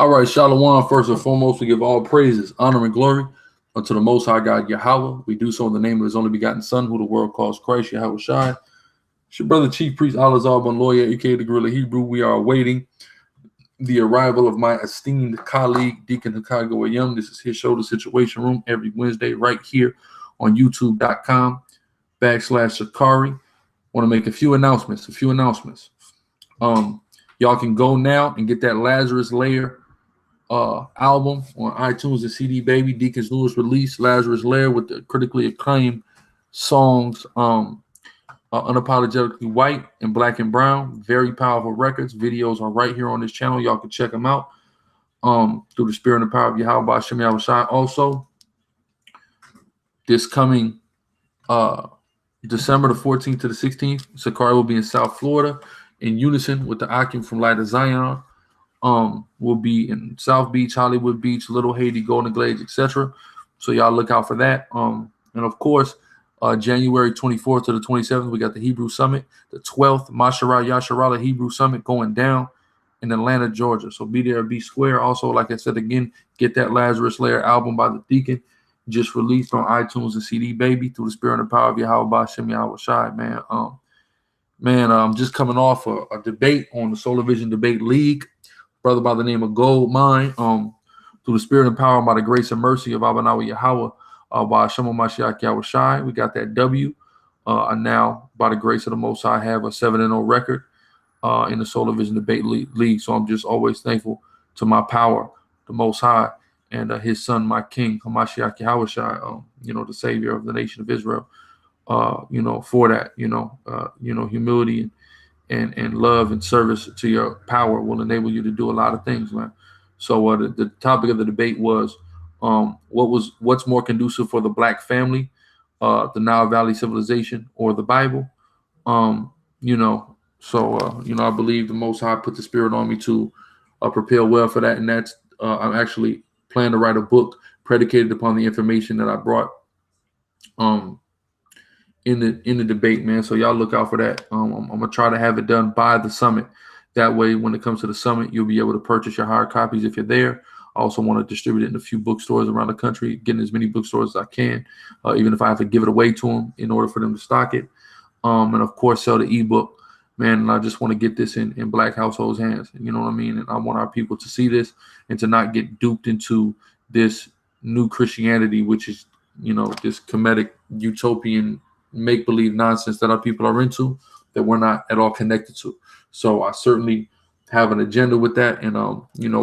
All right, Shalom. First and foremost, we give all praises, honor, and glory unto the Most High God Yahweh. We do so in the name of His only begotten Son, who the world calls Christ, Yahweh Shai. It's your brother, Chief Priest Alazar Ben Lawyer, aka the Gorilla Hebrew. We are awaiting the arrival of my esteemed colleague, Deacon Hakago Young. This is his shoulder situation room every Wednesday right here on youtube.com/Sakari. Want to make a few announcements. Y'all can go now and get that Lazarus Lair album on iTunes and CD Baby. Deacon's newest release, Lazarus Lair, with the critically acclaimed songs Unapologetically White and Black and Brown. Very powerful records. Videos are right here on this channel. Y'all can check them out through the spirit and the power of Yahweh Hashem Yahweh Shai. Also, this coming December the 14th to the 16th, Sakari will be in South Florida in unison with the Akim from Light of Zion. Will be in South Beach, Hollywood Beach, Little Haiti, Golden Glades, etc. So y'all look out for that. And of course, January 24th to the 27th, we got the Hebrew Summit. The 12th, Masharah Yasharallah Hebrew Summit going down in Atlanta, Georgia. So be there, be square. Also, like I said again, get that Lazarus Lair album by the Deacon, just released on iTunes and CD Baby through the spirit and the power of Yahweh Hashem Yahweh Shai, man. I'm just coming off a debate on the Solar Vision Debate League. Brother by the name of Gold Mine, through the spirit and power, by the grace and mercy of Abanawi Yahweh, by Hashem Mashiach Yahweh Shai, we got that W. And now, by the grace of the Most High, I have a 7-0 record in the Solar Vision Debate League. So I'm just always thankful to my power, the Most High, and His Son, my King, Hamashiach Yahweh Shai, the Savior of the nation of Israel. For that, humility and love and service to your power will enable you to do a lot of things, man. So the topic of the debate was what's more conducive for the black family, the Nile Valley civilization or the Bible. I believe the Most High put the spirit on me to prepare well for that, and that's I'm actually planning to write a book predicated upon the information that I brought in the debate, man. So y'all look out for that. I'm gonna try to have it done by the summit. That way, when it comes to the summit, you'll be able to purchase your hard copies if you're there. I also want to distribute it in a few bookstores around the country, getting as many bookstores as I can, even if I have to give it away to them in order for them to stock it. And of course, sell the ebook, man. And I just want to get this in black households' hands. You know what I mean? And I want our people to see this and to not get duped into this new Christianity, which is, this comedic utopian make-believe nonsense that our people are into, that we're not at all connected to. So I certainly have an agenda with that, and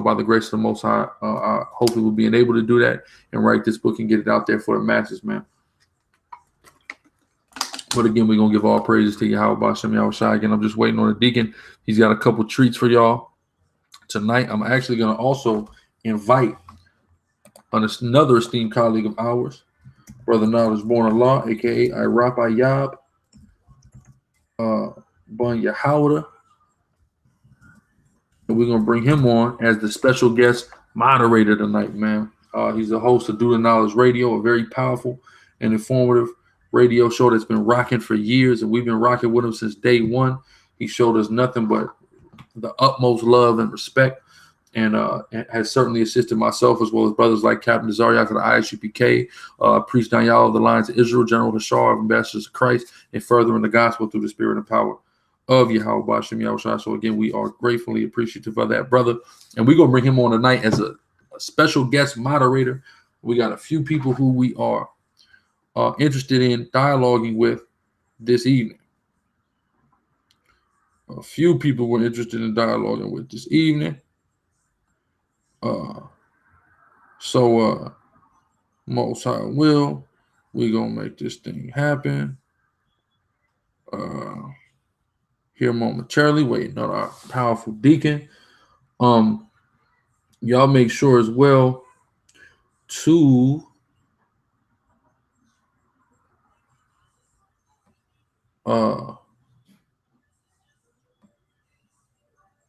by the grace of the Most High, I hopefully will be able to do that and write this book and get it out there for the masses, man. But again, we're gonna give all praises to Yahweh Hashem Yahweh Shai. Again, I'm just waiting on the Deacon. He's got a couple treats for y'all tonight. I'm actually gonna also invite another esteemed colleague of ours, Brother Knowledge Born Allah, aka Irap Ayab Bun Yahawda. And we're gonna bring him on as the special guest moderator tonight, man. He's the host of Do the Knowledge Radio, a very powerful and informative radio show that's been rocking for years, and we've been rocking with him since day one. He showed us nothing but the utmost love and respect, and has certainly assisted myself as well as brothers like Captain Zariak of the ISUPK, Priest Daniel of the Lions of Israel, General Hashar of Ambassadors of Christ, and furthering the gospel through the spirit and power of Yahweh Hashem Yahweh Shai. So again, we are gratefully appreciative of that, brother. And we're going to bring him on tonight as a special guest moderator. We got a few people who we are interested in dialoguing with this evening. A few people we're interested in dialoguing with this evening. Most High will, we're going to make this thing happen. Here momentarily, waiting on our powerful Deacon. Y'all make sure as well to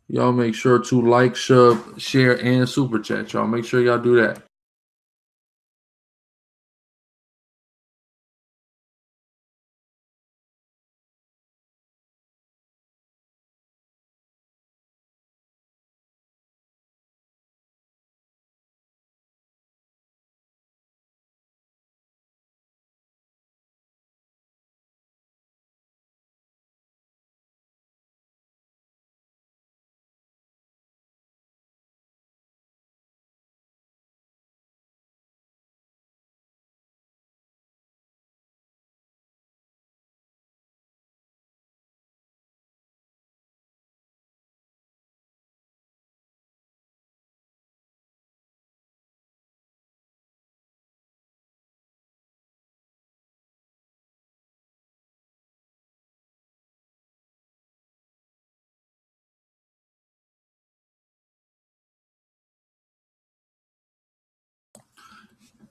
y'all make sure to like, share, and super chat. Y'all make sure y'all do that.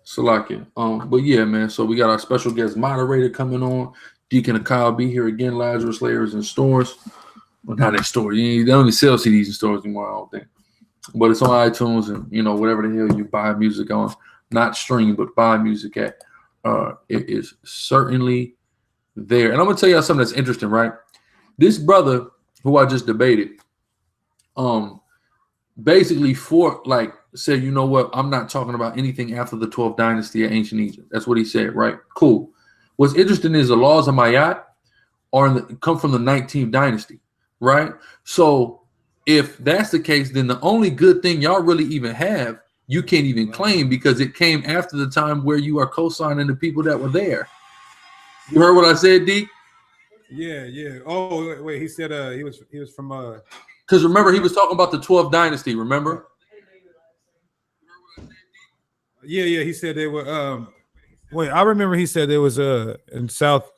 Salakia. But yeah, man. So we got our special guest moderator coming on. Deacon Kyle be here again. Lazarus Layers in stores. Well, not in stores. They don't even sell CDs in stores anymore, I don't think. But it's on iTunes and whatever the hell you buy music on, not stream, but buy music at. It is certainly there. And I'm gonna tell you something that's interesting, right? This brother who I just debated, basically said, you know what? I'm not talking about anything after the 12th dynasty of ancient Egypt. That's what he said, right? Cool. What's interesting is the laws of Mayat come from the 19th dynasty, right? So if that's the case, then the only good thing y'all really even have, you can't even claim because it came after the time where you are co-signing the people that were there. You heard what I said, D? Yeah. Oh, wait. He said he was from because remember he was talking about the 12th dynasty, remember? Yeah. He said they were wait, I remember he said they was in South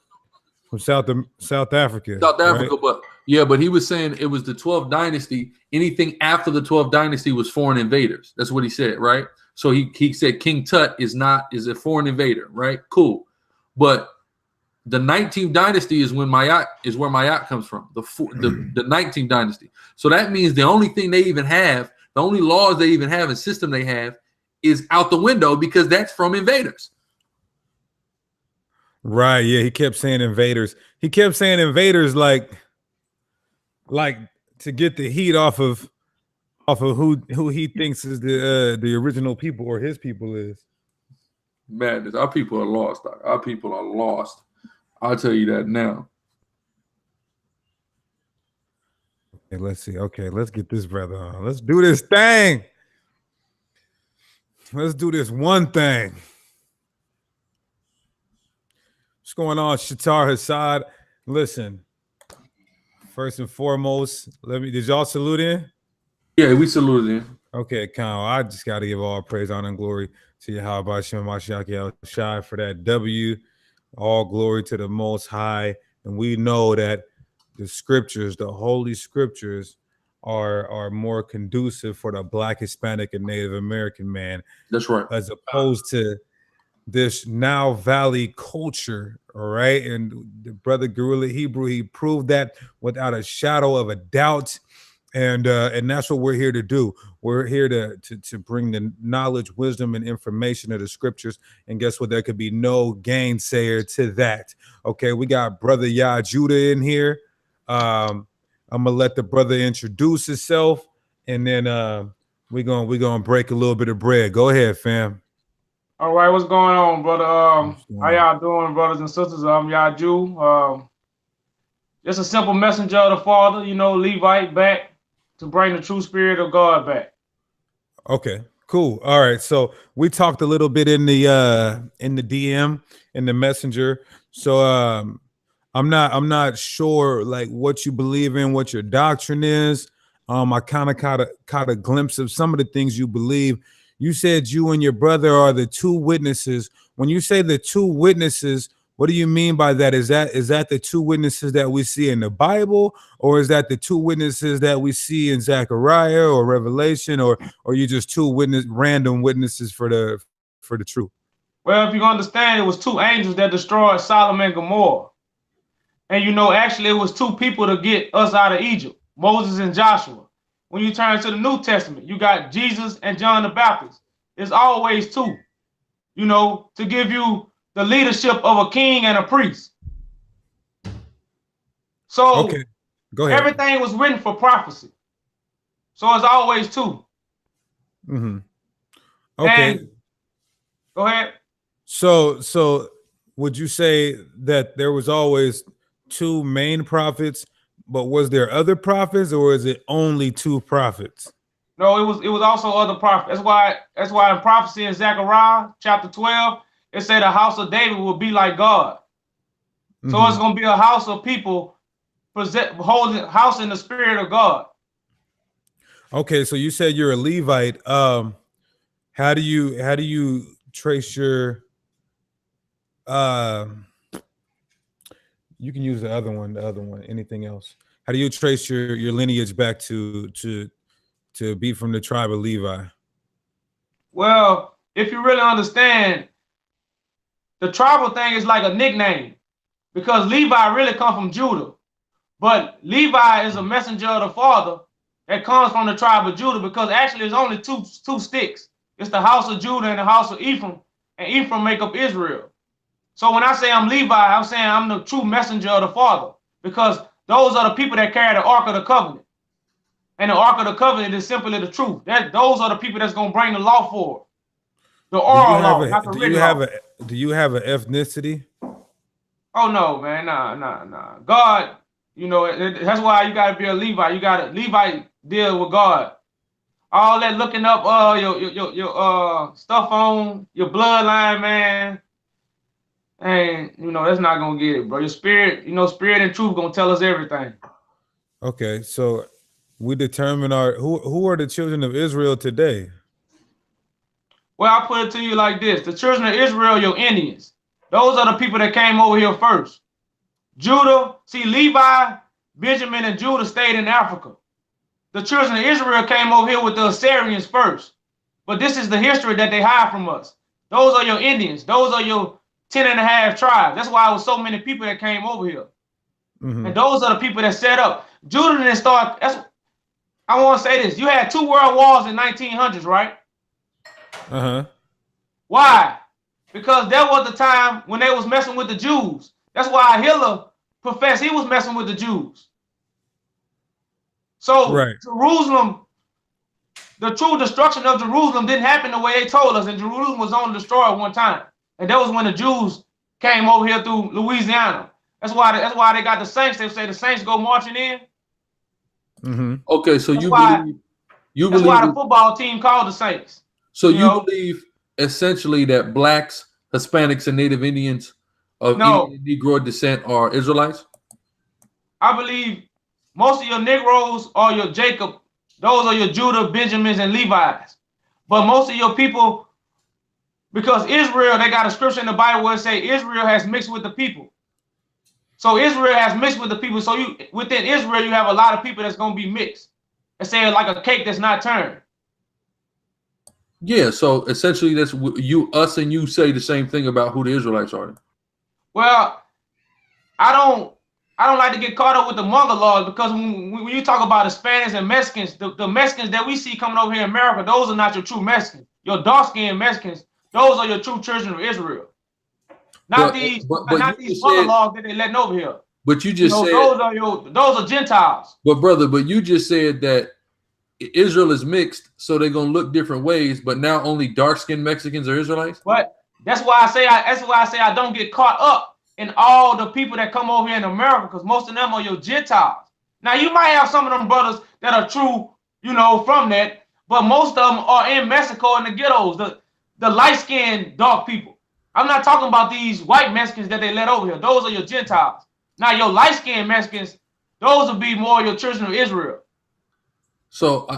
Africa. South Africa, right? But he was saying it was the 12th dynasty. Anything after the 12th dynasty was foreign invaders. That's what he said, right? So he said King Tut is a foreign invader, right? Cool. But the 19th dynasty is where Mayat comes from, the 19th dynasty. So that means the only thing they even have, the only laws they even have and system they have is out the window because that's from invaders. Right. Yeah. He kept saying invaders. He kept saying invaders like to get the heat off of who he thinks is the original people or his people is. Madness. Our people are lost. Our people are lost. I'll tell you that now. Okay, let's see. Okay, let's get this brother on. Let's do this thing. Let's do this one thing. What's going on, Shatar Hassad? Listen, first and foremost, did y'all salute in? Yeah, we saluted in. Okay, Kyle, I just got to give all praise, honor, and glory to Yahweh Hashem Mashiach Yahushua for that W. All glory to the Most High. And we know that the scriptures, the holy scriptures, are more conducive for the Black, Hispanic, and Native American man. That's right. As opposed to this Nile Valley culture, all right? And the brother Gorilla Hebrew, he proved that without a shadow of a doubt. And that's what we're here to do. We're here to bring the knowledge, wisdom, and information of the scriptures. And guess what? There could be no gainsayer to that. Okay, we got brother Yah Judah in here. I'm gonna let the brother introduce himself, and then we're gonna break a little bit of bread. Go ahead, fam. All right, what's going on, brother? How y'all doing, brothers and sisters? I'm Yaju. Just a simple messenger of the Father, Levite back to bring the true spirit of God back. Okay, cool. All right, so we talked a little bit in the DM, in the messenger. So I'm not sure like what you believe in, what your doctrine is. I kind of caught a glimpse of some of the things you believe. You said you and your brother are the two witnesses. When you say the two witnesses, what do you mean by that? Is that the two witnesses that we see in the Bible, or is that the two witnesses that we see in Zechariah or Revelation, or you just two random witnesses for the truth? Well, if you understand, it was two angels that destroyed Sodom and Gomorrah. And actually it was two people to get us out of Egypt, Moses and Joshua. When you turn to the New Testament, you got Jesus and John the Baptist. It's always two, to give you the leadership of a king and a priest. So okay, go ahead. Everything was written for prophecy. So it's always two. Mm-hmm. Okay. And, go ahead. So would you say that there was always two main prophets, but was there other prophets, or is it only two prophets? No, it was also other prophets. That's why in prophecy in Zechariah chapter 12, it said the house of David will be like God. Mm-hmm. So it's going to be a house of people holding house in the spirit of God. Okay, so you said you're a Levite. How do you trace your you can use the other one, anything else? How do you trace your lineage back to be from the tribe of Levi? Well, if you really understand, the tribal thing is like a nickname because Levi really come from Judah. But Levi is a messenger of the Father that comes from the tribe of Judah because actually there's only two sticks. It's the house of Judah and the house of Ephraim, and Ephraim make up Israel. So when I say I'm Levi, I'm saying I'm the true messenger of the Father because those are the people that carry the Ark of the Covenant. And the Ark of the Covenant is simply the truth. Those are the people that's going to bring the law forward. The oral law, not the written law. Do you have an ethnicity? Oh, no, man. Nah. God, you know, that's why you got to be a Levi. You got to Levi deal with God. All that looking up your stuff on your bloodline, man. And, you know, that's not going to get it, bro. Your spirit, you know, spirit and truth going to tell us everything. Okay, so we determine who are the children of Israel today? Well, I'll put it to you like this. The children of Israel, your Indians. Those are the people that came over here first. Judah, see, Levi, Benjamin, and Judah stayed in Africa. The children of Israel came over here with the Assyrians first. But this is the history that they hide from us. Those are your Indians. Those are your 10.5 tribes. That's why it was so many people that came over here. Mm-hmm. And those are the people that set up. Judah didn't start. I want to say this. You had 2 world wars in 1900s, right? Uh-huh. Why? Because that was the time when they was messing with the Jews. That's why Hitler professed he was messing with the Jews. So right. Jerusalem, the true destruction of Jerusalem didn't happen the way they told us, and Jerusalem was only destroyed one time. And that was when the Jews came over here through Louisiana. That's why they got the Saints. They say the Saints go marching in. Mm-hmm. Okay, so that's why the football team called the Saints. So you believe essentially that blacks, Hispanics, and Native Indians of Negro descent are Israelites? I believe most of your Negroes are your Jacob. Those are your Judah, Benjamins, and Levites. But most of your people, because Israel, they got a scripture in the Bible where it say Israel has mixed with the people. So Israel has mixed with the people. So within Israel, you have a lot of people that's going to be mixed. They say like a cake that's not turned. Yeah, so essentially that's us and you say the same thing about who the Israelites are. Well, I don't like to get caught up with the Mongol laws because when you talk about Hispanics and Mexicans, the Mexicans that we see coming over here in America, those are not your true Mexicans. Your dark-skinned Mexicans, those are your true children of Israel. Not these Mongol laws that they letting over here. But you just said those are Gentiles. But brother, you just said that Israel is mixed, so they're gonna look different ways. But now only dark-skinned Mexicans are Israelites. But that's why I say I don't get caught up in all the people that come over here in America, because most of them are your Gentiles. Now you might have some of them brothers that are true, from that, but most of them are in Mexico in the ghettos, the light-skinned dark people. I'm not talking about these white Mexicans that they let over here. Those are your Gentiles. Now your light-skinned Mexicans, those will be more your children of Israel. So,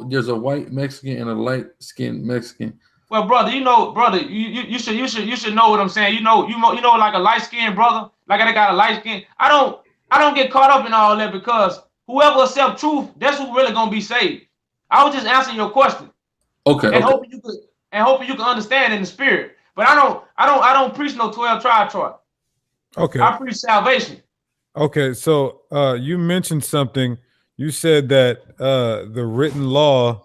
there's a white Mexican and a light-skinned Mexican. Well, brother, you should know what I'm saying. You know, like a light-skinned brother, like I got a light skin. I don't get caught up in all that because whoever accepts truth, that's who really gonna be saved. I was just answering your question. Okay. And hoping you can understand in the spirit. But I don't preach no 12 tribe chart. Okay. I preach salvation. Okay, so you mentioned something. You said that the written law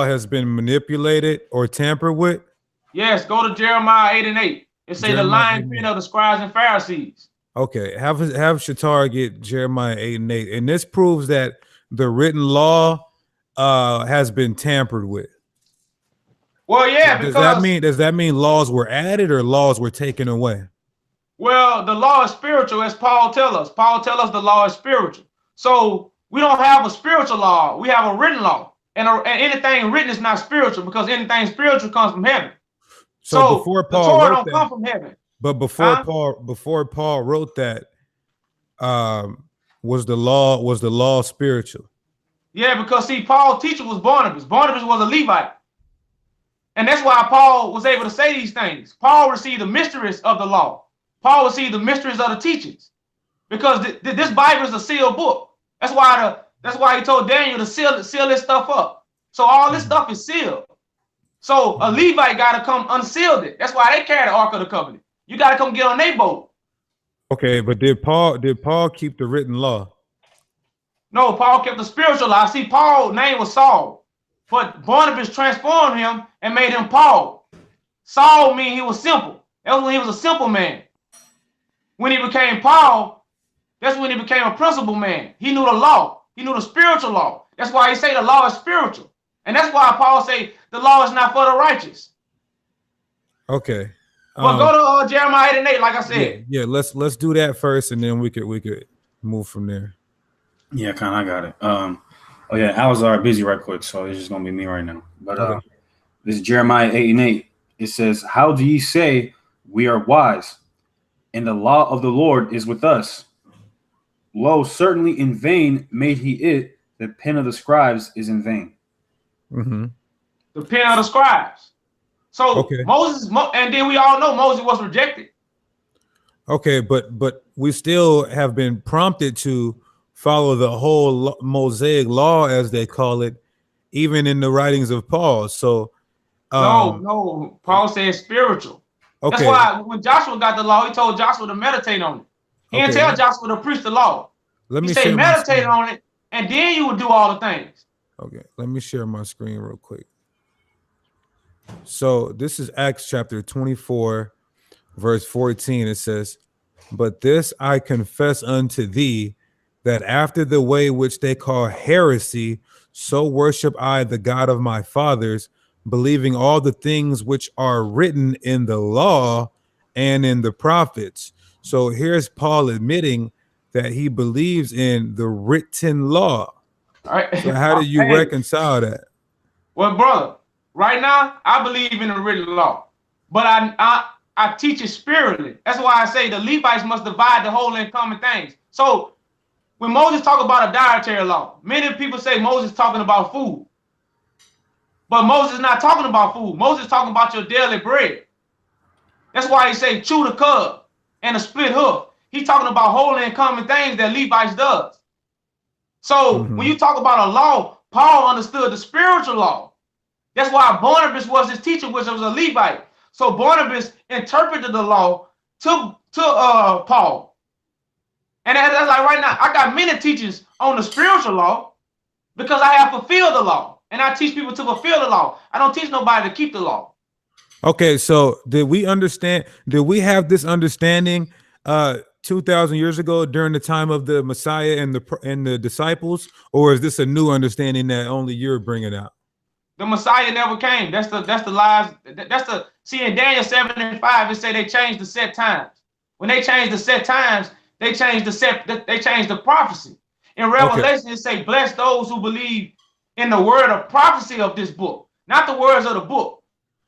has been manipulated or tampered with. Yes, go to Jeremiah 8:8. It say the lying pen of the scribes and Pharisees. Okay, have Shatar get Jeremiah 8:8, and this proves that the written law has been tampered with. Well, yeah, does that mean laws were added or laws were taken away? Well, the law is spiritual, as Paul tells us. Paul tells us the law is spiritual. So we don't have a spiritual law. We have a written law. And anything written is not spiritual because anything spiritual comes from heaven. So before Paul the Torah don't come from heaven. But before Paul wrote that, was the law spiritual? Yeah, because see, Paul's teacher was Barnabas. Barnabas was a Levite. And that's why Paul was able to say these things. Paul received the mysteries of the law. Paul received the mysteries of the teachings. Because this Bible is a sealed book. That's why he told Daniel to seal this stuff up. So all this stuff is sealed. So a Levite got to come unsealed it. That's why they carry the Ark of the Covenant. You got to come get on their boat. Okay, but did Paul keep the written law? No, Paul kept the spiritual law. See, Paul's name was Saul, but Barnabas transformed him and made him Paul. Saul means he was simple. That was when he was a simple man. When he became Paul, that's when he became a principled man. He knew the law. He knew the spiritual law. That's why he say the law is spiritual. And that's why Paul say the law is not for the righteous. Okay. But go to Jeremiah 8 and 8, like I said. Yeah, let's do that first, and then we could move from there. Yeah, kind of. I got it. Oh yeah, Alazar busy right quick, so it's just gonna be me right now. But Okay. this is Jeremiah 8 and 8. It says, "How do ye say we are wise, and the law of the Lord is with us? Lo, certainly in vain made he it. The pen of the scribes is in vain." Mm-hmm. The pen of the scribes. So Okay. Moses, and then we all know Moses was rejected. Okay, but we still have been prompted to follow the whole Mosaic law, as they call it, even in the writings of Paul. So No, Paul says spiritual. okay. That's why when Joshua got the law, he told Joshua to meditate on it. He didn't tell Joshua to preach the law. He said meditate on it, and then you would do all the things. Okay, let me share my screen real quick. So this is Acts chapter 24, verse 14. It says, "But this I confess unto thee, that after the way which they call heresy, so worship I the God of my fathers, believing all the things which are written in the law and in the prophets." So here's Paul admitting that he believes in the written law. All right. So how do you reconcile that? Well, brother, right now I believe in the written law, but I teach it spiritually. That's why I say the Levites must divide the whole and common things. So when Moses talk about a dietary law, many people say Moses talking about food, but Moses is not talking about food. Moses is talking about your daily bread. That's why he say chew the cud and a split hoof. He's talking about holy and common things that Levites does. So when you talk about a law, Paul understood the spiritual law. That's why Barnabas was his teacher, which was a Levite. So Barnabas interpreted the law to Paul. And that's like right now, I got many teachers on the spiritual law because I have fulfilled the law. And I teach people to fulfill the law. I don't teach nobody to keep the law. Okay, so did we have this understanding 2,000 years ago during the time of the Messiah and the disciples, or is this a new understanding that only you're bringing out? The Messiah never came. That's the lies. See in Daniel 7 and 5, it say they changed the set times. When they changed the set times, they changed the prophecy. In Revelation, it say, "Bless those who believe in the word of prophecy of this book," not the words of the book.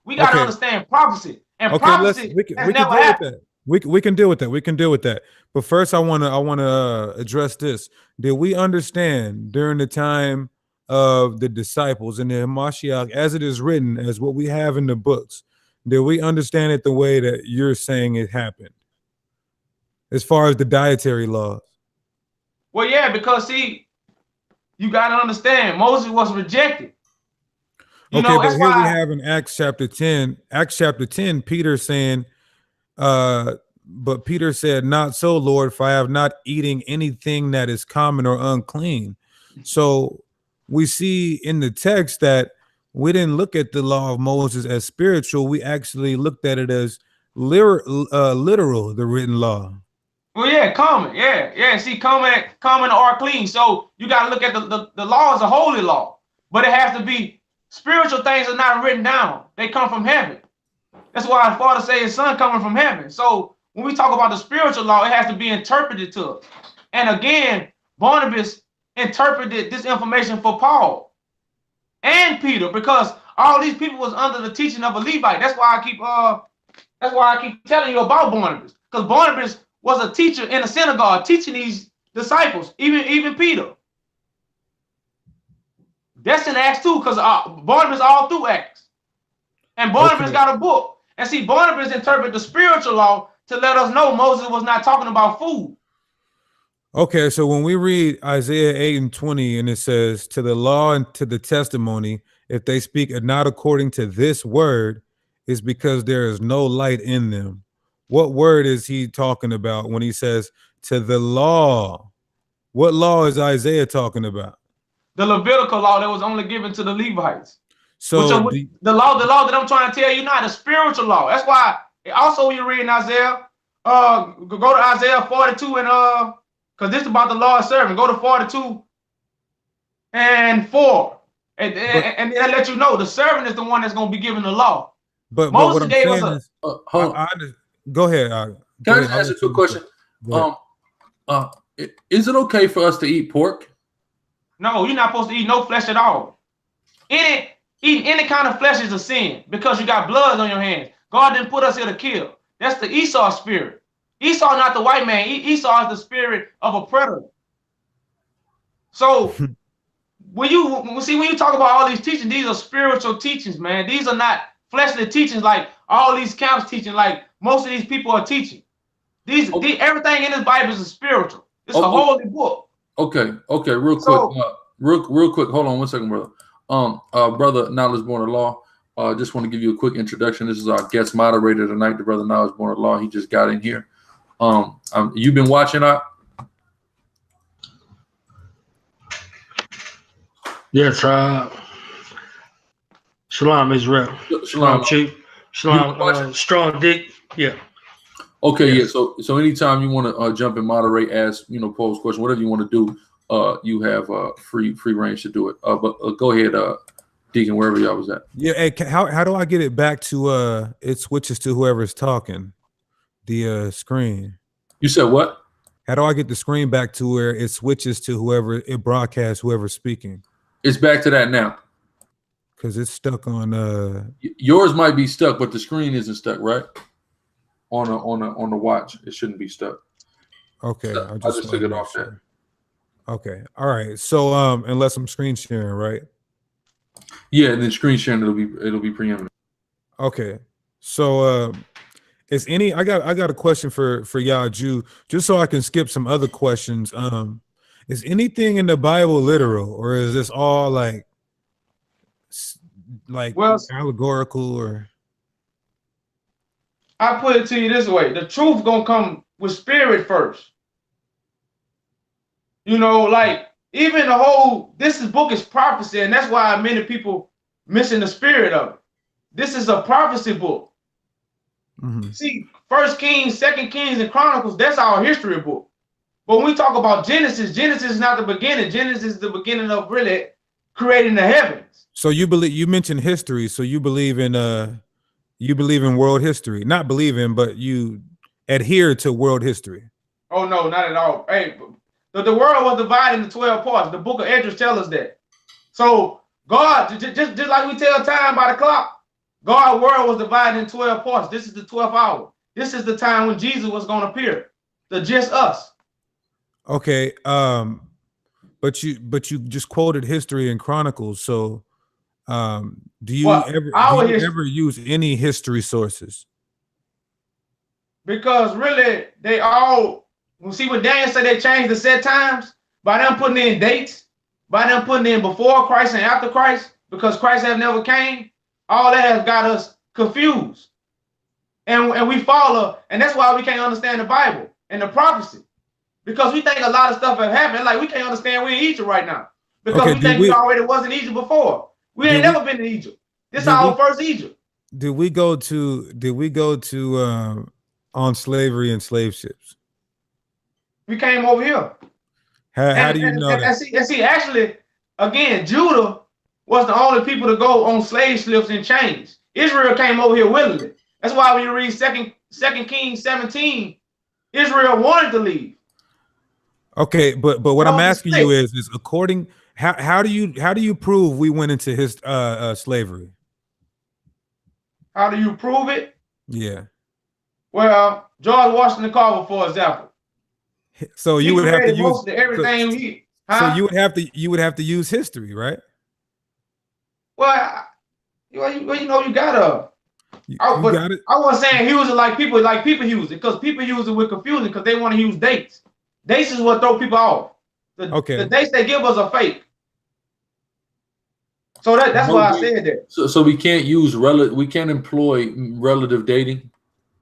We got to understand prophecy, and prophecy has never happened. We can deal with that. We can deal with that. But first, I want to address this. Did we understand during the time of the disciples and the Mashiach, as it is written, as what we have in the books, did we understand it the way that you're saying it happened? As far as the dietary laws? Well, yeah, because see, you got to understand, Moses was rejected. But here we have in Acts chapter 10, Peter saying, but Peter said, "Not so, Lord, for I have not eaten anything that is common or unclean." So we see in the text that we didn't look at the law of Moses as spiritual. We actually looked at it as literal, the written law. Well, yeah, common. Yeah. See, common or clean. So you got to look at the law as a holy law, but it has to be spiritual things are not written down. They come from heaven. That's why our Father say his son coming from heaven. So when we talk about the spiritual law, it has to be interpreted to us. And again, Barnabas interpreted this information for Paul and Peter, because all these people was under the teaching of a Levite. That's why I keep telling you about Barnabas, because Barnabas was a teacher in a synagogue teaching these disciples, even Peter. That's in Acts 2, because Barnabas all through Acts. And Barnabas got a book. And see, Barnabas interpreted the spiritual law to let us know Moses was not talking about food. Okay, so when we read Isaiah 8:20, and it says, "To the law and to the testimony, if they speak not according to this word, is because there is no light in them." What word is he talking about when he says to the law? What law is Isaiah talking about? The Levitical law that was only given to the Levites. So The law that I'm trying to tell you now, the spiritual law. That's why also when you read in Isaiah, go to Isaiah 42 and because this is about the Lord's servant. Go to 42 and 4. And that let you know the servant is the one that's going to be given the law. But what I'm gave us saying is, go ahead. Can I just ask a quick question? Is it okay for us to eat pork? No, you're not supposed to eat no flesh at all. Eating any kind of flesh is a sin because you got blood on your hands. God didn't put us here to kill. That's the Esau spirit. Esau, not the white man. Esau is the spirit of a predator. So when you talk about all these teachings, these are spiritual teachings, man. These are not fleshly teachings like all these camps teaching, like most of these people are teaching. Everything in this Bible is spiritual. It's a holy book. Okay, real quick. Real quick. Hold on one second, brother. Brother Knowledge Born of Law. Just want to give you a quick introduction. This is our guest moderator tonight, the brother Knowledge Born of Law. He just got in here. You've been watching that? Yes, Shalom Israel. Shalom, Chief. Shalom, Strong Dick. Yeah. Okay, yes. Yeah. So anytime you want to jump and moderate, ask, pose question, whatever you want to do, you have free range to do it. But go ahead, Deacon, wherever y'all was at. Yeah. Hey, how do I get it back to it switches to whoever's talking? The screen. You said what? How do I get the screen back to where it switches to whoever it broadcasts, whoever's speaking? It's back to that now. Because it's stuck on yours might be stuck, but the screen isn't stuck, right? On the watch. It shouldn't be stuck. Okay. So I just took it off there. Okay. All right. So unless I'm screen sharing, right? Yeah, and then screen sharing it'll be preeminent. Okay. So I got a question for y'all Jew, just so I can skip some other questions. Is anything in the Bible literal, or is this all like allegorical? Or I put it to you this way: the truth gonna come with spirit first. Like even this book is prophecy, and that's why many people missing the spirit of it. This is a prophecy book. Mm-hmm. See, 1 Kings, 2 Kings, and Chronicles, that's our history book. But when we talk about Genesis is not the beginning. Genesis is the beginning of really creating the heavens. So you mentioned history, so you believe in world history. Not believe in, but you adhere to world history. Oh no, not at all. Hey, the world was divided into 12 parts. The book of Esdras tells us that. So God, just like we tell time by the clock, God's world was divided in 12 parts. This is the 12th hour. This is the time when Jesus was going to appear. Just us. Okay. But you just quoted history and Chronicles. So do you ever use any history sources? Because really they all see when Daniel said they changed the set times by them putting in dates, by them putting in before Christ and after Christ, because Christ have never came. All that has got us confused. And we follow, and that's why we can't understand the Bible and the prophecy. Because we think a lot of stuff have happened. Like we can't understand we're in Egypt right now. Because we think we already was in Egypt before. We ain't never been in Egypt. This is our first Egypt. Did we go to on slavery and slave ships? We came over here. How do you know that? And see, actually, again, Judah was the only people to go on slave ships and chains. Israel came over here willingly. That's why when you read 2 Kings 17, Israel wanted to leave. Okay, but what I'm asking you is according how do you prove we went into his slavery? How do you prove it? Yeah. Well, George Washington Carver, for example. So you would have to use everything. So you would have to use history, right? Well, you gotta. I wasn't saying use it like people use it, because people use it with confusion because they want to use dates. Dates is what throw people off. The dates they give us are fake. So that's why I said that. So we can't use we can't employ relative dating.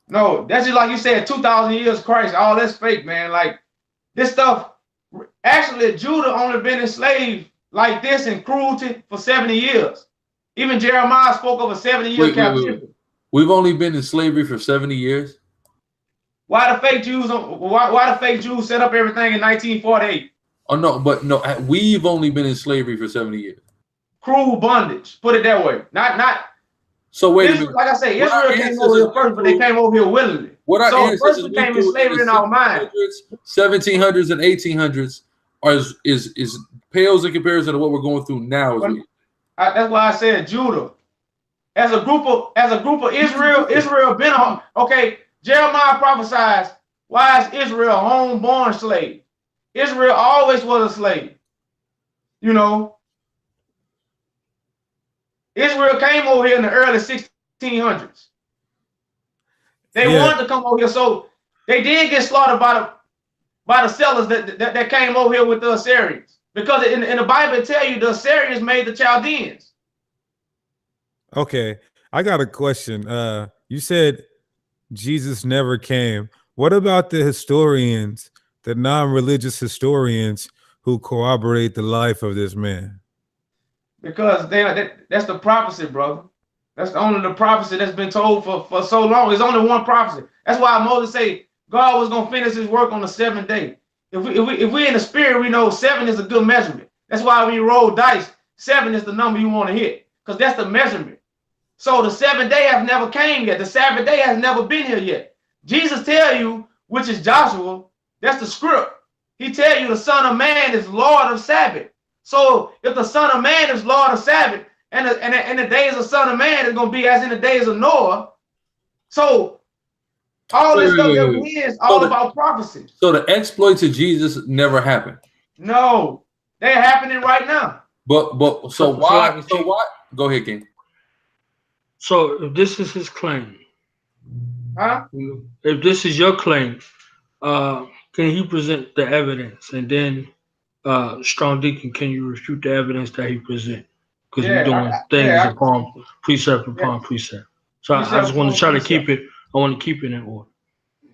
No, that's just like you said, 2,000 years Christ, all that's fake, man. Like this stuff, actually Judah only been enslaved like this in cruelty for 70 years. Even Jeremiah spoke of a 70-year captivity. We've only been in slavery for 70 years. Why the fake Jews set up everything in 1948? Oh no, but no, we've only been in slavery for 70 years. Cruel bondage, put it that way. Not. So wait Israel, a minute. like I say, Israel came over here first, but they came over here willingly. So first we came in slavery in our mind. 1700s and 1800s is pales in comparison to what we're going through now. That's why I said Judah. As a group of Israel been on. Okay, Jeremiah prophesies, why is Israel a homeborn slave? Israel always was a slave. You know. Israel came over here in the early 1600s. They wanted to come over here, so they did get slaughtered by the sellers that came over here with the Assyrians. Because in the Bible it tell you the Assyrians made the Chaldeans. Okay, I got a question. You said Jesus never came. What about the historians, the non-religious historians who corroborate the life of this man? Because that's the prophecy, brother. That's only the prophecy that's been told for so long. It's only one prophecy. That's why Moses say God was gonna finish his work on the 7th day. If we in the spirit, we know 7 is a good measurement. That's why when you roll dice, 7 is the number you want to hit, because that's the measurement. So the 7th day has never came yet. The Sabbath day has never been here yet. Jesus tell you, which is Joshua, that's the script. He tell you the Son of Man is Lord of Sabbath. So if the Son of Man is Lord of Sabbath, and the days of Son of Man is going to be as in the days of Noah, so all this stuff that we hear is all about prophecy. So the exploits of Jesus never happened. No, they're happening right now. But why? Go ahead, King. So if this is his claim, huh? If this is your claim, can he present the evidence, and then Strong Deacon, can you refute the evidence that he present? Because we're doing things upon precept upon precept. So I just want to try to keep it. I want to keep it in order.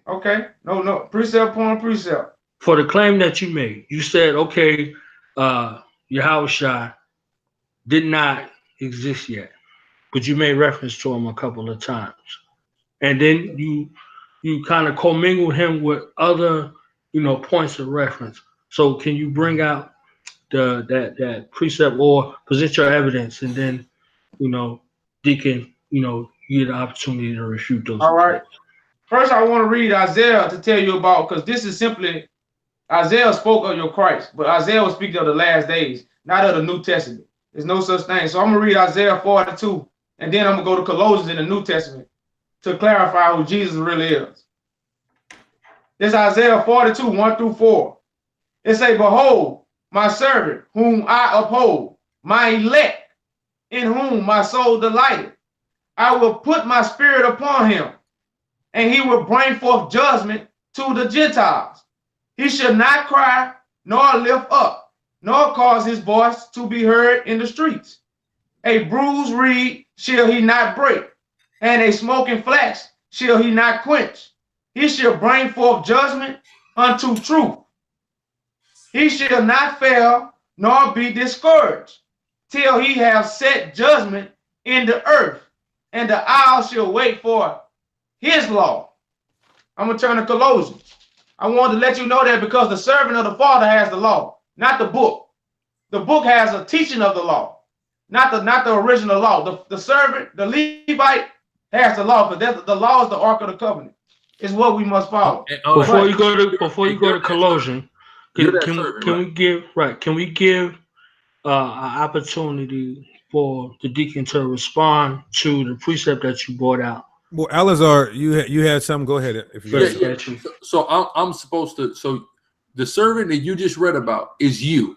Okay. No. Precept upon precept. For the claim that you made, you said, okay, Yahushua did not exist yet, but you made reference to him a couple of times, and then you kind of commingled him with other, points of reference. So can you bring out that precept or present your evidence, and then, Deacon, you get the opportunity to refute those. All right. First, I want to read Isaiah to tell you about, because this is simply, Isaiah spoke of your Christ, but Isaiah was speaking of the last days, not of the New Testament. There's no such thing. So I'm going to read Isaiah 42, and then I'm going to go to Colossians in the New Testament to clarify who Jesus really is. This is Isaiah 42, 1-4. It say, behold, my servant, whom I uphold, my elect, in whom my soul delighted. I will put my spirit upon him, and he will bring forth judgment to the Gentiles. He shall not cry, nor lift up, nor cause his voice to be heard in the streets. A bruised reed shall he not break, and a smoking flax shall he not quench. He shall bring forth judgment unto truth. He shall not fail, nor be discouraged, till he have set judgment in the earth, and the isle shall wait for his law. I'm going to turn to Colossians. I wanted to let you know that because the servant of the Father has the law, not the book. The book has a teaching of the law, not the original law. The servant, the Levite, has the law, but the law is the Ark of the Covenant. It's what we must follow. Before you go to Colossians, can we give an opportunity for the deacon to respond to the precept that you brought out? Well, Alazar, you had something. Go ahead. If you So I'm supposed to. So the servant that you just read about is you.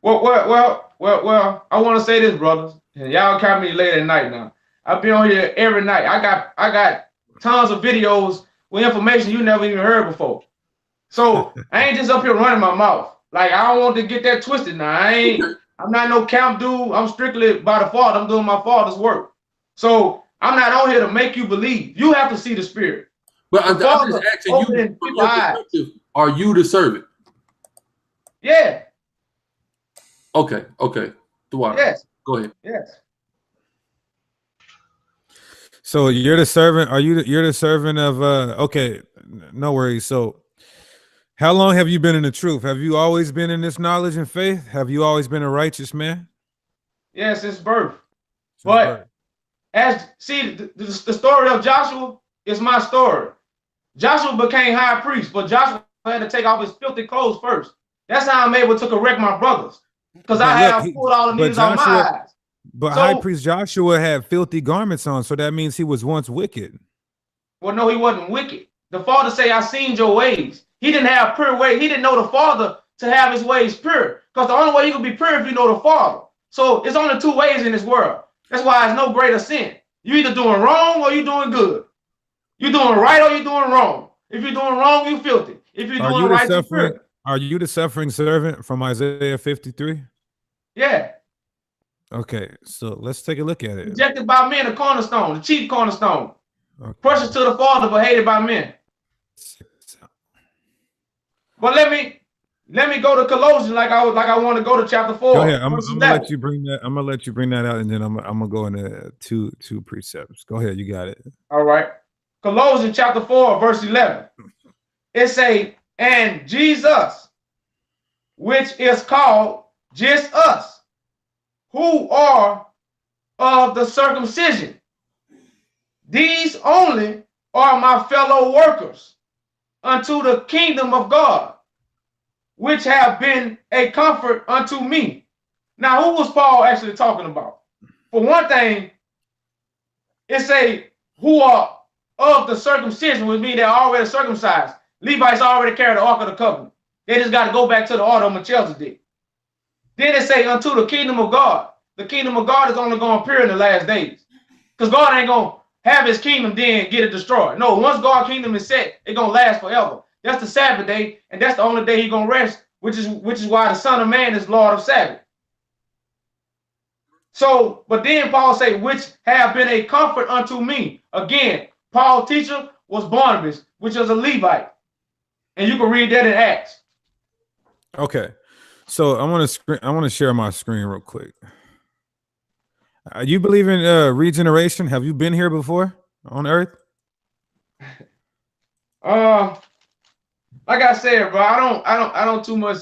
Well. I want to say this, brothers, and y'all caught me late at night now. I've been on here every night. I got tons of videos with information you never even heard before. So I ain't just up here running my mouth. Like I don't want to get that twisted now. I'm not no camp dude. I'm strictly by the Father. I'm doing my Father's work. So I'm not on here to make you believe. You have to see the Spirit. But I'm Father just asking you, opening from people's your eyes. perspective, are you the servant? Yeah. Okay. Dwyer, Yes. go ahead. Yes. So you're the servant. You're the servant of okay, no worries. So how long have you been in the truth? Have you always been in this knowledge and faith? Have you always been a righteous man? Yes, since birth. Since But birth. as see the story of Joshua is my story. Joshua became high priest, but Joshua had to take off his filthy clothes first. That's how I'm able to correct my brothers. Because I have pulled all the needles out my eyes. But So- high priest Joshua had filthy garments on, so that means he was once wicked. Well, no, he wasn't wicked. The Father say, I seen your ways. He didn't have pure ways. He didn't know the Father to have his ways pure. Because the only way you can be pure if you know the Father. So it's only two ways in this world. That's why there's no greater sin. You either doing wrong or you doing good. You doing right or you doing wrong. If you're doing wrong, you filthy. If you're doing right, you pure. Are you the suffering servant from Isaiah 53? Yeah. Okay, so let's take a look at it. Rejected by men, the cornerstone, the chief cornerstone. Okay. Precious to the Father, but hated by men. But let me go to Colossians like I want to go to chapter 4. Go ahead. I'm verse gonna 11. let you bring that. I'm gonna let you bring that out, and then I'm gonna go into two precepts. Go ahead, you got it. All right. Colossians chapter 4, verse 11. It say, and Jesus, which is called just us, who are of the circumcision. These only are my fellow workers unto the kingdom of God, which have been a comfort unto me. Now, who was Paul actually talking about? For one thing, it say who are of the circumcision, which means they're already circumcised. Levites already carry the Ark of the Covenant. They just got to go back to the order of Melchizedek. Then it say unto the kingdom of God. The kingdom of God is only going to appear in the last days. Because God ain't going to have his kingdom then get it destroyed. No, once God's kingdom is set, it's going to last forever. That's the Sabbath day, and that's the only day he's going to rest, which is why the Son of Man is Lord of Sabbath. So, but then Paul say, which have been a comfort unto me. Again, Paul's teacher was Barnabas, which was a Levite. And you can read that in Acts. Okay, so I want to share my screen real quick. You believe in regeneration? Have you been here before on Earth? Like I said, bro, I don't too much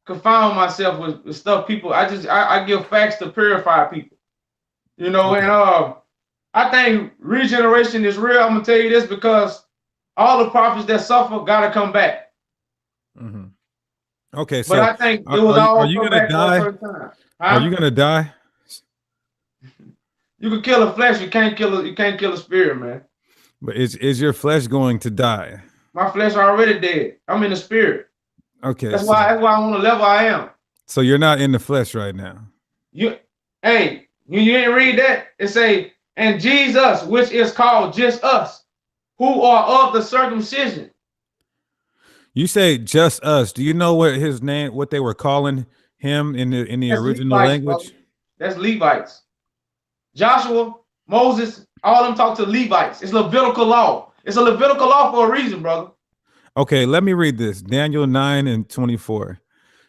confound myself with stuff people. I give facts to purify people. You know, Okay. and I think regeneration is real. I'm gonna tell you this because all the prophets that suffer gotta come back. Mm-hmm. Okay, But so I think it was all are you come gonna back die? for a certain time. Are you gonna die? You can kill a flesh, you can't kill a spirit, man. But is your flesh going to die? My flesh already dead. I'm in the spirit. Okay, That's why I'm on the level I am. So you're not in the flesh right now. You ain't read that? It say, and Jesus, which is called just us, who are of the circumcision. You say just us. Do you know what his name, what they were calling him in the That's original Levites, language? brother. That's Levites. Joshua, Moses, all of them talk to Levites. It's Levitical law. It's a Levitical law for a reason, brother. Okay, let me read this. Daniel 9:24.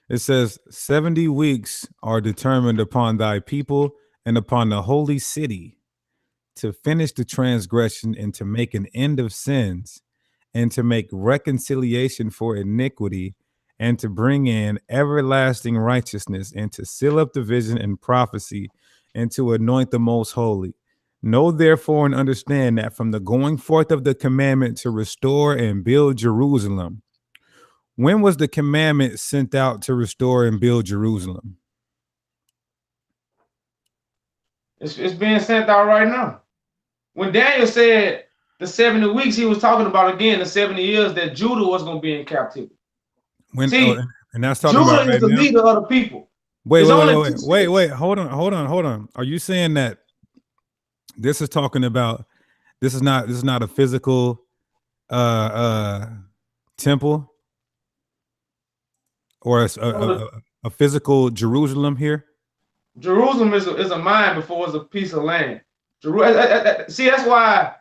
It says, 70 weeks are determined upon thy people and upon the holy city to finish the transgression and to make an end of sins and to make reconciliation for iniquity and to bring in everlasting righteousness and to seal up the vision and prophecy and to anoint the most holy. Know therefore and understand that from the going forth of the commandment to restore and build Jerusalem. When was the commandment sent out to restore and build Jerusalem? It's being sent out right now. When Daniel said the 70 weeks, he was talking about again the 70 years that Judah was going to be in captivity. When See, and that's talking Judah about right is the now? leader of the people. Wait, It's only wait. Hold on. Are you saying that this is talking about this is not a physical temple? or a physical Jerusalem here? Jerusalem is a mind before it's a piece of land. See, that's why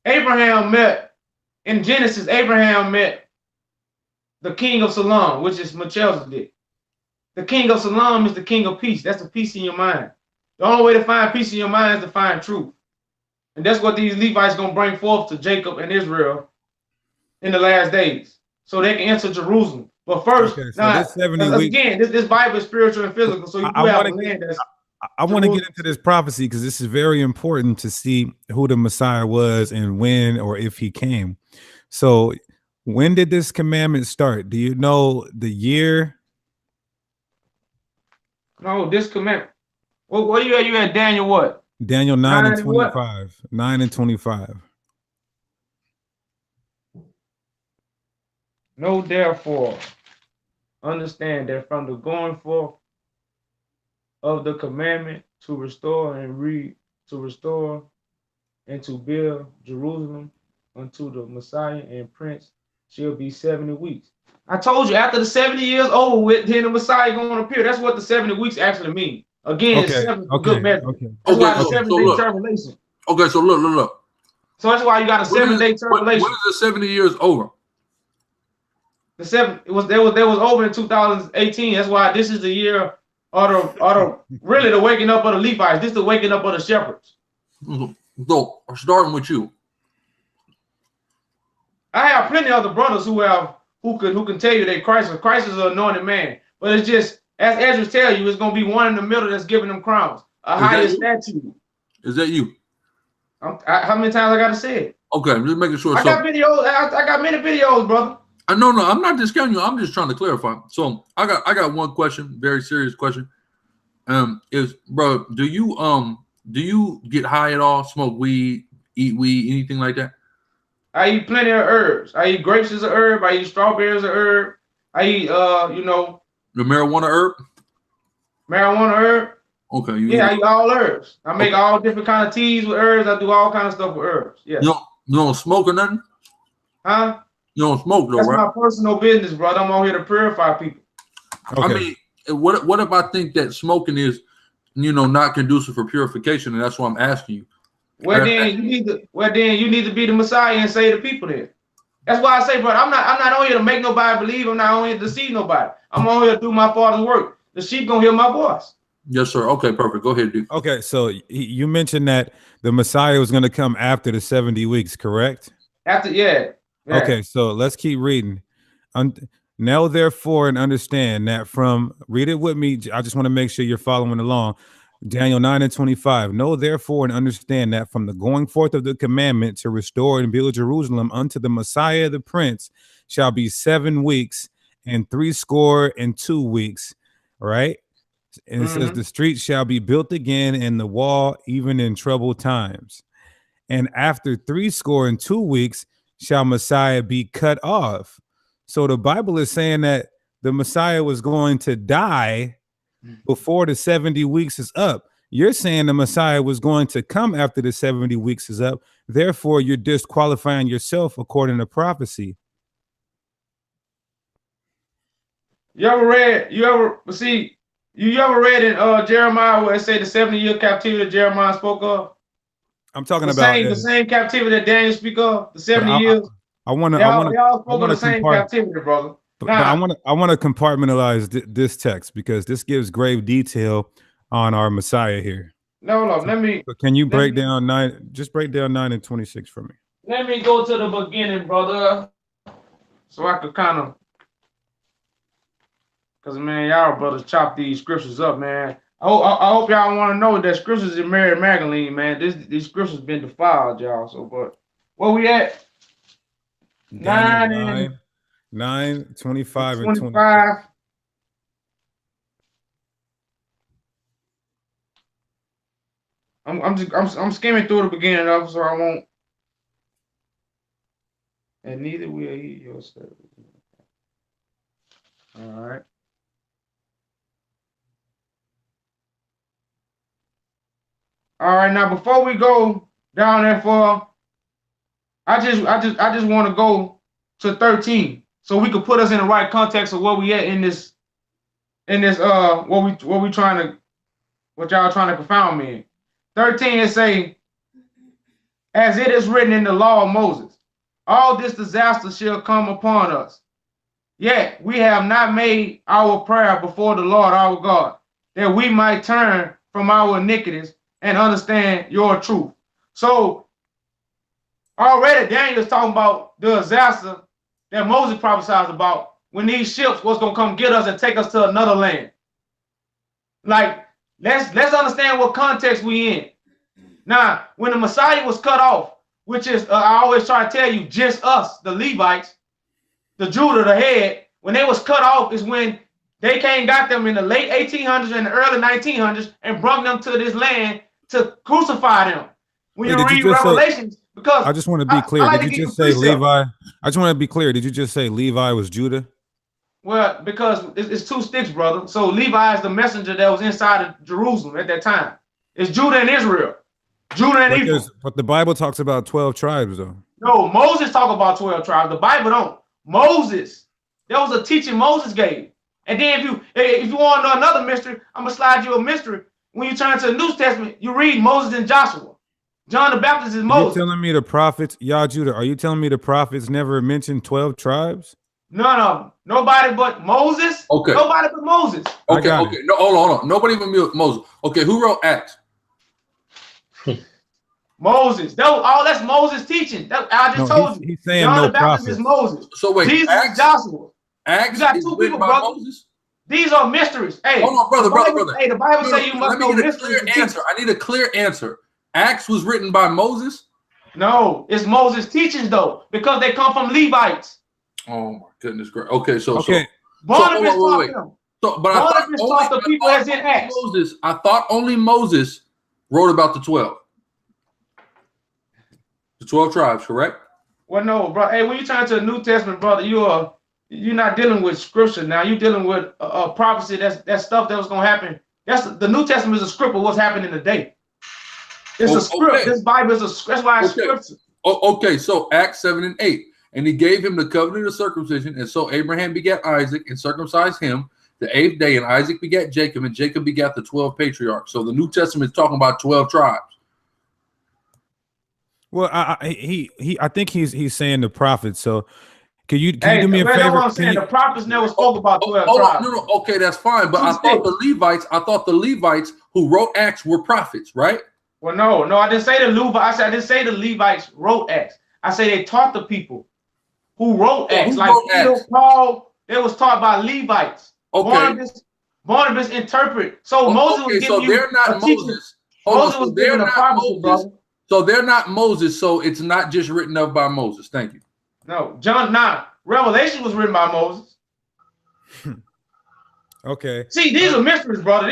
Abraham met in Genesis. Abraham met the king of Salem, which is Melchizedek. The king of Salem is the king of peace. That's the peace in your mind. The only way to find peace in your mind is to find truth. And that's what these Levites going to bring forth to Jacob and Israel in the last days, so they can enter Jerusalem. But first, Okay, so this 70 weeks, again, this Bible is spiritual and physical, so you do have a land that's. I want to get into this prophecy because this is very important to see who the Messiah was and when or if he came. So when did this commandment start? Do you know the year? No, this commandment. What you at? You at Daniel what? Daniel 9 and 25. What? 9 and 25. Know therefore, understand that from the going forth of the commandment to restore and to build Jerusalem unto the Messiah and Prince shall be 70 weeks. I told you after the 70 years over with, then the Messiah going to appear. That's what the 70 weeks actually mean. Again, it's 7 good measure. That's why the 7-day tribulation. Okay, so look. So that's why you got a 7-day tribulation. When is the 70 years over? There was over in 2018. That's why this is the year really the waking up of the Levites. This is the waking up of the shepherds. So starting with you. I have plenty of other brothers who can tell you that Christ is an anointed man. But it's just, as Ezra tell you, it's going to be one in the middle that's giving them crowns. A higher statue. Is that you? How many times I got to say it? Okay, I'm just making sure. I got videos. I got many videos, brother. No, I'm not discounting you. I'm just trying to clarify. So I got one question, very serious question. Is bro, do you get high at all? Smoke weed, eat weed, anything like that? I eat plenty of herbs. I eat grapes as a herb. I eat strawberries as a herb. I eat the marijuana herb. Marijuana herb. Okay. I eat all herbs. I make all different kind of teas with herbs. I do all kind of stuff with herbs. Yeah. You don't smoke or nothing? Huh? You don't smoke though, That's right? my personal business, brother. I'm out here to purify people. Okay. I mean, what if I think that smoking is, not conducive for purification, and that's why I'm asking you. Well, then you need to be the Messiah and save the people then. That's why I say, brother, I'm not on here to make nobody believe. I'm not on here to deceive nobody. I'm on here to do my Father's work. The sheep gonna hear my voice. Yes, sir. Okay, perfect. Go ahead, dude. Okay, so you mentioned that the Messiah was going to come after the 70 weeks, correct? Yeah. Okay, so let's keep reading. Now, therefore, and understand that read it with me. I just want to make sure you're following along. Daniel 9 and 25. Know therefore and understand that from the going forth of the commandment to restore and build Jerusalem unto the Messiah the Prince shall be 7 weeks and 62 weeks. Right? And it says the street shall be built again and the wall even in troubled times. And after 62 weeks shall Messiah be cut off. So the Bible is saying that the Messiah was going to die before the 70 weeks is up. You're saying the Messiah was going to come after the 70 weeks is up. Therefore, you're disqualifying yourself according to prophecy. You ever read in Jeremiah where it say the 70-year captivity that Jeremiah spoke of? I'm talking about the same captivity that Daniel speak of, the 70 years. I want to. They all spoke of the same captivity, brother. But I want to compartmentalize this text because this gives grave detail on our Messiah here. No, let me. So can you break down 9? Just break down 9 and 26 for me. Let me go to the beginning, brother, so I could kind of. Because, man, y'all brothers chop these scriptures up, man. I hope y'all want to know that scriptures in Mary Magdalene, man. These scriptures been defiled, y'all. So, but where we at? 9, 25, and 25. I'm skimming through the beginning of it, so I won't. And neither will he yourself. All right. All right, now before we go down that far, I just want to go to 13. so we could put us in the right context of where we at in this what y'all trying to confound me in. 13 it say, as it is written in the law of Moses, all this disaster shall come upon us. Yet we have not made our prayer before the Lord our God, that we might turn from our iniquities and understand your truth. So already Daniel is talking about the disaster that Moses prophesies about when these ships was gonna come get us and take us to another land. Like, let's understand what context we in. Now, when the Messiah was cut off, which is I always try to tell you, just us, the Levites, the Judah, the head, when they was cut off is when they came, got them in the late 1800s and the early 1900s and brought them to this land to crucify them. When you read Revelations, because I just want to be clear. like did you just say Levi? I just want to be clear. Did you just say Levi was Judah? Well, because it's two sticks, brother. So Levi is the messenger that was inside of Jerusalem at that time. It's Judah and Israel. Judah and Ephraim. But the Bible talks about 12 tribes, though. No, Moses talk about 12 tribes. The Bible don't. Moses. That was a teaching Moses gave. And then if you want to know another mystery, I'm gonna slide you a mystery. When you turn to the New Testament, you read Moses and Joshua. John the Baptist is Moses. Are you telling me the prophets, Judah, are you telling me the prophets never mentioned 12 tribes? No. Nobody but Moses. Okay. Nobody but Moses. Okay. No, hold on. Nobody even Moses. Okay, who wrote Acts? Moses. That's Moses teaching. I just told you. He's saying John no the Baptist prophets. is Moses. So wait, Jesus Acts, is Joshua. Acts You got is two written people, by brother. Moses? These are mysteries. Hey, Hold on, brother. Hey, the Bible say you must know Let me get a mysteries. clear answer. I need a clear answer. Acts was written by Moses? No, it's Moses' teachings though, because they come from Levites. Oh my goodness, great. Okay, Barnabas taught them. But I Barnabas taught the people as in Acts. I thought only Moses wrote about the 12. The 12 tribes, correct? Well, no, bro. Hey, when you turn to the New Testament, brother, you're not dealing with scripture now. You're dealing with a prophecy. That's stuff that was gonna happen. The New Testament is a script of what's happening today. It's a script. Okay. This Bible is that's why it's scripture. Okay, so Acts 7 and 8. And he gave him the covenant of circumcision, and so Abraham begat Isaac and circumcised him the 8th day, and Isaac begat Jacob, and Jacob begat the 12 patriarchs. So the New Testament is talking about 12 tribes. Well, I think he's saying the prophets. So can you do me a favor? What I'm saying, the prophets never spoke about 12 tribes. No, okay, that's fine. But I thought the Levites who wrote Acts were prophets, right? Well, no, I didn't say the Levites. I didn't say the Levites wrote Acts. I say they taught the people who wrote Acts. Like Peter, Paul, they was taught by Levites. Okay. Barnabas interpret. So Moses was giving you they're not Moses. Moses was giving a prophecy, brother. So they're not Moses, so it's not just written up by Moses. Thank you. No, John 9. Revelation was written by Moses. Okay. See, these are mysteries, brother.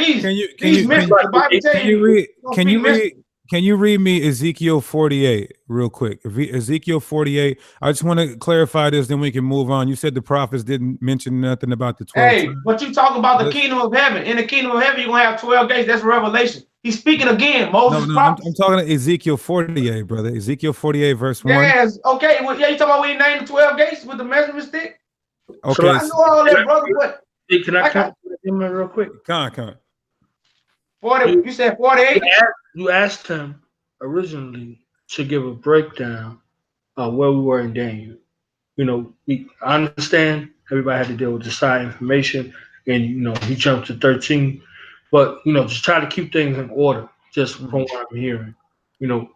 Can you read me Ezekiel 48 real quick? Ezekiel 48. I just want to clarify this, then we can move on. You said the prophets didn't mention nothing about the 12. Hey, but you talk about the kingdom of heaven. In the kingdom of heaven, you're gonna have 12 gates. That's Revelation. He's speaking again. Moses. No, I'm talking to Ezekiel 48, brother. Ezekiel 48, verse 1. Yes, okay. Well, yeah, you talking about when he named the 12 gates with the measurement stick? Okay. So I know all that, brother. But can I come in real quick? Come on. 40. You said 48. You asked him originally to give a breakdown of where we were in Daniel. You know, I understand everybody had to deal with the side information, and he jumped to 13. But just try to keep things in order, just from what I'm hearing.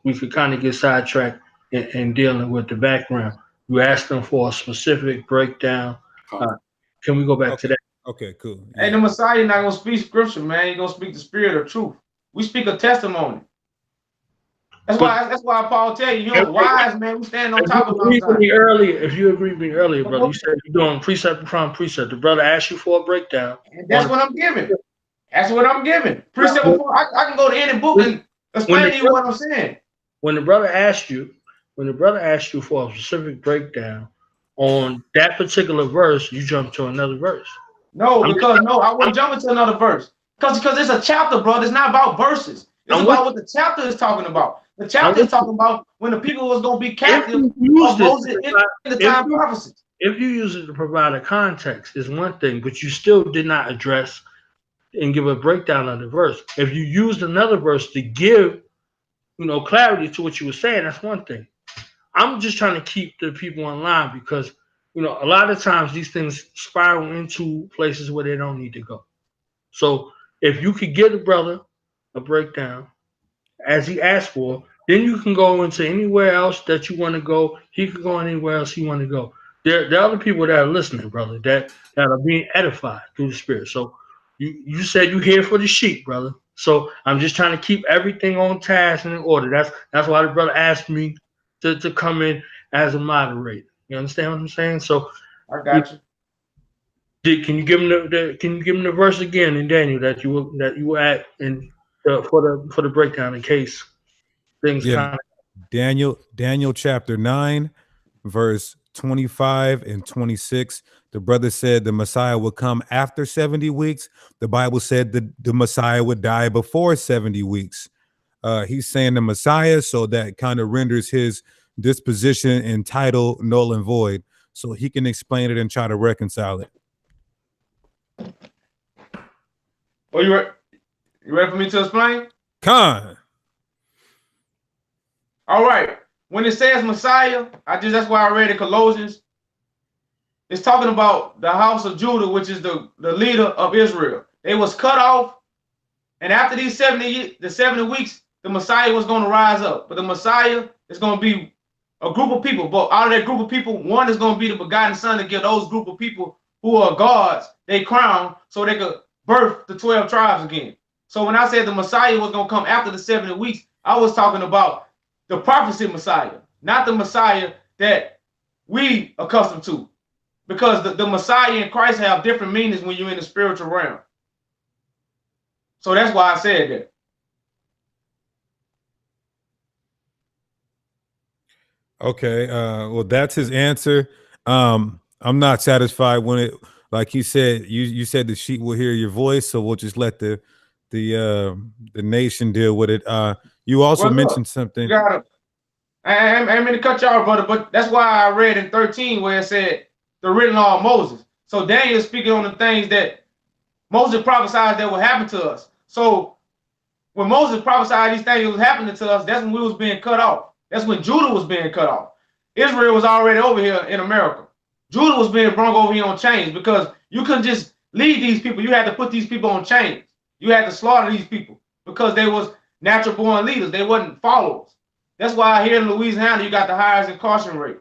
We could kind of get sidetracked in dealing with the background. You asked them for a specific breakdown. Can we go back to that? Okay, cool. Hey, the Messiah not gonna speak scripture, man. He's gonna speak the spirit of truth. We speak a testimony. That's why Paul tell you, wise man, we stand on top of If you agreed with me earlier, brother, you said you're doing precept upon precept. The brother asked you for a breakdown. And that's what I'm giving. Precept before I can go to any book and explain to you what I'm saying. When the brother asked you for a specific breakdown on that particular verse, you jumped to another verse. No, I wouldn't jump into another verse. Because it's a chapter, brother. It's not about verses. It's about what the chapter is talking about. The chapter is talking about when the people was going to be captive of Moses in the time of prophecy. if you use it to provide a context, is one thing, but you still did not address and give a breakdown of the verse. If you used another verse to give, clarity to what you were saying, that's one thing. I'm just trying to keep the people in line because, a lot of times these things spiral into places where they don't need to go. So if you could give the brother a breakdown as he asked for, then you can go into anywhere else that you want to go. He could go anywhere else he want to go. There are other people that are listening, brother, that are being edified through the Spirit. So you said you're here for the sheep, brother. So I'm just trying to keep everything on task and in order. That's why the brother asked me to come in as a moderator. You understand what I'm saying? So I got you. Can you give him the verse again in Daniel that you were at in for the breakdown in case things kind of Daniel chapter 9 verse 25 and 26. The brother said the Messiah would come after 70 weeks. The Bible said the Messiah would die before 70 weeks. He's saying the Messiah, so that kind of renders his disposition and title null and void. So he can explain it and try to reconcile it. Well, you ready for me to explain? Khan. All right. When it says Messiah, that's why I read in Colossians. It's talking about the house of Judah, which is the leader of Israel. They was cut off, and after these 70 weeks, the Messiah was going to rise up. But the Messiah is going to be a group of people. But out of that group of people, one is going to be the begotten Son to give those group of people who are gods they crown so they could birth the 12 tribes again. So when I said the Messiah was going to come after the 70 weeks, I was talking about the prophecy Messiah, not the Messiah that we accustomed to. Because the Messiah and Christ have different meanings when you're in the spiritual realm. So that's why I said that. Okay. Well, that's his answer. I'm not satisfied when it, like he said, you said the sheep will hear your voice, so we'll just let the nation deal with it. You also mentioned something. You gotta, I ain't mean to cut y'all, brother, but that's why I read in 13 where it said the written law of Moses. So Daniel is speaking on the things that Moses prophesied that would happen to us. So when Moses prophesied these things that was happening to us, that's when we was being cut off. That's when Judah was being cut off. Israel was already over here in America. Judah was being brought over here on chains because you couldn't just lead these people. You had to put these people on chains. You had to slaughter these people because they was natural born leaders. They wasn't followers. That's why here in Louisiana, you got the highest incarceration rate.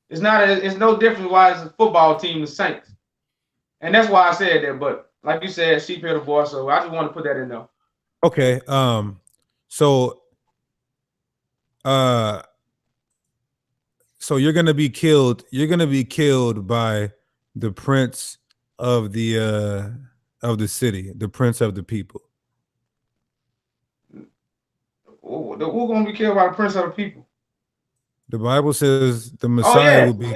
It's no different why it's a football team, the Saints. And that's why I said that. But like you said, sheep hear the voice. So I just want to put that in there. Okay. So you're gonna be killed. You're gonna be killed by the prince of the city, the prince of the people. Who's gonna be killed by the prince of the people? The Bible says the Messiah will be.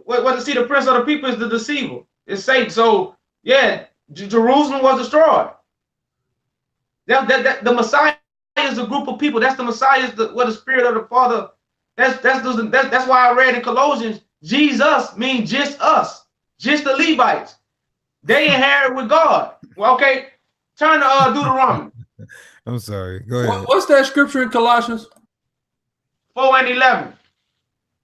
Well, see, the prince of the people is the deceiver. It's Satan. So yeah, Jerusalem was destroyed. The Messiah is a group of people. That's the Messiah. Is the Spirit of the Father. That's why I read in Colossians, Jesus means just us, just the Levites. They inherit with God. Well, okay, turn to Deuteronomy. I'm sorry. Go ahead. What's that scripture in Colossians? 4 and 11.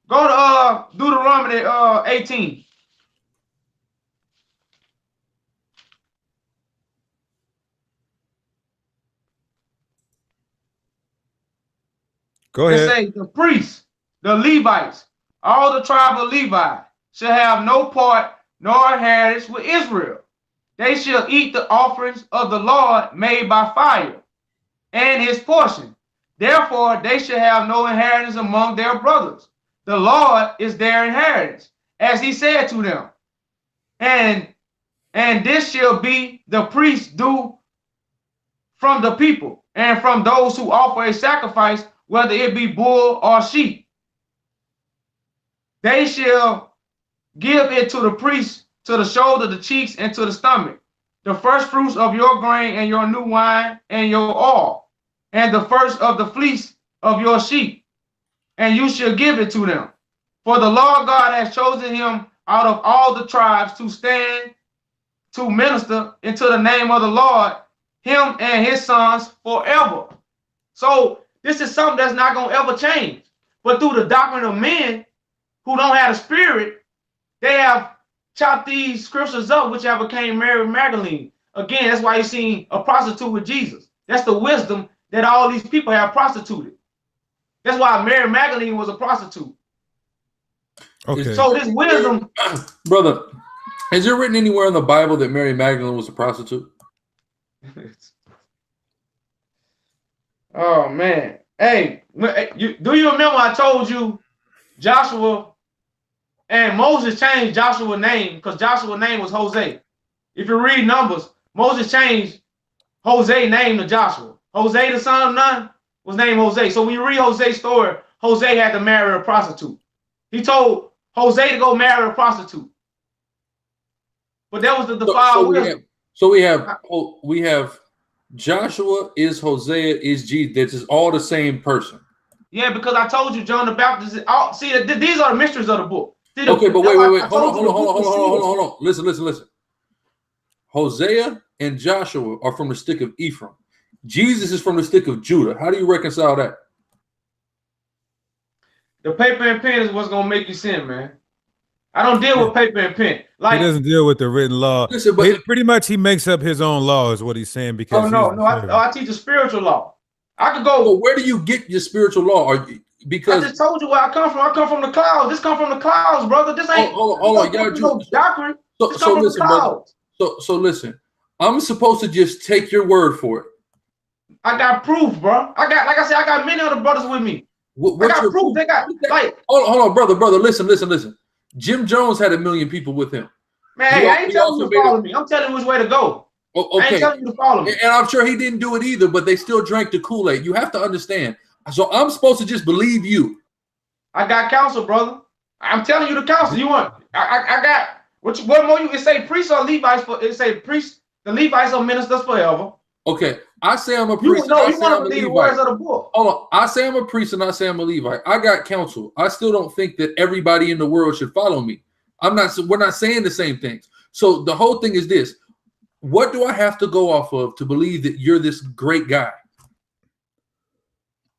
Go to Deuteronomy 18. Go ahead. It says the priests, the Levites, all the tribe of Levi shall have no part nor inheritance with Israel. They shall eat the offerings of the Lord made by fire, and his portion. Therefore, they shall have no inheritance among their brothers. The Lord is their inheritance, as he said to them. And this shall be the priest's due from the people, and from those who offer a sacrifice, whether it be bull or sheep. They shall give it to the priest, to the shoulder, the cheeks, and to the stomach, the first fruits of your grain and your new wine and your oil, and the first of the fleece of your sheep, and you shall give it to them. For the Lord God has chosen him out of all the tribes to stand to minister into the name of the Lord, him and his sons forever. So this is something that's not going to ever change. But through the doctrine of men who don't have the spirit, they have chopped these scriptures up, which have became Mary Magdalene. Again, that's why you seen a prostitute with Jesus. That's the wisdom that all these people have prostituted. That's why Mary Magdalene was a prostitute. Okay. So this wisdom, Brother, is it written anywhere in the Bible that Mary Magdalene was a prostitute? oh man. Hey, do you remember I told you Joshua and Moses changed Joshua's name because Joshua's name was Jose. If you read Numbers, Moses changed Jose's name to Joshua. Jose, the son of Nun, was named Jose. So when you read Jose's story, Jose had to marry a prostitute. He told Jose to go marry a prostitute. But that was the defiled wisdom. We have Joshua is Hosea is Jesus. This is all the same person. Yeah, because I told you John the Baptist. See, these are the mysteries of the book. Okay, but wait. Hold on. Listen. Hosea and Joshua are from the stick of Ephraim. Jesus is from the stick of Judah. How do you reconcile that? The paper and pen is what's gonna make you sin, man. I don't deal with paper and pen. Like he doesn't deal with the written law. Listen, but pretty much he makes up his own law, is what he's saying. Because I teach a spiritual law. I could go. So where do you get your spiritual law? Because I just told you where I come from. I come from the clouds. This come from the clouds, brother. This ain't hold on. no doctrine. So listen, brother. So listen. I'm supposed to just take your word for it. I got proof, bro. Like I said, I got many other brothers with me. I got proof. They got like. Hold on, brother. Listen. Jim Jones had 1 million people with him. Man, I ain't telling you to follow me. I'm telling you which way to go. Okay. I ain't telling you to follow me. And I'm sure he didn't do it either, but they still drank the Kool-Aid. You have to understand. So I'm supposed to just believe you. I got counsel, brother. I'm telling you the counsel. You want? I got what more? You it say priests or Levites? It say priests. The Levites are ministers forever. Okay, I say I'm a priest. You want to believe the words of the book. Hold on. I say I'm a priest and I say I'm a Levite. I got counsel. I still don't think that everybody in the world should follow me. We're not saying the same things. So the whole thing is this. What do I have to go off of to believe that you're this great guy?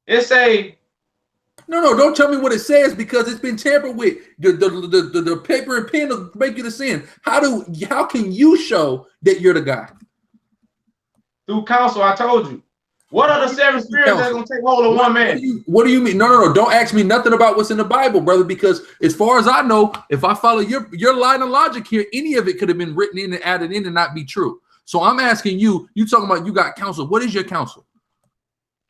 It's a No, don't tell me what it says because it's been tampered with. The paper and pen will make you to sin. How can you show that you're the guy? Through counsel, I told you. What are the 7 spirits that's gonna take hold of one man? What do you mean? No. Don't ask me nothing about what's in the Bible, brother, because as far as I know, if I follow your line of logic here, any of it could have been written in and added in and not be true. So I'm asking you talking about you got counsel. What is your counsel?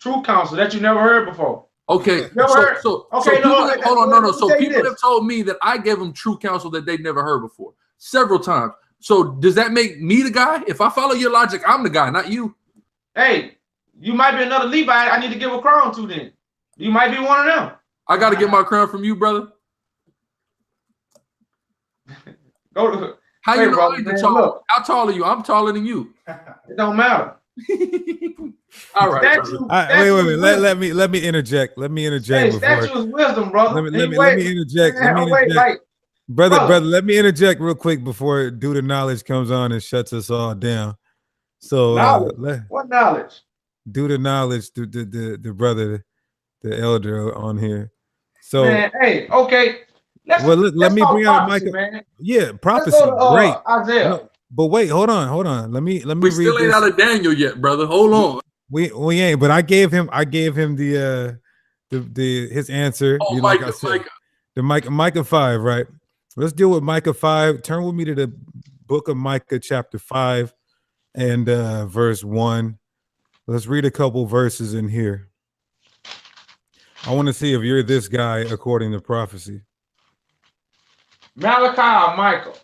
True counsel that you never heard before. Okay. Hold on. So people have told me that I gave them true counsel that they've never heard before several times. So does that make me the guy? If I follow your logic, I'm the guy, not you. Hey, you might be another Levite I need to give a crown to then. You might be one of them. I got to get my crown from you, brother. Go to how hey, you know brother, I ain't man, tall? look. How tall are you? I'm taller than you. It don't matter. All right. Wait. Let me interject. Let me interject. Hey, statue is wisdom, brother. Let me interject. Brother, let me interject real quick before Due to Knowledge comes on and shuts us all down. So what knowledge? Due to Knowledge, the brother, the elder on here. So man, hey, okay. Let me bring out Micah. Man. Yeah, prophecy, great. Isaiah. No, but wait, hold on. Let me we still read ain't out of Daniel yet, brother. Hold on. We ain't, but I gave him the his answer. Oh, like I said, the Micah 5, right? Let's deal with Micah 5. Turn with me to the book of Micah, chapter 5, and verse 1. Let's read a couple verses in here. I want to see if you're this guy according to prophecy. Malachi or Michael?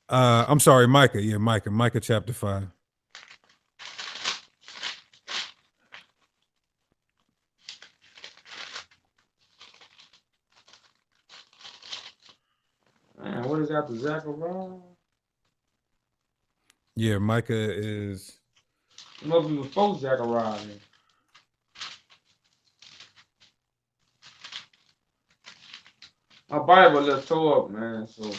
I'm sorry, Micah. Yeah, Micah chapter 5. Man, what is after Zechariah? Yeah, Micah is. It must be before Zechariah. Then. My Bible just tore up, man. So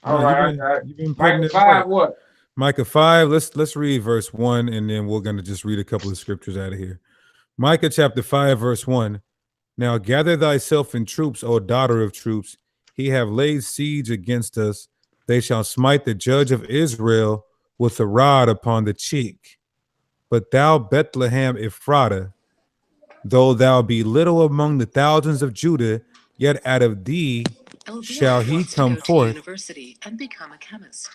All No, right, I got it. you've been putting Micah it 5, work. what? Micah 5. Let's read verse 1, and then we're gonna just read a couple of scriptures out of here. Micah chapter 5, verse 1. Now gather thyself in troops, O daughter of troops. He have laid siege against us. They shall smite the judge of Israel with a rod upon the cheek. But thou, Bethlehem Ephratah, though thou be little among the thousands of Judah, yet out of thee shall he come forth. University and become a chemist.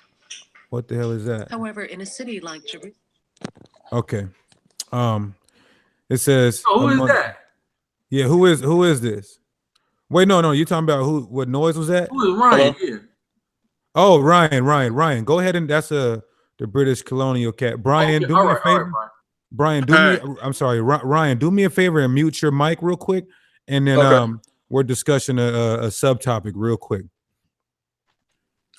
What the hell is that? However, in a city like Jerusalem. Okay. It says. Oh, who is that? Yeah, who is this? Wait, no, you talking about who? What noise was that? Who is Ryan here? Oh, Ryan. Go ahead, and that's the British colonial cat. Brian, Okay, do me all a right, favor. Brian, do me. I'm sorry, Ryan. Do me a favor and mute your mic real quick, and then we're discussing a subtopic real quick.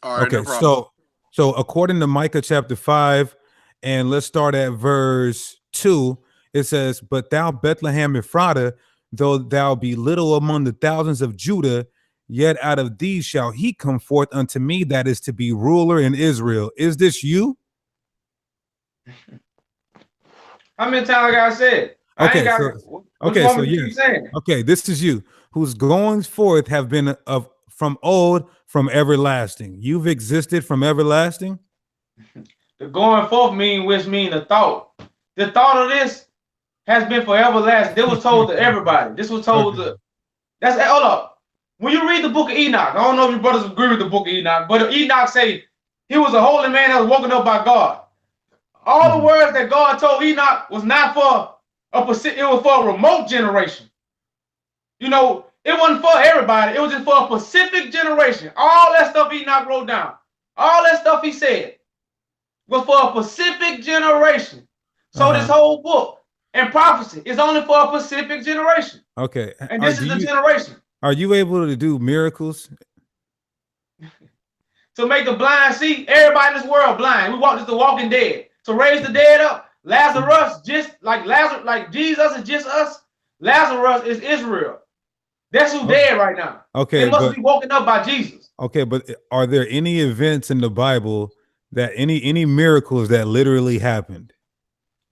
All right, Okay, no problem. so according to Micah chapter 5, and let's start at verse 2. It says, "But thou, Bethlehem Ephratah, though thou be little among the thousands of Judah, yet out of thee shall he come forth unto me that is to be ruler in Israel." Is this you? How many times I gotta say it? Okay, Saying? Okay, this is you, whose goings forth have been from old, from everlasting. You've existed from everlasting. The going forth which mean the thought. The thought of this has been for everlasting. This was told to everybody. This was told to. Hold up. When you read the book of Enoch, I don't know if your brothers agree with the book of Enoch, but Enoch say he was a holy man that was woken up by God. All the words that God told Enoch was not for it was for a remote generation. You know, it wasn't for everybody. It was just for a specific generation. All that stuff Enoch wrote down, all that stuff he said was for a specific generation. So this whole book and prophecy is only for a specific generation. Okay. And this is the generation. Are you able to do miracles? To make the blind see, everybody in this world blind. We walk this the walking dead. To raise the dead up, Lazarus, just like Lazarus, like Jesus is just us. Lazarus is Israel. That's who's dead right now. Okay. They must be woken up by Jesus. Okay, but are there any events in the Bible that any miracles that literally happened?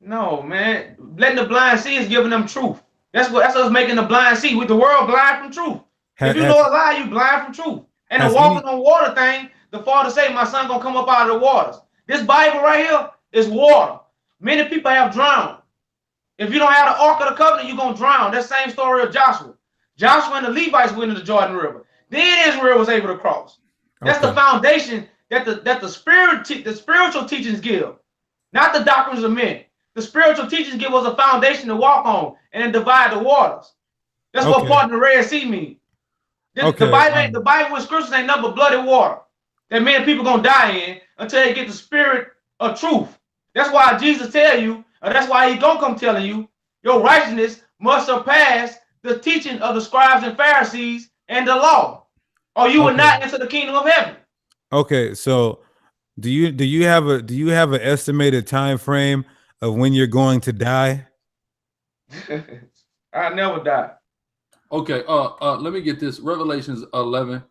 No, man. Letting the blind see is giving them truth. That's us making the blind see. With the world blind from truth. If you know a lie, you blind from truth. And the walking on water thing, the Father say, my son gonna come up out of the waters. This Bible right here is water. Many people have drowned. If you don't have the Ark of the Covenant, you're gonna drown. That same story of Joshua. Joshua and the Levites went into the Jordan River. Then Israel was able to cross. That's the foundation that the spiritual teachings give, not the doctrines of men. The spiritual teachings give us a foundation to walk on and then divide the waters. That's what part of the Red Sea means. The Bible with scriptures ain't nothing but bloody water that many people gonna die in until they get the spirit of truth. That's why Jesus tell you, or that's why he gonna come telling you, your righteousness must surpass the teaching of the scribes and Pharisees and the law, or you will not enter the kingdom of heaven. Okay, so do you have an estimated time frame of when you're going to die? I never die. Okay, let me get this. Revelations 11:7,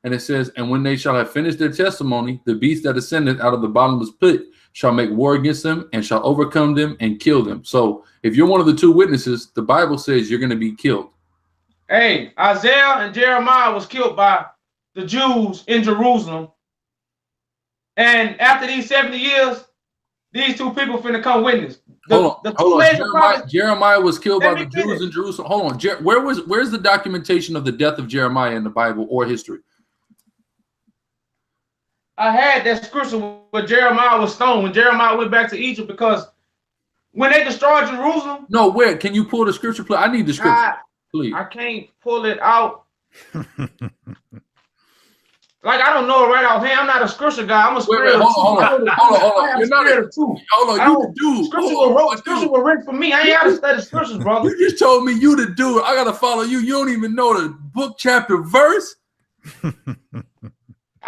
and it says, "And when they shall have finished their testimony, the beast that ascended out of the bottomless pit shall make war against them and shall overcome them and kill them." So if you're one of the two witnesses, the Bible says you're going to be killed. Hey, Isaiah and Jeremiah was killed by the Jews in Jerusalem. And after these 70 years, these two people finna come witness. Hold on. Jeremiah was killed by the Jews in Jerusalem. Hold on. Where's the documentation of the death of Jeremiah in the Bible or history? I had that scripture where Jeremiah was stoned, when Jeremiah went back to Egypt, because when they destroyed Jerusalem. No, where? Can you pull the scripture? I need the scripture, please. I can't pull it out. Like, I don't know it right offhand. I'm not a scripture guy. I'm a spirit of truth. Hold on. You're not a truth. Hold on, you the dude. Scripture was written for me. I ain't got to study scriptures, brother. You just told me you the dude. I got to follow you. You don't even know the book, chapter, verse.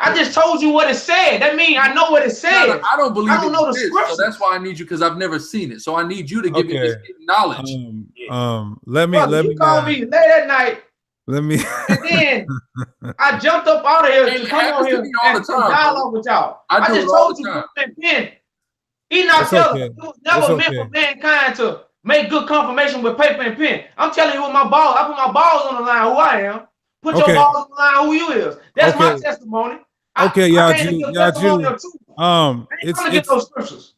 I just told you what it said. That means I know what it said. No, I don't believe I don't know the scripture. So that's why I need you, because I've never seen it. So I need you to give me this knowledge. Let me call me late at night Let me. And then I jumped up out of here It to come happens on to here me all and the time, dialogue with y'all. I do just it all told the you, time. Ben. Enoch It's Taylor, okay. it was never It's meant okay. for mankind to make good confirmation with paper and pen. I'm telling you with my balls. I put my balls on the line who I am. Put your Okay. balls on the line who you is. That's my Okay. testimony. Okay, I came to give testimony Yaju. of truth. I ain't trying to get those scriptures.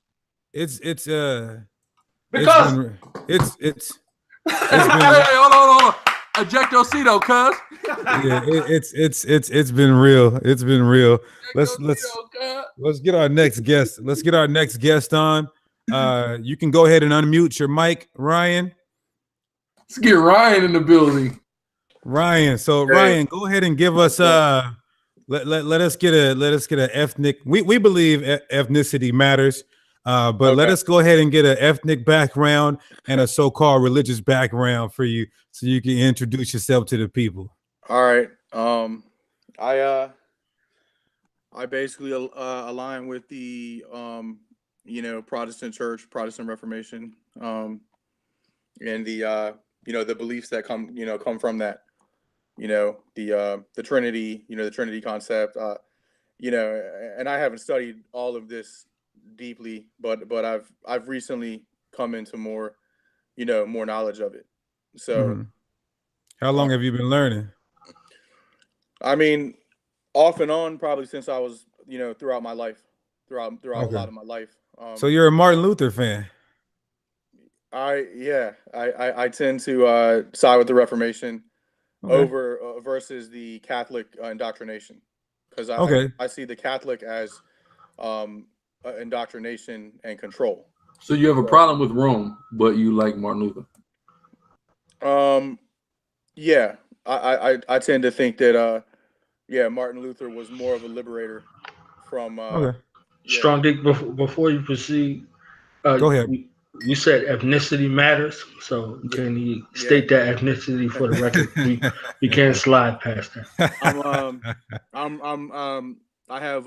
It's Because been it's Hey, been hold on. Eject your seat, cuz. yeah, it's been real. It's been real. Let's get our next guest. Let's get our next guest on. You can go ahead and unmute your mic, Ryan. Let's get Ryan in the building. Ryan. So Hey. Ryan, go ahead and give us let us get a ethnic. We believe ethnicity matters. But let us go ahead and get an ethnic background and a so-called religious background for you, so you can introduce yourself to the people. All right. I basically align with the Protestant Church, Protestant Reformation, and the the beliefs that come from that. The Trinity, the Trinity concept. And I haven't studied all of this deeply, but I've recently come into more knowledge of it. So How long have you been learning? I mean, off and on, probably since I was, throughout my life, throughout a lot of my life. So you're a Martin Luther fan? I tend to side with the Reformation over versus the Catholic indoctrination, because I see the Catholic as indoctrination and control. So you have a problem with Rome, but you like Martin Luther. Yeah, I tend to think that Martin Luther was more of a liberator from Strong Dick, before you proceed, go ahead. You said ethnicity matters, so can you state that ethnicity for the record? We can't slide past that. I have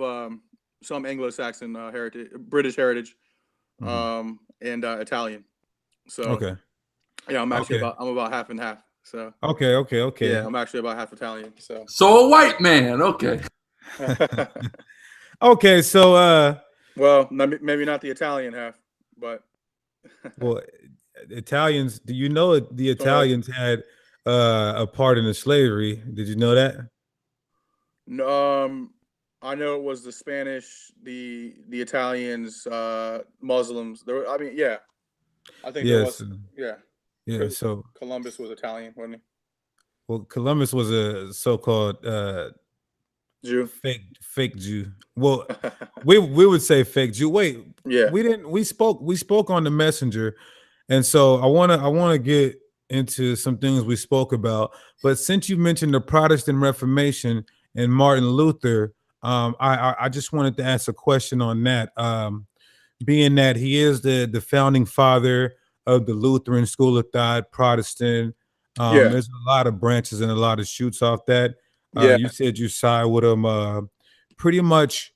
some Anglo-Saxon heritage, British heritage, and Italian. So yeah, I'm actually about half and half. So okay. Yeah, I'm actually about half Italian. So a white man, okay. Okay, so well, maybe not the Italian half, but well, Italians. Do you know the Italians had a part in the slavery? Did you know that? No, I know it was the Spanish, the Italians, Muslims. I think there was. Yeah. So Columbus was Italian, wasn't he? Well, Columbus was a so-called Jew, fake Jew. Well, we would say fake Jew. Wait, yeah, we spoke on the messenger, and so I wanna get into some things we spoke about. But since you mentioned the Protestant Reformation and Martin Luther, I just wanted to ask a question on that. Being that he is the founding father of the Lutheran school of thought, Protestant. There's a lot of branches and a lot of shoots off that. You said you side with him. Pretty much,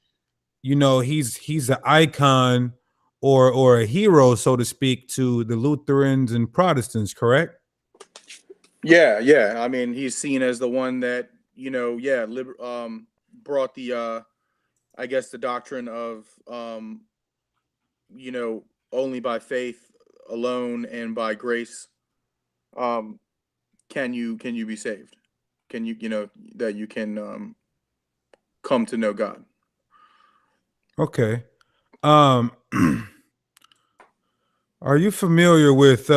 he's an icon or a hero, so to speak, to the Lutherans and Protestants, correct? Yeah. I mean, he's seen as the one that brought the I guess the doctrine of only by faith alone and by grace can you be saved, can you that you can come to know God. Okay. Are you familiar with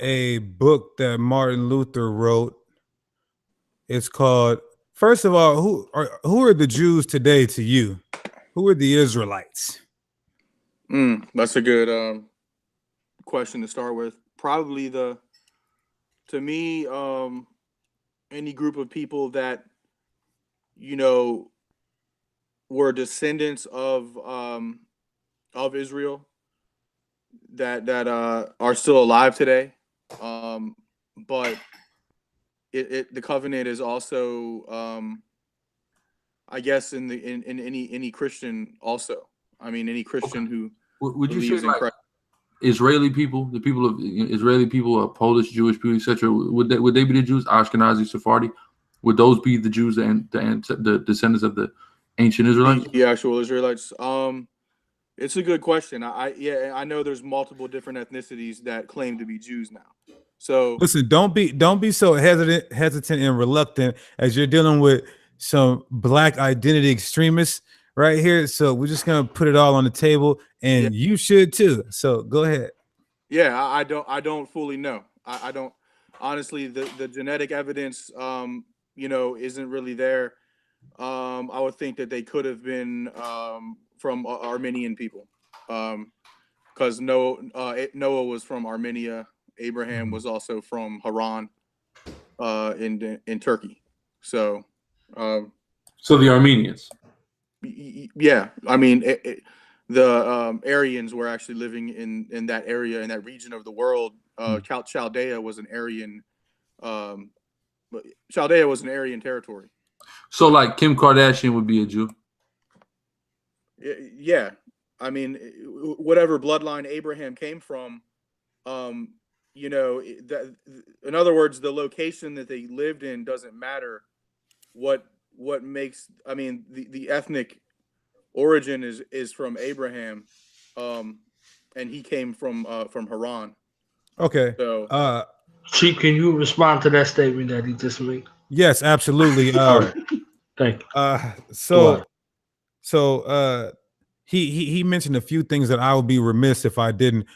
a book that Martin Luther wrote? It's called, first of all, who are the Jews today to you? Who are the Israelites? That's a good question to start with. Probably to me, any group of people that were descendants of Israel that are still alive today. But the covenant is also I guess in any Christian also. I mean, any Christian who Would you believes say in Christ. Israeli people, the people of Israeli people, Polish, Jewish people, etc. Would they be the Jews? Ashkenazi, Sephardi? Would those be the Jews, the descendants of the ancient Israelites? The actual Israelites. It's a good question. I know there's multiple different ethnicities that claim to be Jews now. So Listen, don't be so hesitant and reluctant as you're dealing with some black identity extremists right here. So we're just gonna put it all on the table, and you should too. So go ahead. yeah, I don't fully know. I don't honestly. The genetic evidence, isn't really there. I would think that they could have been from Armenian people, because Noah was from Armenia. Abraham was also from Haran, in Turkey. So, So the Armenians. yeah, I mean, the Aryans were actually living in that area, in that region of the world. Chaldea was an Aryan. Chaldea was an Aryan territory. So like Kim Kardashian would be a Jew. Yeah, I mean, whatever bloodline Abraham came from, that, in other words, the location that they lived in doesn't matter. What makes, I mean, the ethnic origin is from Abraham, and he came from Haran. Okay. So, Chief, can you respond to that statement that he just made? Yes, absolutely. All right. Thank you. So he mentioned a few things that I would be remiss if I didn't.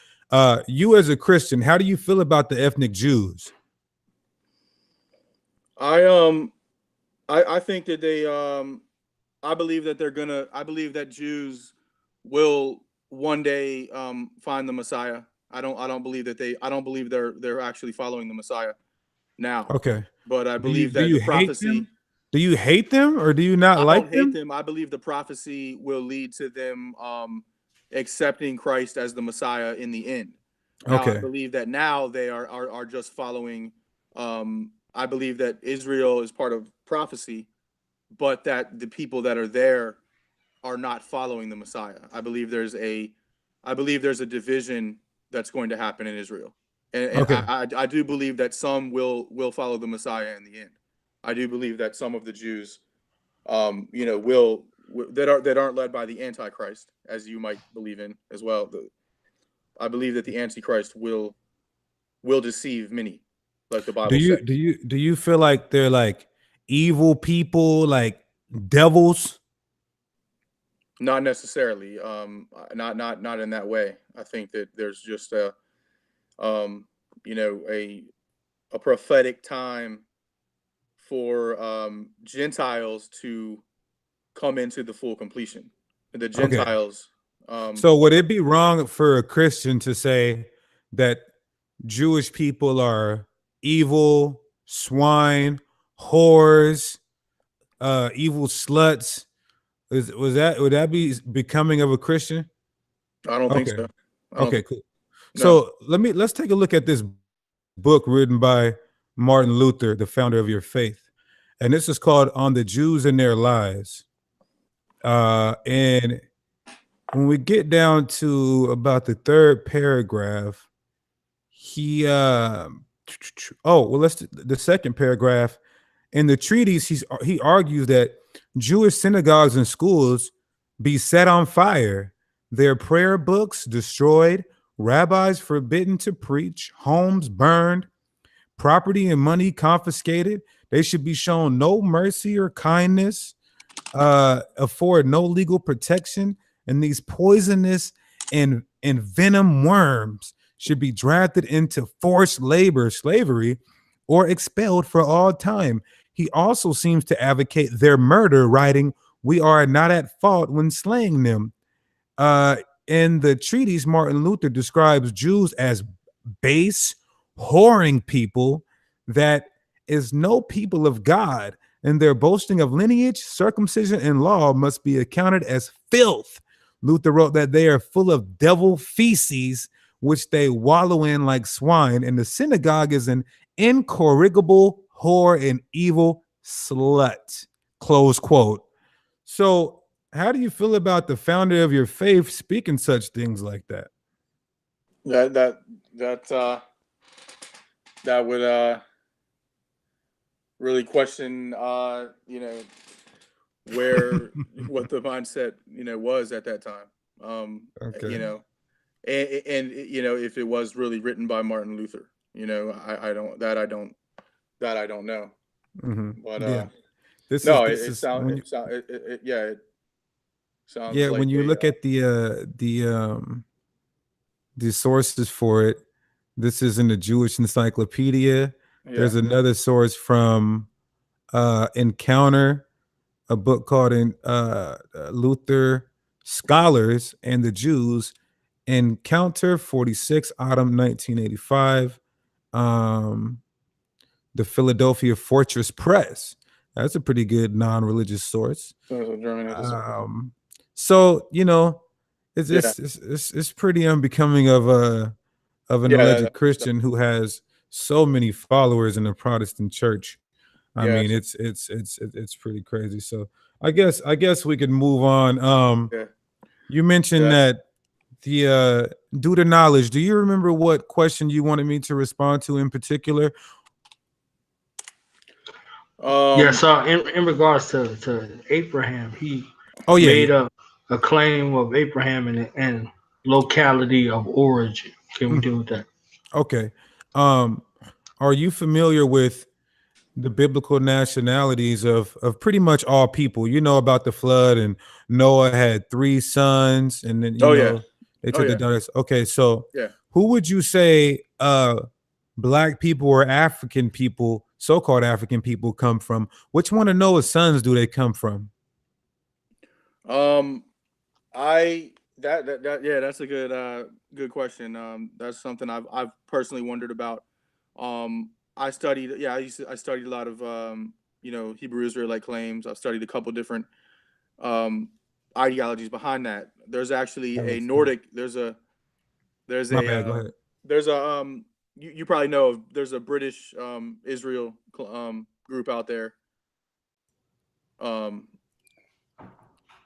You as a Christian, how do you feel about the ethnic Jews? I think that they I believe that Jews will one day find the Messiah. I don't believe they're actually following the Messiah now. Okay. But I believe that the prophecy. Do you hate them or do you not like them? I don't hate them. I believe the prophecy will lead to them accepting Christ as the Messiah in the end. Now, Okay. I believe that now they are just following. I believe that Israel is part of prophecy, but that the people that are there are not following the Messiah. I believe there's a division that's going to happen in Israel, and Okay. I do believe that some will follow the Messiah in the end. I do believe that some of the Jews, that aren't led by the Antichrist, as you might believe in as well. I believe that the Antichrist will deceive many, like the Bible says. Do you feel like they're like evil people, like devils? Not necessarily. Not in that way. I think that there's just a prophetic time for Gentiles to come into the full completion. The Gentiles. So would it be wrong for a Christian to say that Jewish people are evil, swine, whores, evil sluts? Would that be becoming of a Christian? I don't think so. Okay, cool. No. So let's take a look at this book written by Martin Luther, the founder of your faith. And this is called On the Jews and Their Lies. And when we get down to about the third paragraph, the second paragraph in the treatise, he argues that Jewish synagogues and schools be set on fire, their prayer books destroyed, rabbis forbidden to preach, homes burned, property and money confiscated. They should be shown no mercy or kindness, afford no legal protection, and these poisonous and venom worms should be drafted into forced labor, slavery, or expelled for all time. He also seems to advocate their murder, writing, "We are not at fault when slaying them." In the treatise, Martin Luther describes Jews as base, whoring people that is no people of God, and their boasting of lineage, circumcision, and law must be accounted as filth. Luther wrote that they are full of devil feces, which they wallow in like swine, and the synagogue is an incorrigible whore and evil slut. Close quote. So how do you feel about the founder of your faith speaking such things like that? That would really question where what the mindset was at that time. Okay. And if it was really written by Martin Luther, I don't know. But Yeah. This no, is it sounds sounds yeah, like when you look at the sources for it, this is in the Jewish Encyclopedia. There's another source from Encounter, a book called Luther Scholars and the Jews, Encounter 46, autumn 1985. The Philadelphia Fortress Press. That's a pretty good non-religious source. So it's pretty unbecoming of an alleged Christian who has so many followers in the Protestant church. I mean, it's pretty crazy. So I guess we could move on. You mentioned that the due to knowledge. Do you remember what question you wanted me to respond to in particular? So in regards to Abraham, he made a claim of Abraham and locality of origin. Can we deal with that? Okay. Are you familiar with the biblical nationalities of pretty much all people? You know about the flood, and Noah had 3 sons, and then they took the daughters. Okay, so who would you say Black people or African people, so-called African people, come from? Which one of Noah's sons do they come from? That's a good question. That's something I've personally wondered about. I studied a lot of Hebrew Israelite claims. I've studied a couple different ideologies behind that. There's actually a Nordic. You probably know there's a British Israel group out there.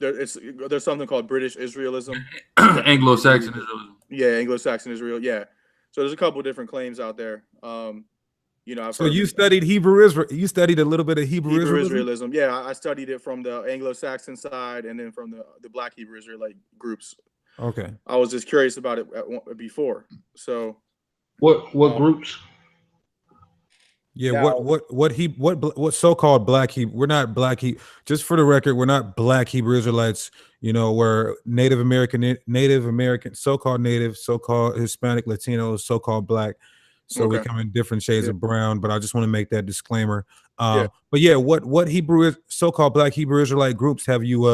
There's something called British Israelism. Anglo-Saxon Israelism. Yeah, Anglo-Saxon Israel. Yeah. So there's a couple different claims out there. So you studied Hebrew Israel. You studied a little bit of Hebrew Israelism. Yeah, I studied it from the Anglo-Saxon side and then from the Black Hebrew Israelite groups. Okay. I was just curious about it before. So what groups? Yeah, now, what so-called Black Hebrew? We're not Black Hebrew. Just for the record, we're not Black Hebrew Israelites. We're Native American, so-called Native, so-called Hispanic, Latino, so-called Black. So we come in different shades of brown. But I just want to make that disclaimer. But what Hebrew so-called Black Hebrew Israelite groups have you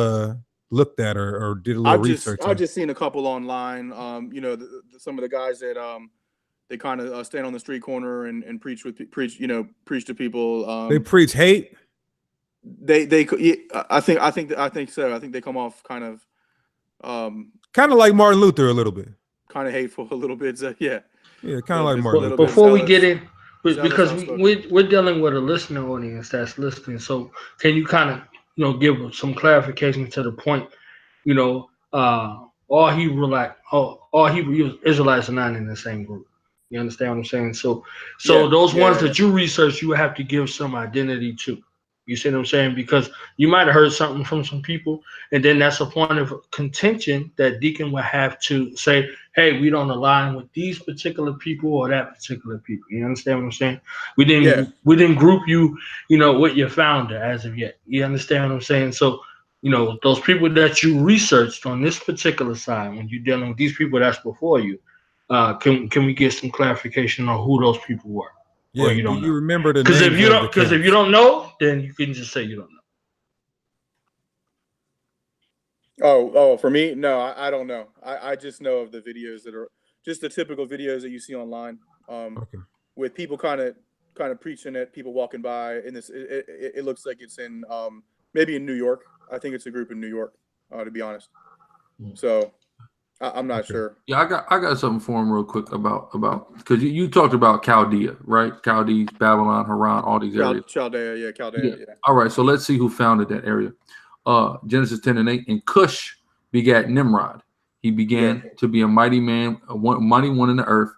looked at or did a little research? I've just seen a couple online. Some of the guys that they kind of stand on the street corner and preach to people. They preach hate. I think so. I think they come off kind of like Martin Luther a little bit. Kind of hateful a little bit. Yeah, kind of like Martin Luther. Before we get in, because we're dealing with a listening audience that's listening. So can you kind of give some clarification to the point? All Hebrew Israelites are not in the same group. You understand what I'm saying? So those ones that you research, you have to give some identity to. You see what I'm saying? Because you might have heard something from some people, and then that's a point of contention that Deacon will have to say, hey, we don't align with these particular people or that particular people. You understand what I'm saying? We didn't group you, with your founder as of yet. You understand what I'm saying? So, those people that you researched on this particular side, when you're dealing with these people that's before you, can we get some clarification on who those people were? Yeah, or you don't know? Remember the because if you don't know, then you can just say you don't know. Oh, for me, no, I don't know. I just know of the videos that are just the typical videos that you see online, with people kind of preaching at people walking by. And it looks like it's in maybe in New York. I think it's a group in New York, to be honest. So. I'm not sure. Yeah, I got something for him real quick about because you talked about Chaldea, right? Chaldees, Babylon, Haran, all these areas. Chaldea. All right, so let's see who founded that area. Genesis 10:8, and Cush begat Nimrod. He began to be a mighty man, mighty one in the earth.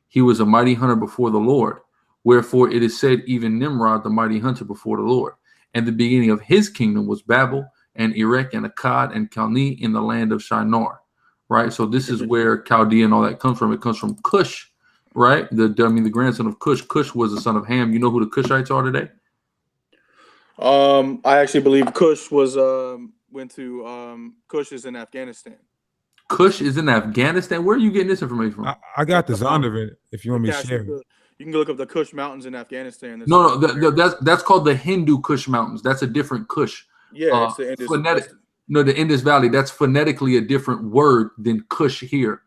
He was a mighty hunter before the Lord. Wherefore it is said, even Nimrod, the mighty hunter before the Lord. And the beginning of his kingdom was Babel and Erech and Akkad and Calneh in the land of Shinar. Right. So this is where Chaldea and all that comes from. It comes from Cush, right? The grandson of Cush. Cush was the son of Ham. You know who the Cushites are today? I actually believe Cush was went to Cush is in Afghanistan. Cush is in Afghanistan. Where are you getting this information from? I got the Zondervan if you want me to share. You can look up the Cush Mountains in Afghanistan. No, that's called the Hindu Kush Mountains. That's a different Kush. Yeah, it's the Indus. The Indus Valley. That's phonetically a different word than Kush here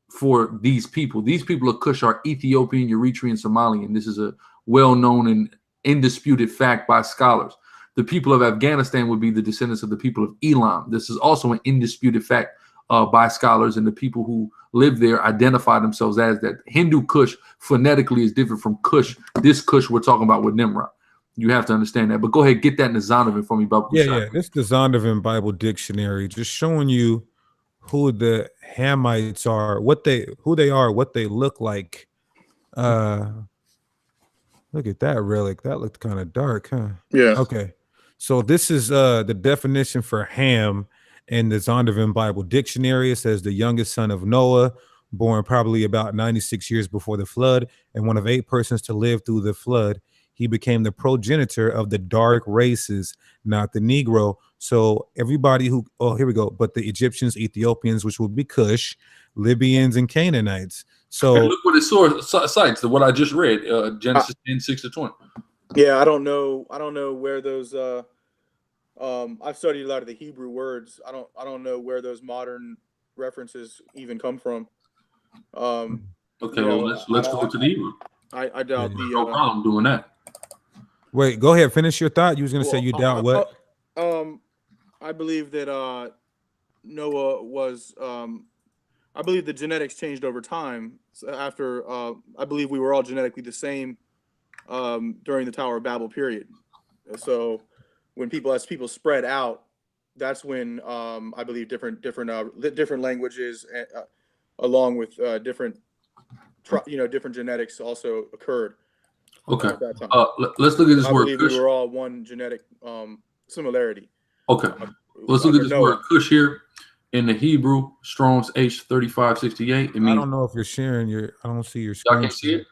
for these people. These people of Kush are Ethiopian, Eritrean, Somalian. This is a well-known and indisputed fact by scholars. The people of Afghanistan would be the descendants of the people of Elam. This is also an indisputed fact by scholars, and the people who live there identify themselves as that. Hindu Kush phonetically is different from Kush. This Kush we're talking about with Nimrod. You have to understand that. But go ahead, get that in the Zondervan for me, Bible. Yeah. This is the Zondervan Bible Dictionary, just showing you who the Hamites are, who they are, what they look like. Look at that relic. That looked kind of dark, huh? Yeah. Okay. So this is the definition for Ham in the Zondervan Bible Dictionary. It says the youngest son of Noah, born probably about 96 years before the flood, and one of 8 persons to live through the flood. He became the progenitor of the dark races, not the Negro. So everybody here we go. But the Egyptians, Ethiopians, which would be Cush, Libyans, and Canaanites. So and look what it cites, what I just read, Genesis 10:6-20. Yeah, I don't know where those. I've studied a lot of the Hebrew words. I don't know where those modern references even come from. Okay, let's go to the Hebrew. I doubt the. No problem doing that. Wait, go ahead. Finish your thought. You was going to say you doubt what? I believe that Noah was. I believe the genetics changed over time. So after I believe we were all genetically the same during the Tower of Babel period. So when people spread out, that's when I believe different languages along with different genetics also occurred. Okay. At that time. Let's look at this word. I believe we were all one genetic similarity. Okay. Let's look at this word Cush here in the Hebrew, Strong's H3568. It means, I don't know if you're sharing I don't see your screen. I can see it.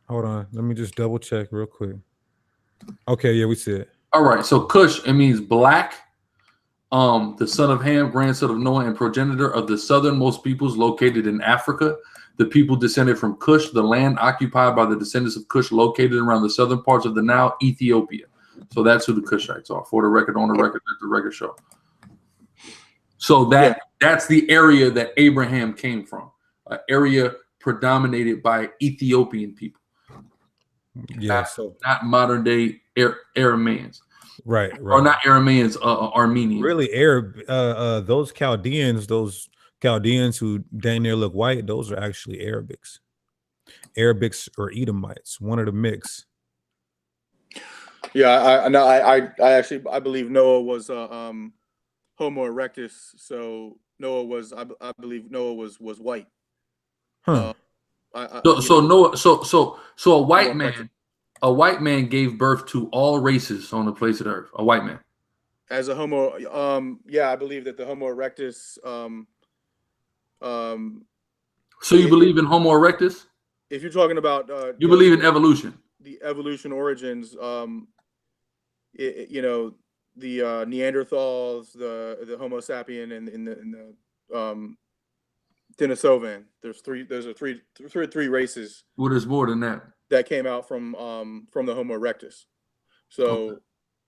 Hold on. Let me just double check real quick. Okay. Yeah, we see it. All right. So Cush, it means black, the son of Ham, grandson of Noah, and progenitor of the southernmost peoples located in Africa. The people descended from Cush, the land occupied by the descendants of Cush located around the southern parts of the now Ethiopia. So that's who the Cushites are. For the record, on the record, let the record show. So that's the area that Abraham came from, an area predominated by Ethiopian people. Yeah, not modern day Arameans. Right. Or not Arameans, Armenians. Really, Arab. Those Chaldeans who dang near look white, those are actually Arabics or Edomites, one of the mix. Yeah, I believe Noah was Homo erectus. So Noah was, I believe Noah was white. Huh. So a white man gave birth to all races on the face of the earth. A white man. As a Homo, I believe that the Homo erectus. So you believe in Homo erectus? If you're talking about, you believe in evolution. The evolution origins, the Neanderthals, the Homo sapien, and the Denisovan. Those are three races. Well, there's more than that. That came out from the Homo erectus. So okay.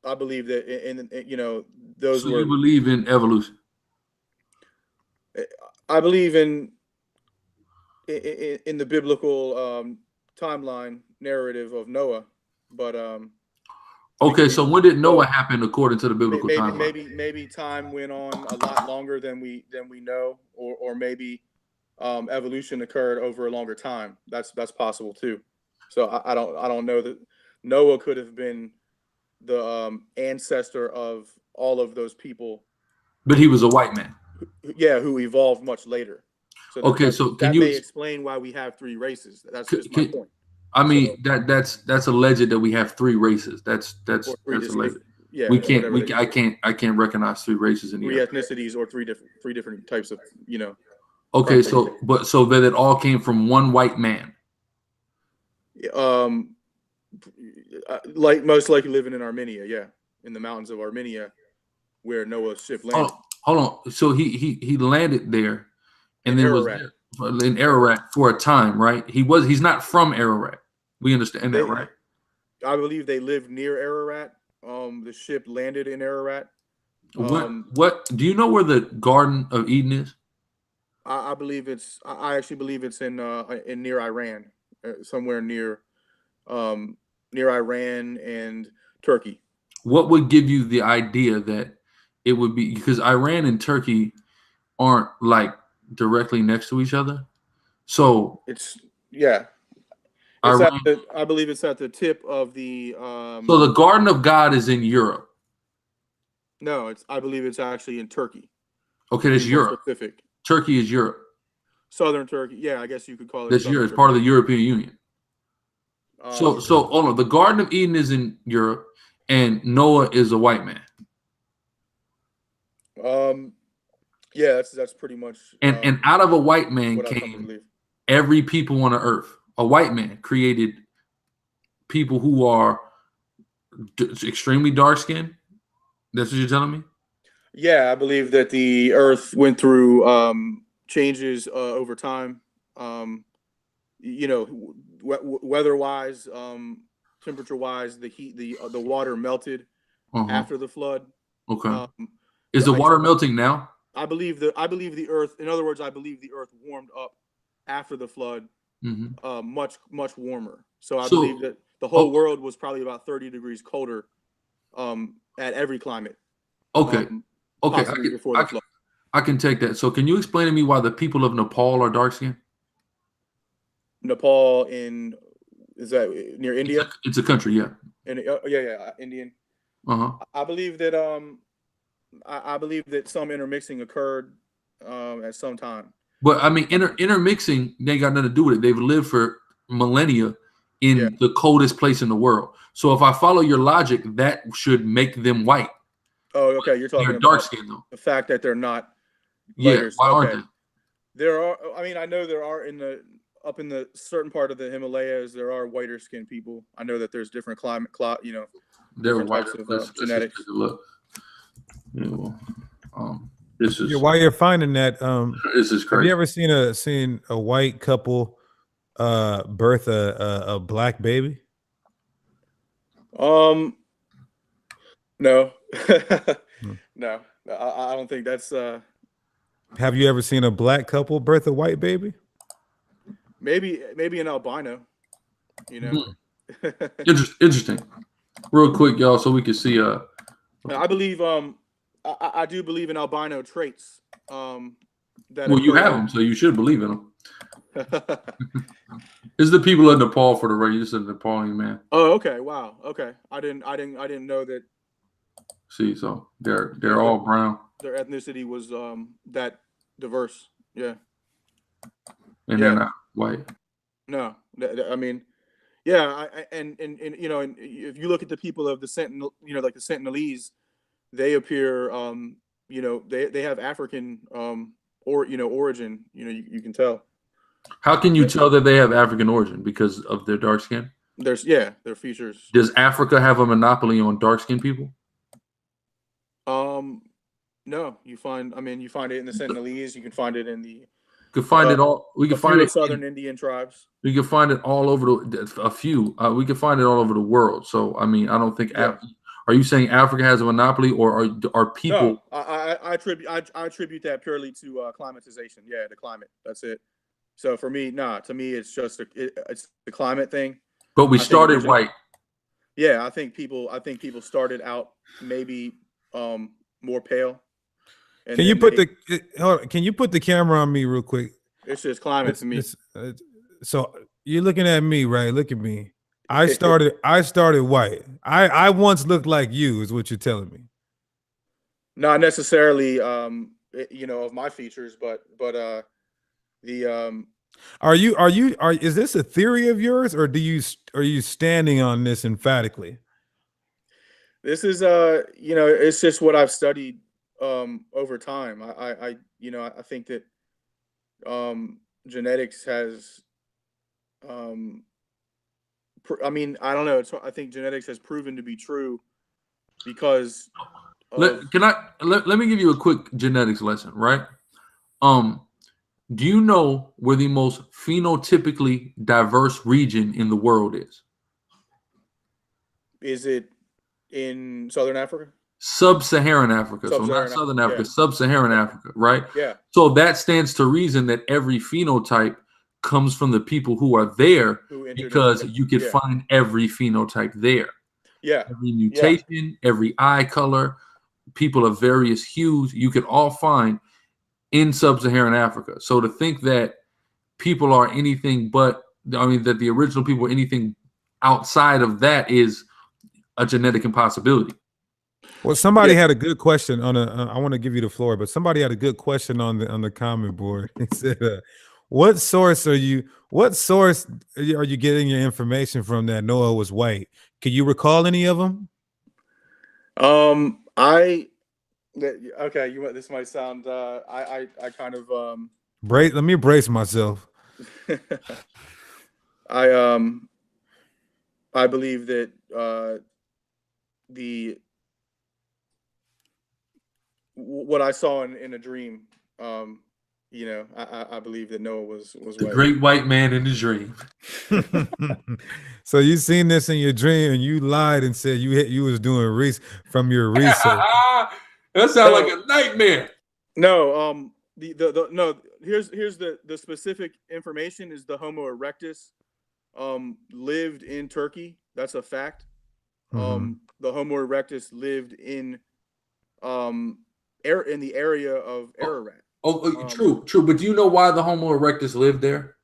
I believe that those. So you believe in evolution? I believe in the biblical timeline narrative of Noah, but okay. So when did Noah happen according to the biblical timeline? Maybe time went on a lot longer than we know, or maybe evolution occurred over a longer time. That's possible too. So I don't know that Noah could have been the ancestor of all of those people. But he was a white man. who evolved much later. So Okay, so can that you may explain why we have 3 races. That's just my point. I mean, that's alleged that we have 3 races. That's Or 3 alleged. distinct, yeah, We can't whatever they- I can't recognize 3 races in the 3 earth. ethnicities or 3 different types of, Okay, property. so that it all came from one white man. Like most likely living in Armenia, yeah, in the mountains of Armenia, where Noah's ship landed. Hold on. So he landed there, and In then Ararat. was in Ararat for a time, right? He's not from Ararat. We understand that, right? I believe they lived near Ararat. The ship landed in Ararat. What do you know where the Garden of Eden is? I believe it's. I actually believe it's in near Iran, somewhere near Iran and Turkey. What would give you the idea that it would be, because Iran and Turkey aren't like directly next to each other? So It's yeah. Iran, I believe it's at the tip of the. so the Garden of God is in Europe. No, I believe it's actually in Turkey. Okay, that's To be more Europe. Specific. Turkey is Europe. Southern Turkey. Yeah, I guess you could call it. That's Southern Europe. It's part of the European Union. Turkey. So hold on. The Garden of Eden is in Europe, and Noah is a white man. Yeah, that's pretty much. And out of a white man what I come to came believe. every people on the earth. A white man created people who are extremely dark skinned. That's what you're telling me? Yeah, I believe that the Earth went through changes over time. Weather-wise, temperature-wise, the water melted after the flood. Okay. Is the water melting now? I believe the Earth. In other words, I believe the Earth warmed up after the flood, much warmer. So I believe that the whole world was probably about 30 degrees colder at every climate. Okay. Possibly before the flood. I can take that. So can you explain to me why the people of Nepal are dark skinned? Nepal is that near India? It's a country, yeah. And Indian. I believe that some intermixing occurred at some time. But I mean, intermixing, they ain't got nothing to do with it. They've lived for millennia in the coldest place in the world. So if I follow your logic, that should make them white. Oh, okay. You're talking They're about dark skinned though. The fact that they're not. Yeah. Why aren't they? There are. I mean, I know there are up in the certain part of the Himalayas. There are whiter skinned people. I know that there's different climate. They're different whiter. types of genetics. Look. This is While you're finding that, this is crazy. have you ever seen a white couple birth a black baby? No. No. I don't think that's Have you ever seen a black couple birth a white baby? maybe an albino, Interesting. Real quick, y'all, so we can see I believe I do believe in albino traits. That well, you have them, so you should believe in them. It's the people of Nepal for the record. This is a Nepalian man. Oh, okay. Wow. Okay. I didn't know that. See, so they're all brown. Their ethnicity was that diverse. Yeah. And they're not white. No. I mean, yeah. And if you look at the people of the Sentinel, like the Sentinelese, they appear, they have African origin. You can tell. How can you tell that they have African origin? Because of their dark skin? Their features. Does Africa have a monopoly on dark skinned people? No, you find it in the Sentinelese. You can find it in the. We can find it Southern Indian tribes. We can find it all over a few. We can find it all over the world. So I mean, I don't think. Yeah. Are you saying Africa has a monopoly, or are people? No, I attribute that purely to climatization. Yeah, the climate. That's it. So for me, to me, it's just it's the climate thing. But we started white. Yeah, I think people started out maybe more pale. Can you put the camera on me real quick? It's just climate to me. So you're looking at me, right? Look at me. I started white. I once looked like you, is what you're telling me. Not necessarily of my features, but the is this a theory of yours, or are you standing on this emphatically? this is it's just what I've studied over time. I think that genetics has I don't know. I think genetics has proven to be true because Let me give you a quick genetics lesson, right? Do you know where the most phenotypically diverse region in the world is? Is it in Southern Africa? Sub-Saharan Africa. So not Sub-Saharan Southern Africa, Africa, yeah. Sub-Saharan Africa, right? Yeah. So that stands to reason that every phenotype comes from the people who are there, Who entered because into- you could yeah. find every phenotype there. Yeah. Every mutation, every eye color, people of various hues, you could all find in Sub-Saharan Africa. So to think that people are anything but, that the original people are anything outside of that is a genetic impossibility. Well, somebody had a good question on I want to give you the floor, but somebody had a good question on the comment board. He said, what source are you getting your information from that Noah was white? Can you recall any of them? This might sound I kind of let me brace myself. I believe that what I saw in a dream, I believe that Noah was The white. great white man in his dream. So you seen this in your dream and you lied and said you was doing from your research. That sounds like a nightmare. No, here's the specific information is the Homo erectus lived in Turkey. That's a fact. Mm-hmm. The Homo erectus lived in the area of Ararat. True. But do you know why the Homo erectus lived there?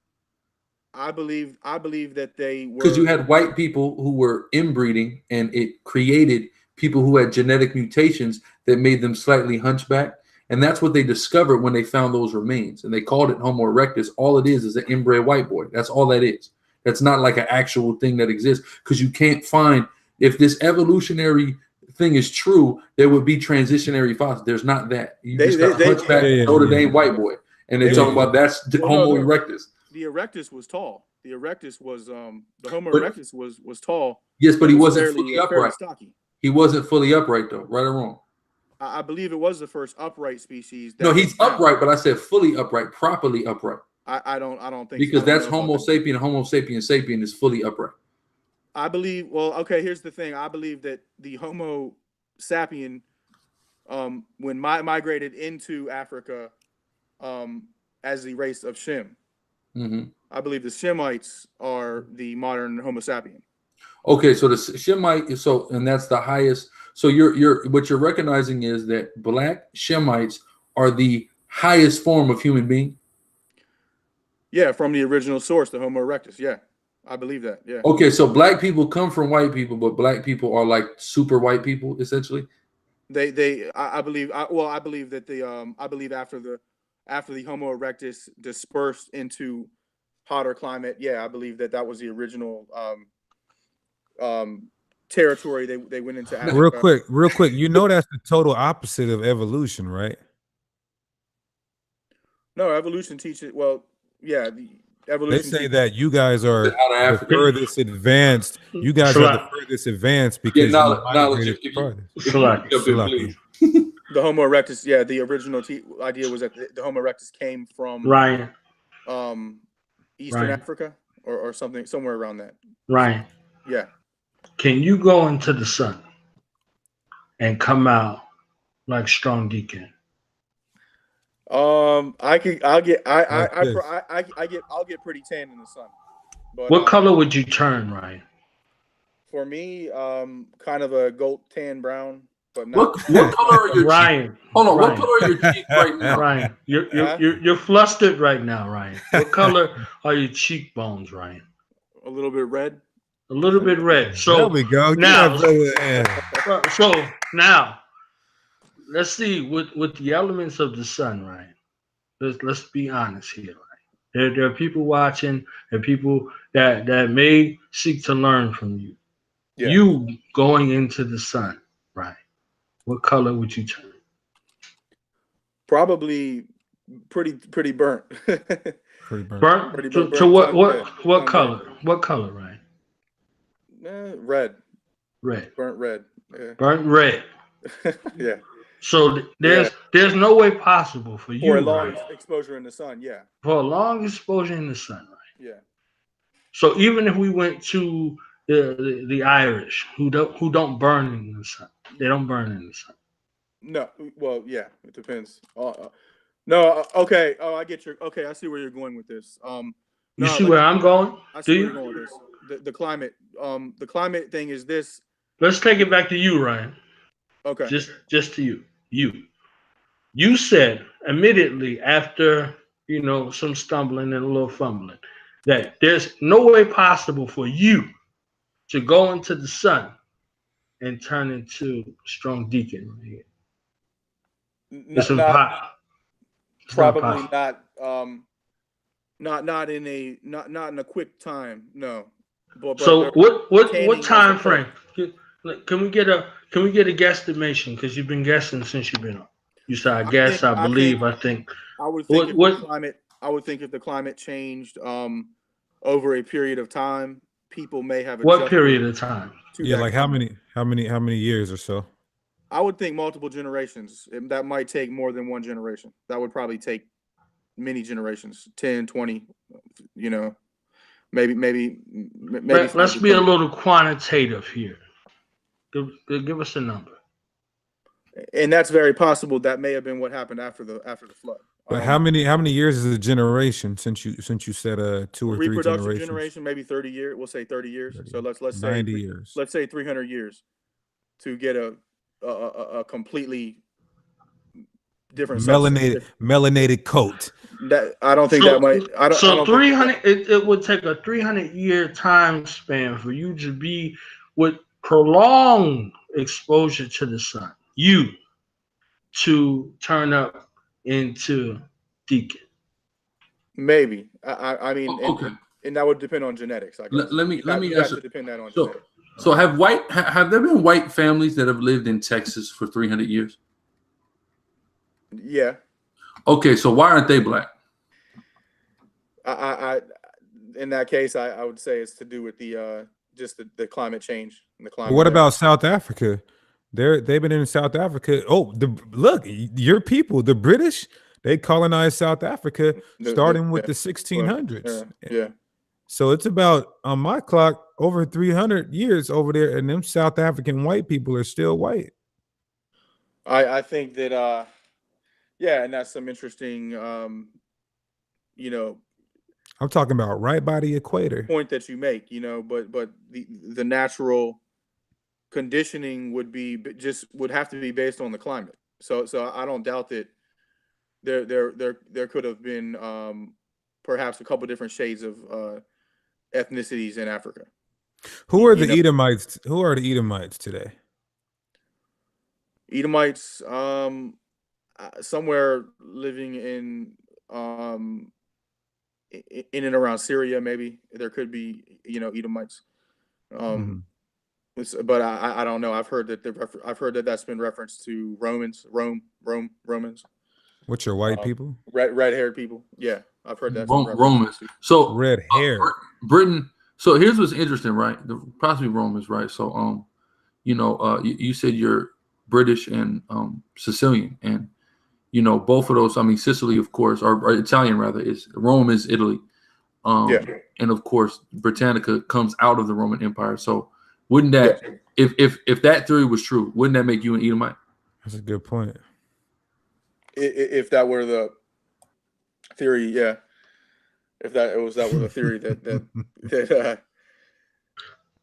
I believe that they were, because you had white people who were inbreeding, and it created people who had genetic mutations that made them slightly hunchback. And that's what they discovered when they found those remains. And they called it Homo erectus. All it is an inbred white boy. That's all that is. That's not like an actual thing that exists, because you can't find, if this evolutionary thing is true, there would be transitionary fossils. There's not that. You just got a hunchback Notre Dame white boy. And they're talking about that's Homo erectus. The erectus was tall. The erectus was the Homo erectus was tall. Yes, but he wasn't fully fairly upright. stocky. He wasn't fully upright though, right or wrong? I believe it was the first upright species. No, he's upright, but I said fully upright, properly upright. I don't think because so. that's Homo sapien. Homo sapien sapien is fully upright. I believe. Well, okay. Here's the thing. I believe that the Homo sapien, when migrated into Africa, as the race of Shem, I believe the Shemites are the modern Homo sapien. Okay, so the Shemite is and that's the highest. So you're what you're recognizing is that black Shemites are the highest form of human being. Yeah, from the original source, the Homo erectus. Yeah, I believe that. Yeah. Okay, so black people come from white people, but black people are like super white people, essentially. I believe that I believe after the Homo erectus dispersed into hotter climate, yeah, I believe that was the original territory they went into Africa. Real quick, you know that's the total opposite of evolution, right? No, evolution teaches. Well, yeah, the evolution. They say that you guys are the furthest advanced. You guys are the furthest advanced because you migrated farthest. The Homo erectus, yeah, the original idea was that the Homo erectus came from Eastern Africa or something, somewhere around that. Ryan. Yeah. Can you go into the sun and come out like Strong Deacon? I'll get pretty tan in the sun. But, what color would you turn, Ryan? For me, kind of a gold tan brown, but not. What color are your Ryan? Cheeks? Hold on, Ryan. what color are your cheeks right now? Ryan, you're flustered right now, Ryan. What color are your cheekbones, Ryan? A little bit red. A little bit red. So there we go. Now, so now, let's see with the elements of the sun, right? Let's be honest here, right? There are people watching and people that may seek to learn from you. Yeah. You going into the sun, right? What color would you turn? Probably pretty burnt. Pretty burnt. Burnt Pretty to, burnt to what tongue, what yeah. what Tongue color? burnt. What color, right? Red. Red. Burnt red. Yeah. Burnt red. Yeah. So there's no way possible for you, For a long right? exposure in the sun. Yeah. For a long exposure in the sun, right? Yeah. So even if we went to the Irish who don't burn in the sun, they don't burn in the sun. No. Well, yeah. It depends. No. Okay. Oh, I get your. Okay, I see where you're going with this. You no, see like, where I'm going? I Do see where you're you? going with this. The climate. The climate thing is this. Let's take it back to you, Ryan. Okay. Just to you. You said immediately after some stumbling and a little fumbling that there's no way possible for you to go into the sun and turn into strong deacon right here. It's impossible. Probably not. Not in a quick time. No. But So what Canning time doesn't frame? Can we get a guesstimation? Because you've been guessing since you've been on. You said I guess, I believe, I think. I would think What- if the climate. I would think if the climate changed over a period of time, people may have. What adjusted period of time? to Yeah, that like climate. how many years or so? I would think multiple generations. That might take more than one generation. That would probably take many generations, 10, 20, maybe. Let's be a little quantitative here. Give us a number. And that's very possible. That may have been what happened after the flood. But how many years is a generation since you said 2 or 3 reproductive generations? generation, maybe 30 years. We'll say 30 years. 30. So let's say 90 years. Let's say 300 years to get a completely different melanated coat. That I don't think So- that might. I don't. So I don't 300, it would take a 300-year time span for you to be with prolonged exposure to the sun. You to turn up into deacon. Maybe. I mean, Okay. and that would depend on genetics. I guess. Let me You ask have to you. depend that on So, genetics. so have there been white families that have lived in Texas for 300 years? Yeah. Okay, so why aren't they black? I in that case, I would say it's to do with the just the climate change and the climate. What about South Africa? They've been in South Africa. Oh, look, your people, the British, they colonized South Africa starting with the 1600s. Yeah. So it's about, on my clock, over 300 years over there, and them South African white people are still white. I think that yeah, and that's some interesting I'm talking about right by the equator. point that you make, but the natural conditioning would have to be based on the climate. So I don't doubt that there could have been perhaps a couple different shades of ethnicities in Africa. Who are the Edomites? Who are the Edomites today? Edomites, somewhere living in and around Syria, maybe there could be Edomites. But I don't know. I've heard that that's been referenced to Romans. Which are white people? Red-haired people. Yeah, I've heard that. Romans. So Red hair. Britain. So here's what's interesting, right? Possibly Romans, right? So you said you're British and Sicilian, and both of those. I mean, Sicily, of course, or Italian rather, is Rome is Italy. And of course, Britannica comes out of the Roman Empire. So wouldn't that, if that theory was true, wouldn't that make you an Edomite? That's a good point. If that were the theory, yeah. If that were the theory that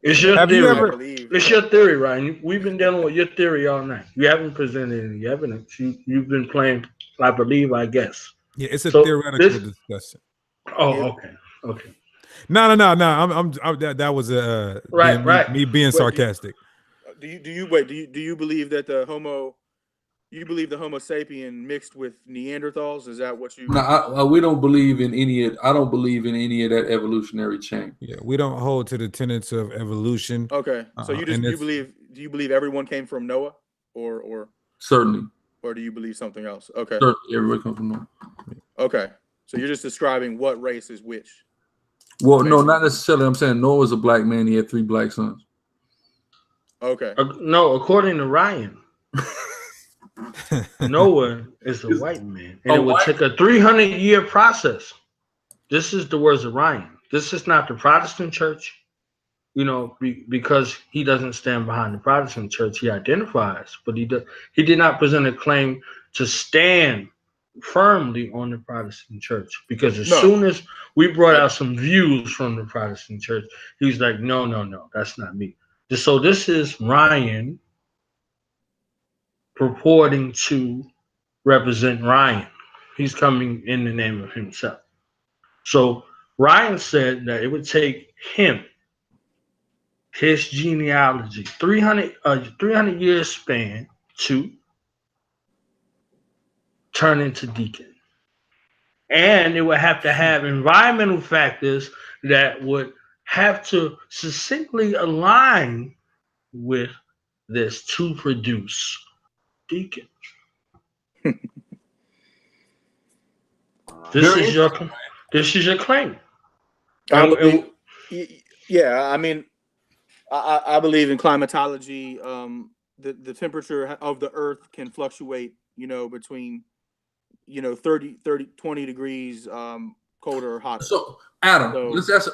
It's your Have you theory. ever- It's your theory, Ryan. We've been dealing with your theory all night. You haven't presented any evidence. You've been playing, I believe, I guess. Yeah, it's a So theoretical this- discussion. Oh, okay. No. That was Right. me being Wait, sarcastic. do you believe that the Homo You believe the Homo sapien mixed with Neanderthals? Is that what you? No, we don't believe in any of. I don't believe in any of that evolutionary chain. Yeah, we don't hold to the tenets of evolution. Okay, so you and you it's- believe? Do you believe everyone came from Noah, or Certainly, do you believe something else? Okay, certainly, everybody comes from Noah. okay. So you're just describing what race is which. Well, no, Basically. not necessarily. I'm saying Noah was a black man. He had 3 black sons. Okay. No, according to Ryan, Noah is a white man, and it would take a 300-year process. This is the words of Ryan. This is not the Protestant church, because he doesn't stand behind the Protestant church. He identifies, but he did not present a claim to stand firmly on the Protestant church, because as soon as we brought out some views from the Protestant church, he's like, no, that's not me. So this is Ryan purporting to represent Ryan. He's coming in the name of himself. So Ryan said that it would take him, his genealogy, 300 years span to turn into deacon. And it would have to have environmental factors that would have to succinctly align with this to produce deacon. This is your claim. Yeah, I mean, I believe in climatology. The temperature of the Earth can fluctuate, between 20 degrees colder or hotter. So Adam,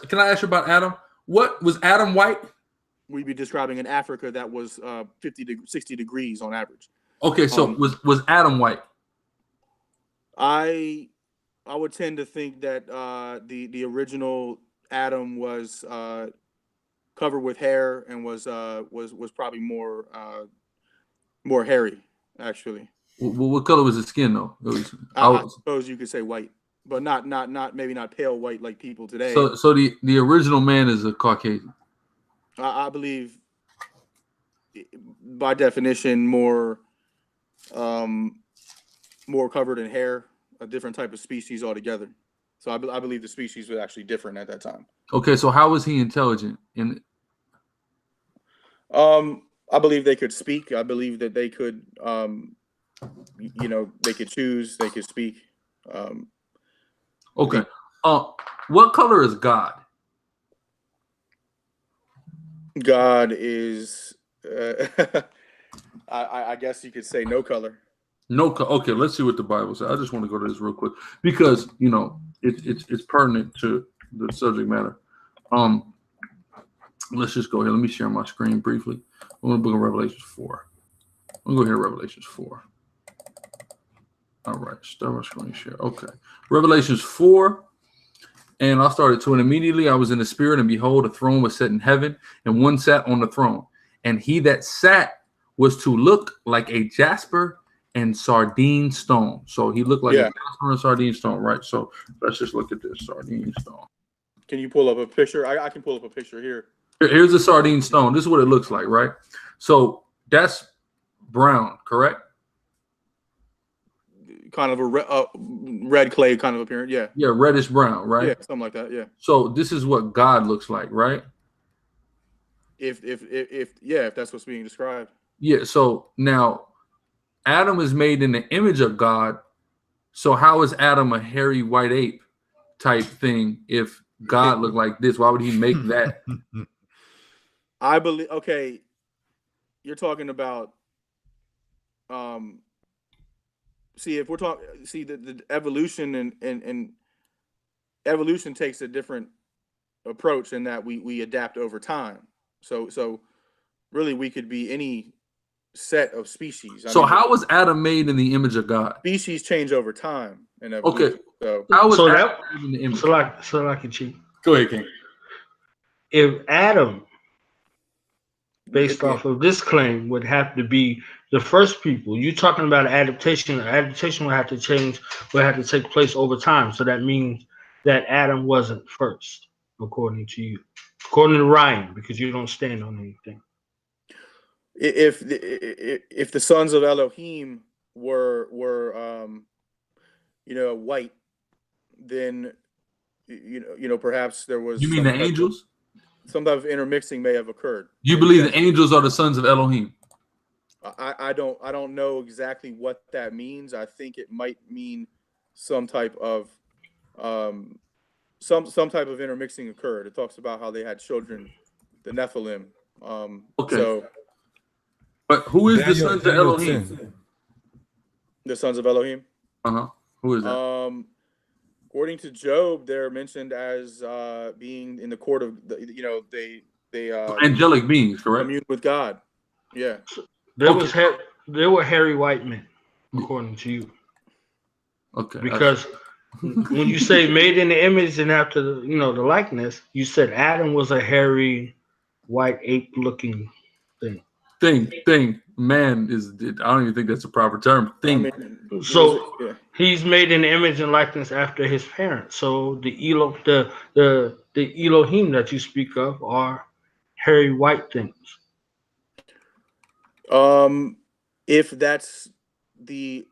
can I ask you about Adam? What was Adam white? We'd be describing in Africa that was 60 degrees on average. Okay, so was Adam white? I would tend to think that the original Adam was covered with hair and was probably more hairy, actually. What color was his skin though? I suppose you could say white, but not maybe not pale white like people today. So the original man is a Caucasian. I believe, by definition, more covered in hair, a different type of species altogether. So I believe the species was actually different at that time. Okay, so how was he intelligent? I believe they could speak. I believe that they could, they could choose, they could speak. Okay. What color is God? God is, I guess you could say no color. Okay, let's see what the Bible says. I just want to go to this real quick because it's pertinent to the subject matter. Let's just go here. Let me share my screen briefly. I'm going to book Revelations 4. I'm going to go here, Revelations 4. All right, start my screen share. Okay, Revelations 4. And I started to, and immediately I was in the spirit, and behold, a throne was set in heaven, and one sat on the throne. And he that sat was to look like a jasper and sardine stone. So he looked like a jasper and sardine stone, right? So let's just look at this sardine stone. Can you pull up a picture? I can pull up a picture here. Here's a sardine stone. This is what it looks like, right? So that's brown, correct? Kind of a red clay kind of appearance, yeah. Yeah, reddish brown, right? Yeah, something like that, yeah. So this is what God looks like, right? If that's what's being described. Yeah. So now, Adam is made in the image of God. So how is Adam a hairy white ape type thing? If God looked like this, why would he make that? I believe. Okay, you're talking about. See, if we're talking, the evolution and evolution takes a different approach in that we adapt over time. So really, we could be any set of species. So how was Adam made in the image of God? Species change over time in evolution. Okay. How was Adam in the image? Go ahead, King. If Adam, based off of this claim, would have to be the first people. You're talking about adaptation. Adaptation would have to change, would have to take place over time. So that means that Adam wasn't first, according to you. According to Ryan, because you don't stand on anything. If the sons of Elohim were white, then perhaps there was You mean the angels? some type of intermixing may have occurred. You believe the angels are the sons of Elohim? I don't know exactly what that means. I think it might mean some type of some type of intermixing occurred. It talks about how they had children, the Nephilim. Okay. So But who is the sons of Elohim? 10. the sons of Elohim. Who is that? According to Job, they're mentioned as being in the court of they Angelic beings, correct? commune with God. Yeah. There were hairy white men, according to you. Okay. Because when you say made in the image and after the likeness, you said Adam was a hairy, white ape-looking thing. Thing. Man is. I don't even think that's a proper term. Thing. So he's made in the image and likeness after his parents. So the Elohim that you speak of are hairy white things. If that's the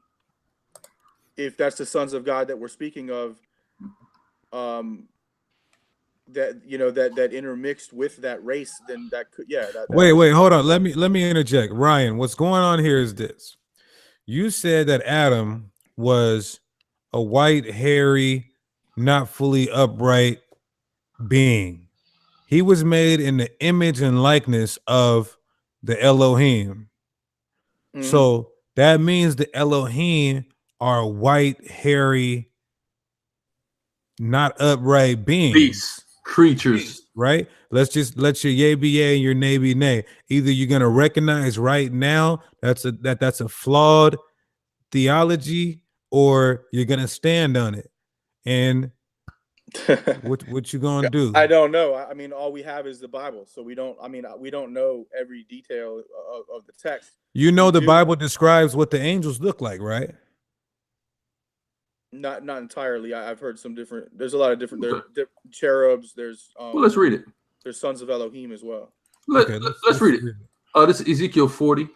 sons of God that we're speaking of, that intermixed with that race, then that could Wait, hold on. Let me interject. Ryan, what's going on here is this. You said that Adam was a white, hairy, not fully upright being. He was made in the image and likeness of the Elohim. Mhm. So that means the Elohim are white, hairy, not upright beings. Beasts, creatures. Right? Let's just let your yay be yay and your nay be nay. Either you're gonna recognize right now that's a flawed theology, or you're gonna stand on it. And what you gonna do? I don't know. I mean, all we have is the Bible, so we don't know every detail of the text. You know the Bible describes what the angels look like, right? Not entirely. I've heard some different. There's a lot of different. There's cherubs. There's Well, let's read it. There's sons of Elohim as well. Let's read it. This is Ezekiel 40,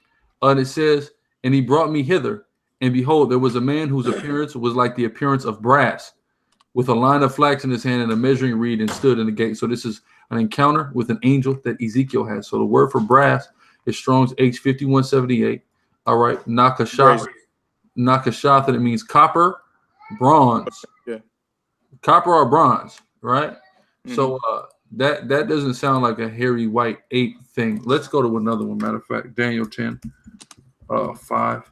and it says, "And he brought me hither, and behold, there was a man whose appearance was like the appearance of brass, with a line of flax in his hand and a measuring reed, and stood in the gate." So this is an encounter with an angel that Ezekiel has. So the word for brass is Strong's H5178. All right, nakashath, and it means copper, bronze. Yeah. Copper or bronze, right? Mm-hmm. So that doesn't sound like a hairy white ape thing. Let's go to another one. Matter of fact, Daniel 10, 5.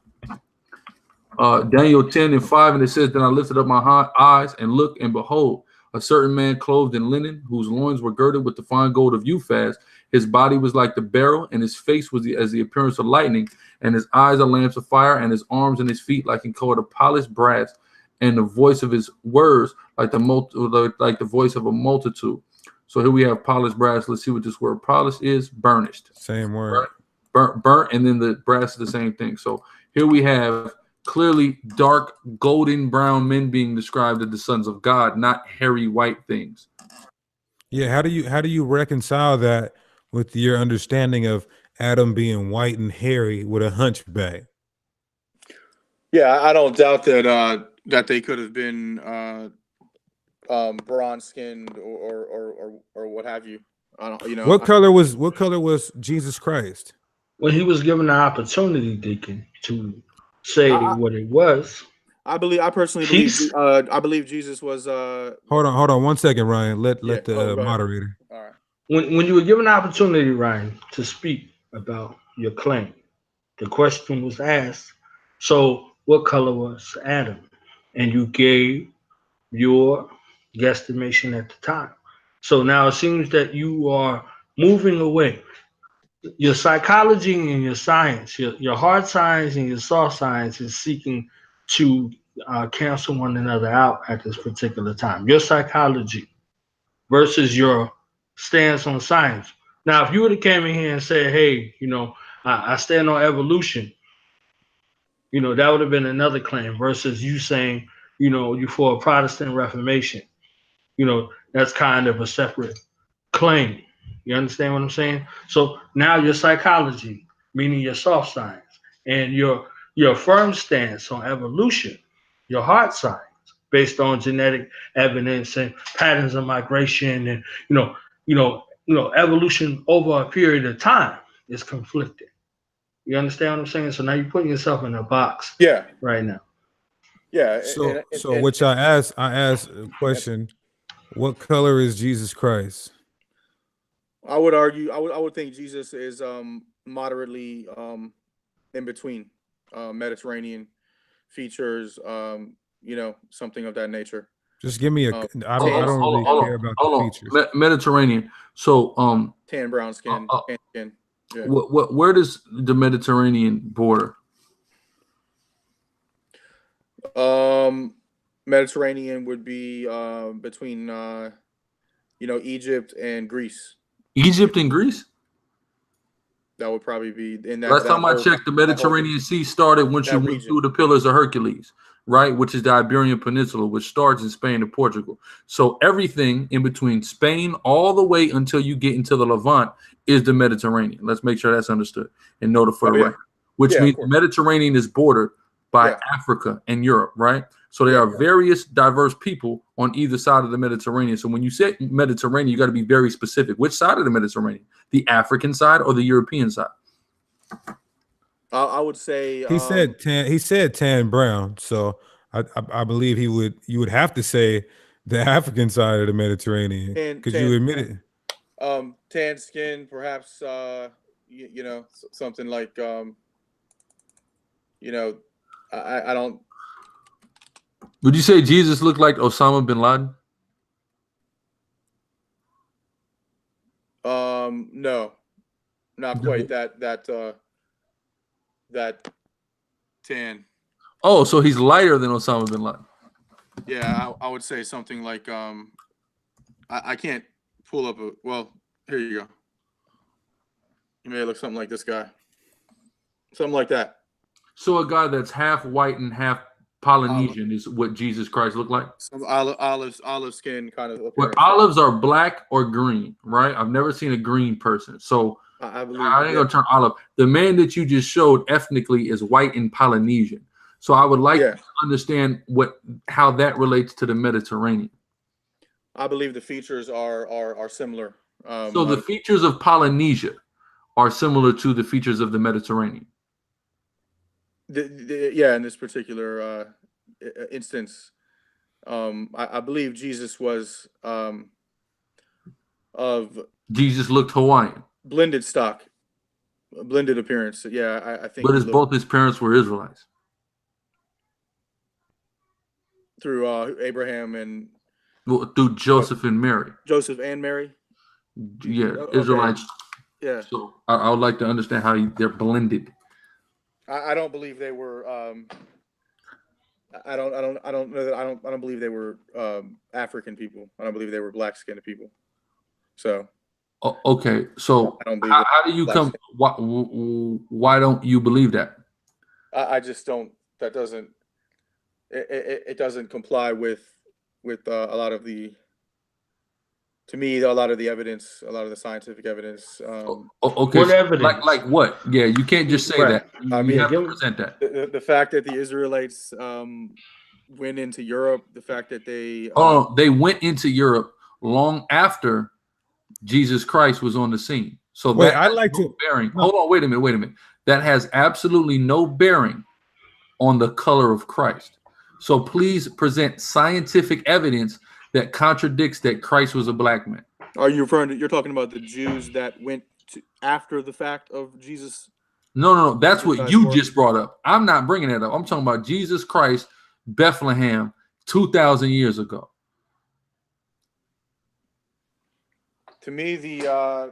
Daniel 10 and 5, and it says, "Then I lifted up my eyes and looked, and behold, a certain man clothed in linen, whose loins were girded with the fine gold of Uphaz. His body was like the beryl, and his face was as the appearance of lightning, and his eyes are lamps of fire, and his arms and his feet like in color of polished brass, and the voice of his words like the voice of a multitude." So here we have polished brass. Let's see what this word polished is. Burnished. Same word. Right? Burnt, and then the brass is the same thing. So here we have clearly dark golden brown men being described as the sons of God, not hairy white things. Yeah, how do you reconcile that with your understanding of Adam being white and hairy with a hunchback? Yeah, I don't doubt that they could have been bronze skinned or what have you. I don't. What color was Jesus Christ? When he was given the opportunity, Deacon, to say what it was. I personally believe. I believe Jesus was. Hold on 1 second, Ryan. Let the moderator. All right. When you were given the opportunity, Ryan, to speak about your claim, the question was asked. So, what color was Adam? And you gave your guesstimation at the time. So now it seems that you are moving away. Your psychology and your science, your hard science and your soft science is seeking to cancel one another out at this particular time. Your psychology versus your stance on science. Now, if you would have came in here and said, "Hey, I stand on evolution," that would have been another claim versus you saying, you for a Protestant Reformation. That's kind of a separate claim. You understand what I'm saying? So now your psychology, meaning your soft science, and your your firm stance on evolution, your hard science, based on genetic evidence and patterns of migration, and evolution over a period of time is conflicting. You understand what I'm saying? So now you're putting yourself in a box Yeah, right now. yeah. So which I asked a question. What color is Jesus Christ? I would argue, I would think Jesus is moderately in between, Mediterranean features, something of that nature. Just give me a. I don't Hold really on, care about hold the on. features. Mediterranean. So Tan brown skin, tan skin. Yeah. where does the Mediterranean border? Mediterranean would be between Egypt and Greece. Egypt and Greece? That would probably be in that. Last time I checked, the Mediterranean Sea started once you went through the Pillars of Hercules, right? Which is the Iberian Peninsula, which starts in Spain and Portugal. So everything in between Spain all the way until you get into the Levant is the Mediterranean. Let's make sure that's understood and noted for the record. Which means the Mediterranean is bordered by Africa and Europe, right? So there are various diverse people on either side of the Mediterranean. So when you say Mediterranean, you got to be very specific. Which side of the Mediterranean? The African side or the European side? I would say He said tan brown. So I believe you would have to say the African side of the Mediterranean because you admit it. Tan skin, perhaps. Something like I don't. Would you say Jesus looked like Osama bin Laden? No, not quite that tan. Oh, so he's lighter than Osama bin Laden. Yeah, I would say something like I can't pull up well, here you go. You may look something like this guy. Something like that. So a guy that's half white and half Polynesian is what Jesus Christ looked like? Some olive skin kind of. Well, olives are black or green, right? I've never seen a green person. So I ain't gonna turn olive. The man that you just showed ethnically is white and Polynesian. So I would like to understand how that relates to the Mediterranean. I believe the features are similar. So the features of Polynesia are similar to the features of the Mediterranean. In this particular instance, I believe Jesus was of Jesus looked Hawaiian. Blended stock, blended appearance. Yeah, I think. But both his parents were Israelites. Through Abraham and through Joseph and Mary. Joseph and Mary. Yeah, Israelites. Yeah. So I would like to understand how they're blended. I don't believe they were. I don't know that. I don't believe they were African people. I don't believe they were black skinned people. So. Okay, so how do you come? Why don't you believe that? I just don't. That doesn't. It doesn't comply with a lot of the. To me, a lot of the evidence, a lot of the scientific evidence. Okay, what evidence? Like what? Yeah, you can't just say that. I mean, you have to present that. The fact that the Israelites went into Europe, the fact that they they went into Europe long after Jesus Christ was on the scene. So wait, that I'd like to bearing. Hold on, wait a minute. That has absolutely no bearing on the color of Christ. So please present scientific evidence that contradicts that Christ was a black man. Are you referring to? You're talking about the Jews that went to after the fact of Jesus? No. That's what you just brought up. I'm not bringing that up. I'm talking about Jesus Christ, Bethlehem, 2,000 years ago. To me, the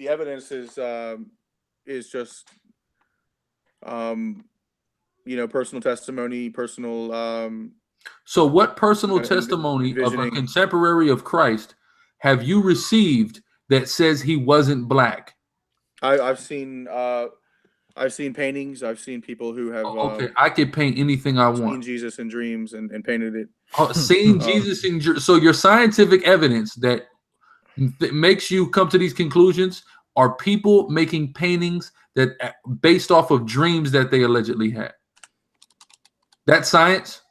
evidence is just personal testimony, personal. So what personal testimony of a contemporary of Christ have you received that says he wasn't black? I've seen paintings. I've seen people who have. Okay, I could paint anything I want. Seen Jesus in dreams and painted it. Seeing Jesus in so your scientific evidence that makes you come to these conclusions are people making paintings that based off of dreams that they allegedly had. That's science.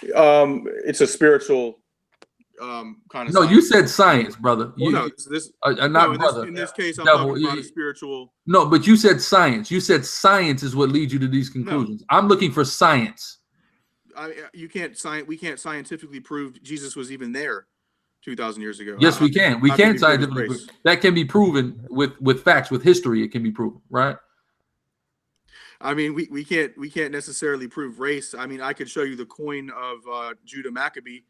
It's a spiritual kind of. No, science. you said science, brother. Well, You, no, not no, brother. in this case, I'm Devil, talking about a spiritual. No, but you said science. You said science is what leads you to these conclusions. I'm looking for science. We can't scientifically prove Jesus was even there 2,000 years ago. Yes, we can. We how can we prove his scientifically. grace? That can be proven with facts, with history. It can be proven, right? I mean, we can't necessarily prove race. I mean, I could show you the coin of Judah Maccabee.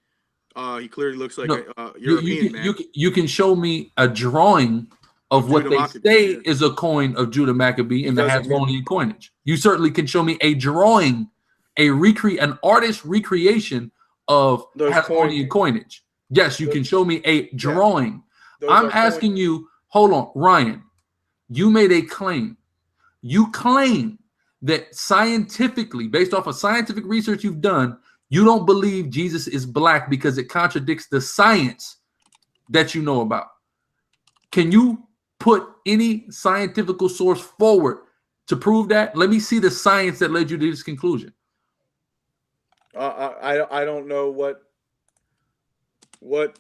He clearly looks like a European man. You can show me a drawing of what Judah they Maccabee, say yeah. is a coin of Judah Maccabee in the doesn't look- Hasmonean coinage. You certainly can show me a drawing, an artist recreation of Those Hasmonean coinage. Yes, you can show me a drawing. Those I'm are asking you, hold on, Ryan, you made a claim. You claim that scientifically, based off of scientific research you've done, you don't believe Jesus is black because it contradicts the science that you know about. Can you put any scientific source forward to prove that? Let me see the science that led you to this conclusion. I don't know what in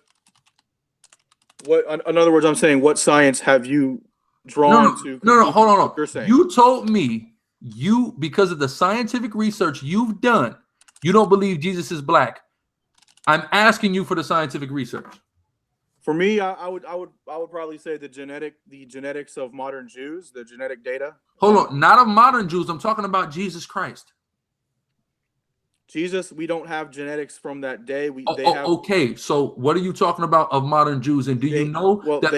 other words, I'm saying, what science have you drawn to? No, hold on. You're saying You told me because of the scientific research you've done, you don't believe Jesus is black. I'm asking you for the scientific research. For me, I would probably say the genetics of modern Jews, the genetic data. Hold on, not of modern Jews. I'm talking about Jesus Christ. Jesus, we don't have genetics from that day. Okay, so what are you talking about of modern Jews? And do you know that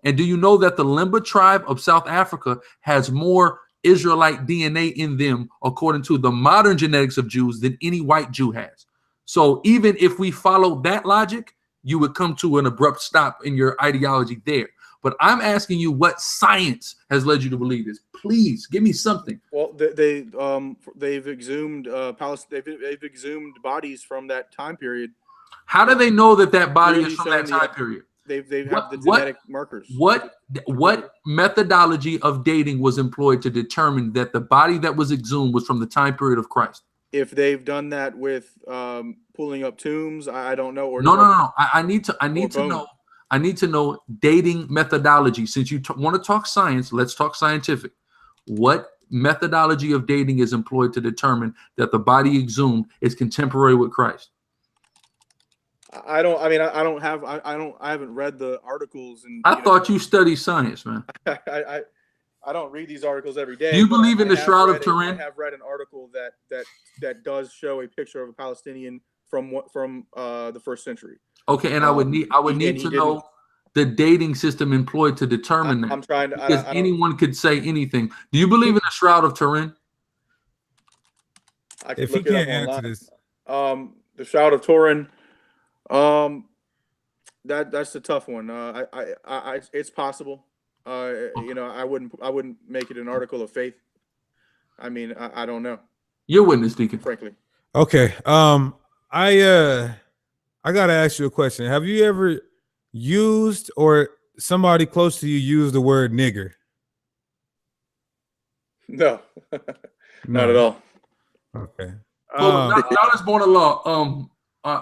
And do you know that the Limba tribe of South Africa has more Israelite DNA in them, according to the modern genetics of Jews, than any white Jew has? So even if we follow that logic, you would come to an abrupt stop in your ideology there. But I'm asking you what science has led you to believe this. Please give me something. Well, they've exhumed they've exhumed bodies from that time period. How do they know that body Really is from that showing time period? They have the genetic markers. What methodology of dating was employed to determine that the body that was exhumed was from the time period of Christ? If they've done that with pulling up tombs, I don't know. Or No. I need to know. I need to know dating methodology. Since you want to talk science, let's talk scientific. What methodology of dating is employed to determine that the body exhumed is contemporary with Christ? I haven't read the articles. And I thought you studied science, man. I don't read these articles every day. Do you believe in the Shroud of Turin? I have read an article that does show a picture of a Palestinian from the first century. Okay, and I would need to know the dating system employed to determine that. I'm trying to. Because anyone could say anything. Do you believe in the Shroud of Turin? If he can't answer this, the Shroud of Turin, that's a tough one. It's possible. I wouldn't make it an article of faith. I mean, I don't know. You're witness, Deacon. Frankly. okay. I gotta ask you a question. Have you ever used or somebody close to you used the word nigger? No, not at all. Okay. Now that's born a law.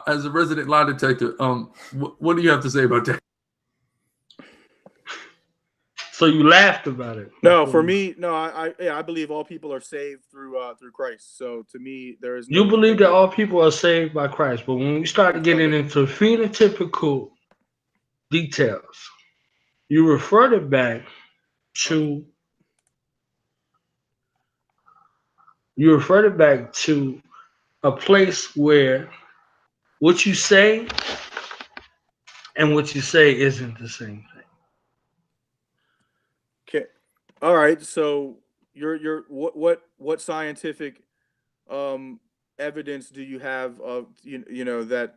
As a resident lie detector, what do you have to say about that? So you laughed about it? No, for me, no. I believe all people are saved through Christ. So to me, there is. You believe that all people are saved by Christ, but when we start getting into phenotypical details, you referred it back to. You referred it back to a place where what you say and what you say isn't the same thing. Okay. All right. So you're what scientific evidence do you have of that?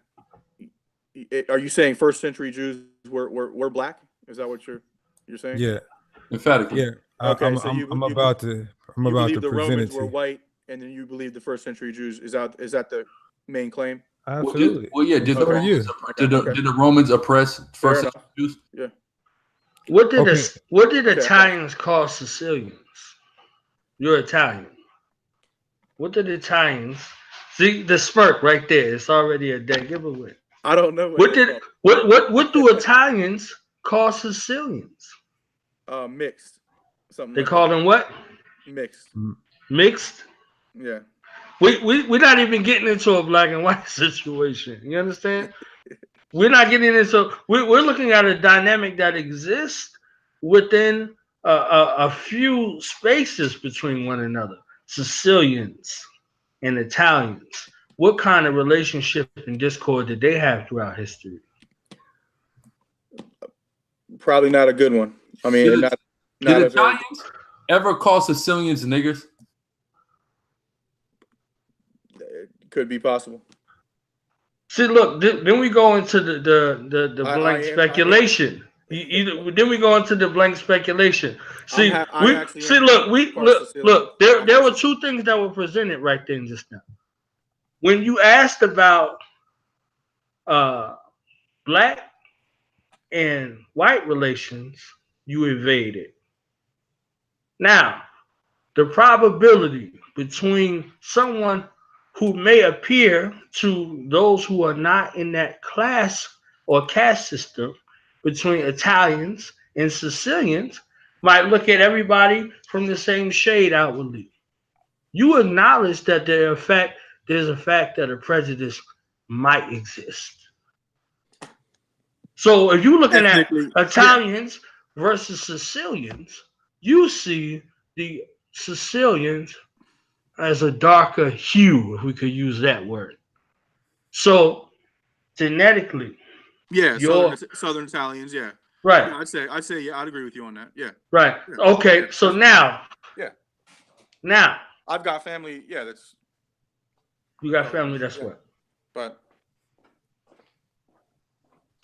Are you saying first century Jews were black? Is that what you're saying? Yeah. Emphatically. Yeah. Okay. I'm about to the present it Romans to were you. white, and then you believe the first century Jews is that the main claim? Absolutely. Well, yeah. Did So are you. the Romans oppress first century Jews? Yeah. What did Okay. what did Okay. Italians call Sicilians? You're Italian. What did Italians see the smirk right there? It's already a dead giveaway. I don't know What they did what do Italians call Sicilians? mixed. Something They like call that. them what? Mixed. Mixed. Yeah. We're not even getting into a black and white situation. You understand? We're not getting into. We're looking at a dynamic that exists within a few spaces between one another. Sicilians and Italians. What kind of relationship and discord did they have throughout history? Probably not a good one. I mean, Did, not did a very, Italians ever call Sicilians niggers? it could be possible. See, look, then we go into the I blank am- speculation. Then we go into the blank speculation. See, I actually see, am look, part Sicilian. look. There I'm were actually- two things that were presented right then just now. When you asked about black and white relations, you evaded. Now, the probability between someone who may appear to those who are not in that class or caste system between Italians and Sicilians might look at everybody from the same shade outwardly. You acknowledge that there's a fact that a prejudice might exist. So if you're looking at Ethnically, Italians versus Sicilians, you see the Sicilians as a darker hue, if we could use that word. So genetically, Yeah, Your- Southern Italians. Yeah. right, Yeah, I'd say, yeah, I'd agree with you on that. Yeah. right. Yeah. Okay, Yeah. so now, Yeah. now I've got family. Yeah, that's. you got family. That's Yeah. what. But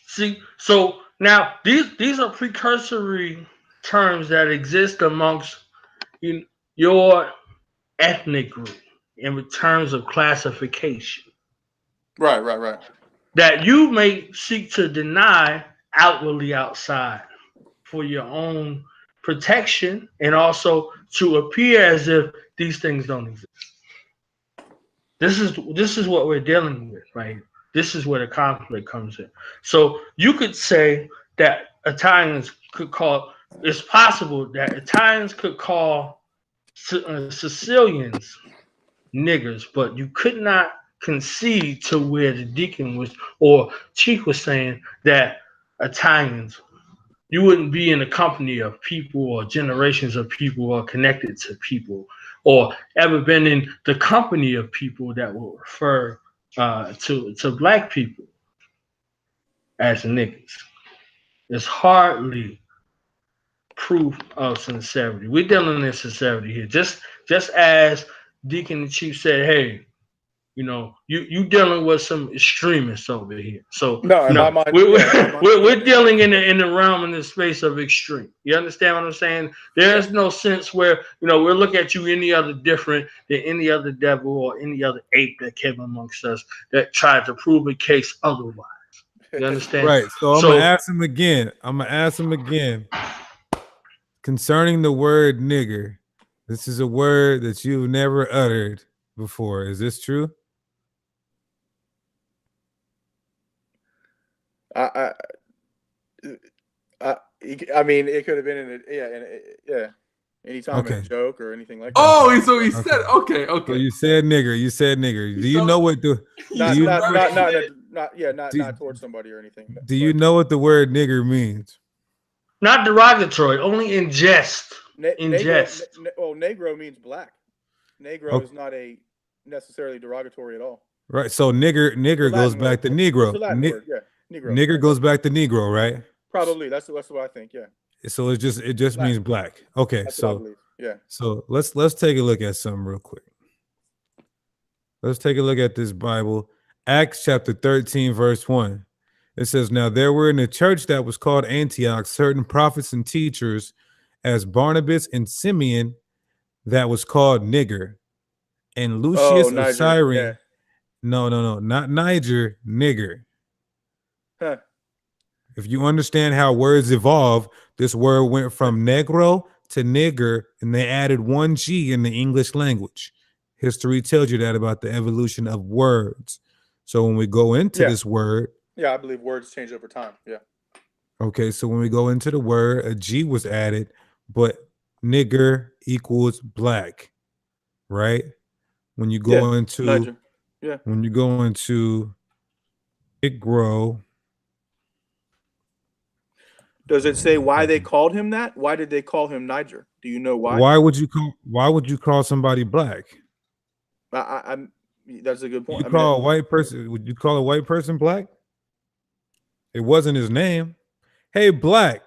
See, so now these are precursory terms that exist amongst your ethnic group in terms of classification right. that you may seek to deny outwardly outside for your own protection and also to appear as if these things don't exist. This is what we're dealing with, right? This is where the conflict comes in. So you could say that Italians could call, it's possible that Italians could call Sicilians niggers, but you could not concede to where the deacon was, or Chief was saying that Italians, you wouldn't be in the company of people or generations of people or connected to people or ever been in the company of people that will refer to black people as niggas. It's hardly proof of sincerity. We're dealing in sincerity here. Just as Deacon and Chief said, hey, you know, you dealing with some extremists over here. So No, in no, my mind, we're dealing in the realm in the space of extreme. You understand what I'm saying? There's no sense where, you know, we'll look at you any other different than any other devil or any other ape that came amongst us that tried to prove a case otherwise. You understand? Right. So I'm gonna ask him again. Concerning the word nigger, this is a word that you've never uttered before. Is this true? I mean, it could have been anytime in a Okay. joke or anything like that. Oh, so he said, okay. So you said nigger. You said nigger. Do you know what the not you- not towards somebody or anything. do you know what the word nigger means? Not derogatory, only in jest. In negro, jest. well, negro means black. Negro Okay. is not a necessarily derogatory at all. Right. So nigger Latin goes back to word. negro. It's a Latin word, yeah. Negro. Nigger goes back to negro, right? Probably. That's what I think. Yeah. So it just Black. means black. Okay. That's what I So believe. Yeah. so let's take a look at something real quick. Let's take a look at this Bible. Acts chapter 13, verse 1. It says, now there were in the church that was called Antioch certain prophets and teachers, as Barnabas and Simeon, that was called nigger, and Lucius of Niger, Cyrene. yeah. No, not Niger, nigger. Huh. If you understand how words evolve, this word went from negro to nigger, and they added one G in the English language. History tells you that about the evolution of words. So when we go into Yeah. this word, Yeah, I believe words change over time. Yeah. okay, so when we go into the word, a G was added, but nigger equals black, right? When you go into Niger. Yeah. when you go into negro, Does it say why they called him that? Why did they call him Niger? Do you know why? why would you call somebody black? I'm. That's a good point. You call a white person, would you call a white person black? It wasn't his name. Hey, black.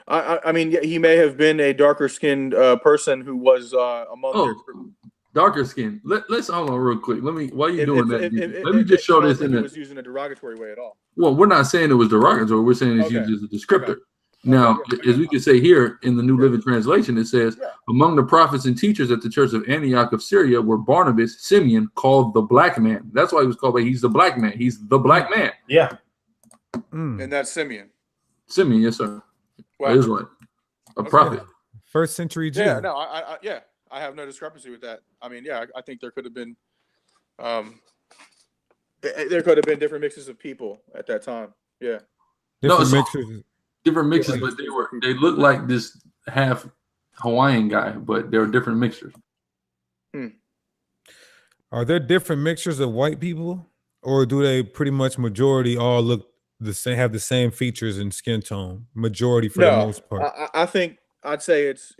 I mean, yeah, he may have been a darker skinned person who was among their Oh, group. darker skin. Let's hold on real quick. While you doing that, let me If- just show I don't this think in he the. was using a derogatory way at all. Well, we're not saying it was derogatory. We're saying it's Okay. used as a descriptor. Okay. Now, Okay, as we can say here in the New Living Translation, it says, Yeah. among the prophets and teachers at the church of Antioch of Syria were Barnabas, Simeon, called the black man. That's why he was called, but he's the black man. He's the black man. Yeah. And that's Simeon. Simeon, yes, sir. Wow. Israelite. A Okay. prophet. First century Jew. Yeah, no, I have no discrepancy with that. I mean, yeah, I think there could have been, there could have been different mixes of people at that time. Yeah. Different No, mixtures. Different mixes, Yeah, but they look like this half Hawaiian guy, but they're different mixtures. Are there different mixtures of white people, or do they pretty much majority all look the same, have the same features and skin tone? Majority for the most part. I think I'd say it's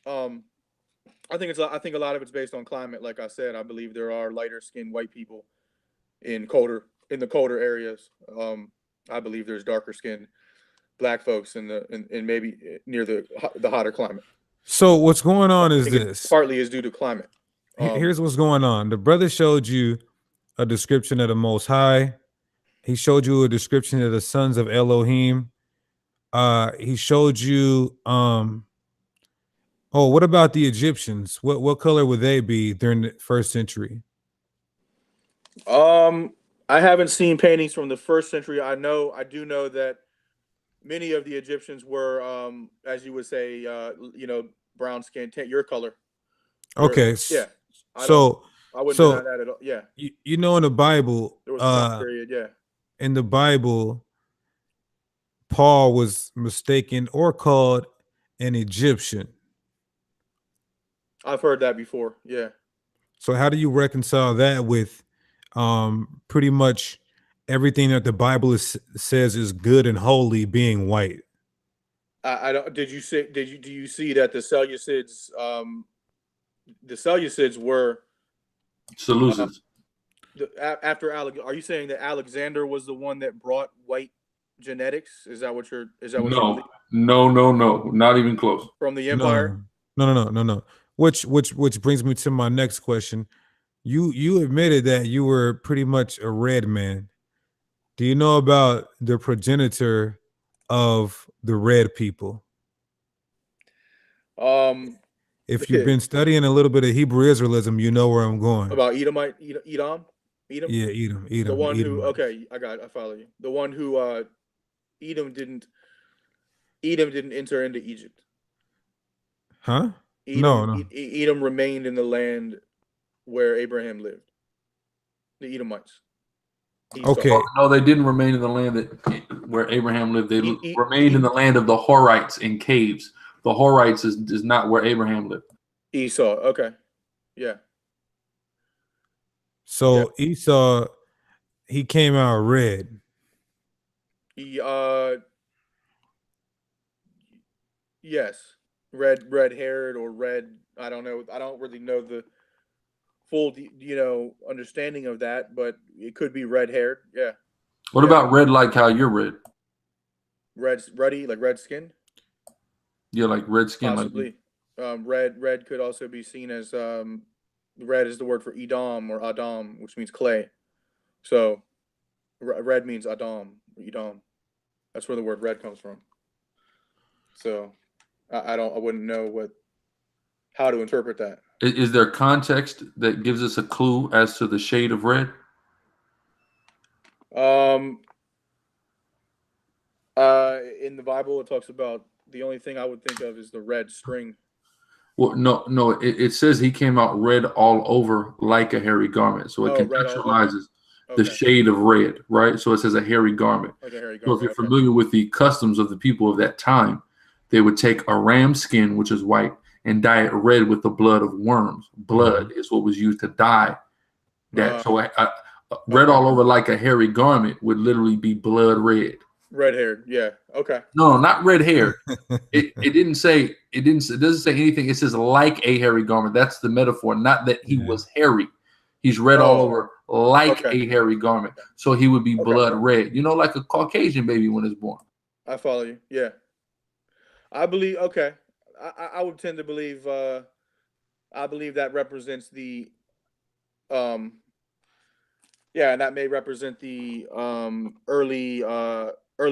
I think a lot of it's based on climate. Like I said, I believe there are lighter skinned white people in the colder areas. I believe there's darker skinned black folks in maybe near the hotter climate. So what's going on is I think it this. partly is due to climate. Here's what's going on. The brother showed you a description of the Most High. He showed you a description of the sons of Elohim. He showed you what about the Egyptians? What color would they be during the first century? I haven't seen paintings from the first century. I do know that many of the Egyptians were, as you would say, brown skin, your color. Okay. Yeah. I wouldn't deny that at all. Yeah. You know, in the Bible, There was a time period. Yeah. in the Bible, Paul was mistaken or called an Egyptian. I've heard that before. Yeah. So how do you reconcile that with pretty much everything that the Bible says is good and holy being white? I don't. Do you see that the Seleucids, were Seleucids. after Alexander? Are you saying that Alexander was the one that brought white genetics? Is that what you believe? No, not even close. From the empire? No. Which brings me to my next question. You admitted that you were pretty much a red man. Do you know about the progenitor of the red people? If you've been studying a little bit of Hebrew Israelism, you know where I'm going. About Edom? Yeah, Edom. The one Edom. who, okay, I follow you. The one who Edom didn't enter into Egypt. Huh? Edom, No. Edom remained in the land where Abraham lived. The Edomites. Esau. Okay. No, they didn't remain in the land where Abraham lived. They remained in the land of the Horites in caves. The Horites is not where Abraham lived. Esau. Okay. Yeah. So Esau, he came out red. Yes. Red haired or red. I don't know. I don't really know the full, understanding of that, but it could be red haired. Yeah. What about red like how you're red? Ruddy, like red skin? Yeah, like red skin. Possibly. Red could also be seen as red is the word for Edom or Adam, which means clay. So red means Edom. That's where the word red comes from. So I wouldn't know how to interpret that. Is there context that gives us a clue as to the shade of red? In the Bible, it talks about the only thing I would think of is the red string. Well, no, it says he came out red all over like a hairy garment. So it Oh, red all- contextualizes the Okay. shade of red, right? So it says a hairy garment. Like a hairy So if garment. you're Okay. familiar with the customs of the people of that time, they would take a ram skin, which is white, and dye it red with the blood of worms. Blood is what was used to dye that. So red okay. all over like a hairy garment would literally be blood red. Red haired. Yeah. Okay. No, not red hair. It doesn't say anything. It says like a hairy garment. That's the metaphor, not that he was hairy. He's red all Oh, over like okay. a hairy garment. So he would be Okay. blood red. You know, like a Caucasian baby when it's born. I follow you. Yeah. I believe. Okay. I would tend to believe. I believe that represents the. Yeah, and that may represent the early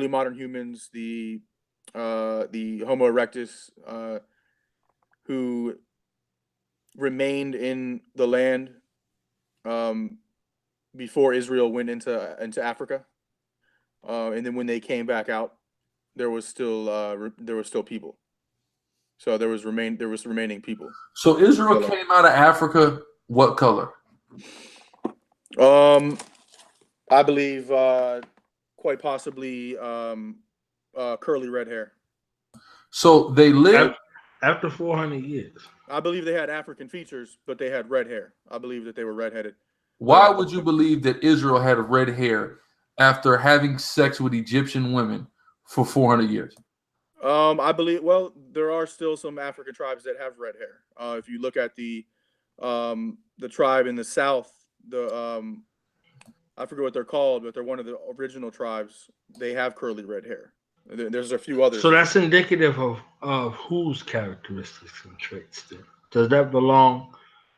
modern humans, the Homo erectus, who remained in the land before Israel went into Africa, and then when they came back out, there was still people. So there was remaining people. So Israel came out of Africa. What color? I believe quite possibly curly red hair. So they lived after 400 years. I believe they had African features, but they had red hair. I believe that they were redheaded. Why would you believe that Israel had red hair after having sex with Egyptian women for 400 years? I believe. Well, there are still some African tribes that have red hair. If you look at the tribe in the south, I forget what they're called, but they're one of the original tribes. They have curly red hair. There's a few others. So that's indicative of whose characteristics and traits then? Does that belong?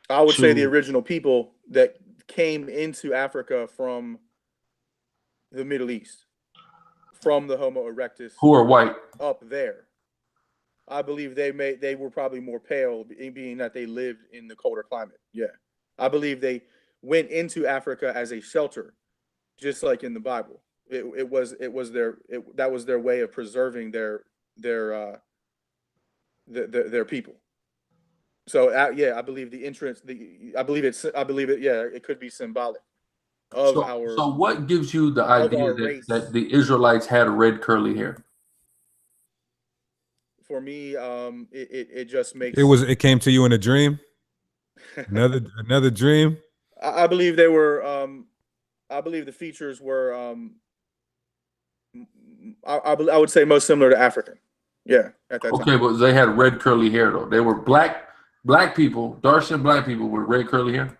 I would say the original people that came into Africa from the Middle East, from the Homo erectus, who are white up there. I believe they were probably more pale, being that they lived in the colder climate. Yeah, I believe they went into Africa as a shelter, just like in the Bible. That was their way of preserving their people. So yeah, I believe the entrance. I believe it. Yeah, it could be symbolic of our. So what gives you the idea that the Israelites had red curly hair? For me, it just makes. It came to you in a dream. Another dream. I believe they were. I believe the features were. I would say most similar to African. Yeah, at that time. Okay, but they had red curly hair though. They were black people, dark-skinned black people with red curly hair.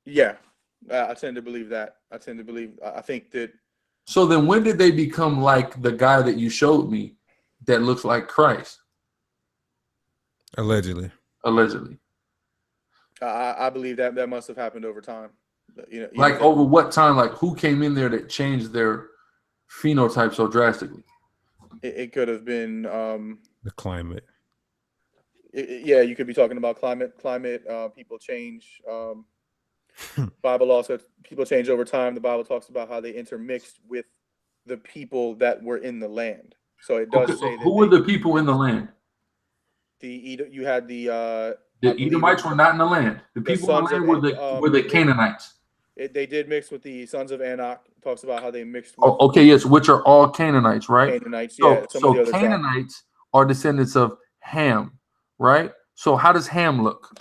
Yeah, I tend to believe that. I think that. So then, when did they become like the guy that you showed me, that looks like Christ? Allegedly. I believe that must have happened over time. Like over what time? Like who came in there that changed their phenotype so drastically? It could have been the climate. Yeah, you could be talking about climate. People change. Bible also people change over time. The Bible talks about how they intermixed with the people that were in the land. So it does say that. Who were the people in the land? You had the Edomites were not in the land. The people in the land were the Canaanites. They did mix with the sons of Anak. It talks about how they mixed. Okay, yes, which are all Canaanites, right? Canaanites, yeah. So Canaanites are descendants of Ham, right? So how does Ham look?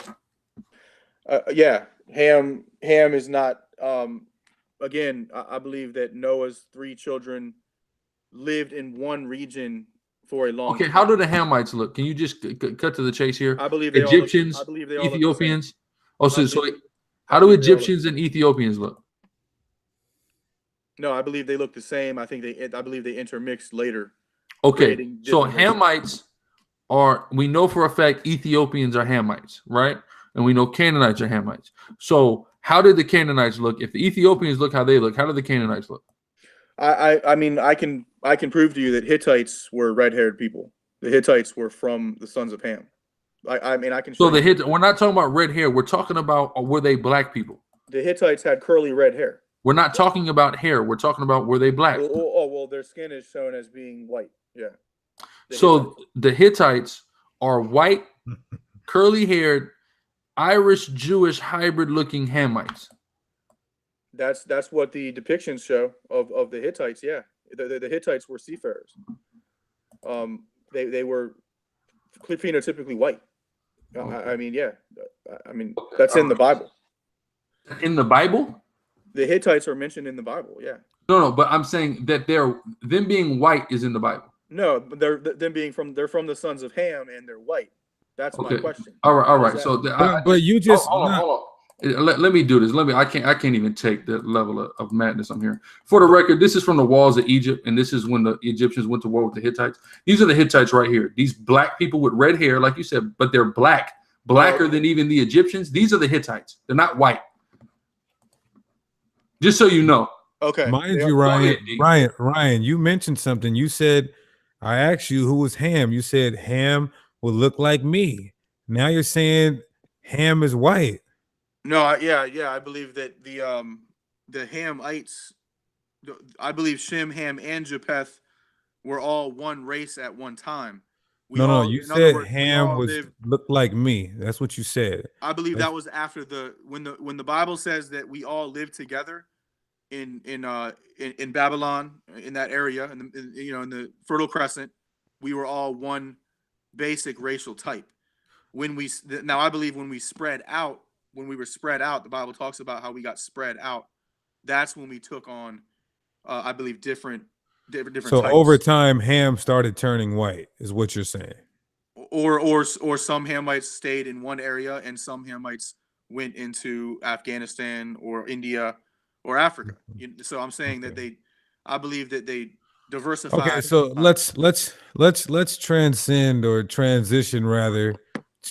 Yeah, Ham is not. Again, I believe that Noah's 3 children lived in one region for a long time. How do the Hamites look? Can you just cut to the chase here? I believe Egyptians, Ethiopians. How do Egyptians and Ethiopians look? No, I believe they look the same. I believe they intermixed later. Okay, so Hamites we know for a fact Ethiopians are Hamites, right? And we know Canaanites are Hamites. So how did the Canaanites look? If the Ethiopians look how they look, how do the Canaanites look? I mean, I can prove to you that Hittites were red-haired people. The Hittites were from the sons of Ham. I mean, I can show we're not talking about red hair. We're talking about were they black people? The Hittites had curly red hair. We're not talking about hair. We're talking about were they black. Well, their skin is shown as being white. Yeah. So the Hittites are white, curly-haired, Irish Jewish hybrid-looking Hamites. That's what the depictions show of the Hittites. Yeah, the Hittites were seafarers. They were phenotypically white. I mean, yeah. I mean, that's in the Bible. In the Bible? The Hittites are mentioned in the Bible. Yeah. No, but I'm saying that them being white is in the Bible. No, but they're from the sons of Ham and they're white. That's my question. All right. So but you just hold on. Let me do this. I can't even take the level of madness I'm hearing. For the record, this is from the walls of Egypt, and this is when the Egyptians went to war with the Hittites. These are the Hittites right here. These black people with red hair, like you said, but they're blacker than even the Egyptians. These are the Hittites. They're not white. Just so you know. Okay. Mind you, Ryan, you mentioned something. You said, I asked you who was Ham. You said Ham would look like me. Now you're saying Ham is white. No, I believe that the Hamites, I believe Shem, Ham, and Japheth were all one race at one time. You said Ham looked like me. That's what you said. I believe that was after when the Bible says that we all lived together in Babylon, in that area, in the Fertile Crescent. We were all one basic racial type. Now I believe when we were spread out, the Bible talks about how we got spread out. That's when we took on, I believe, different. So types. Over time, Ham started turning white, is what you're saying. Or some Hamites stayed in one area, and some Hamites went into Afghanistan or India or Africa. So I'm saying that I believe that they diversified. Okay, so let's transcend or transition rather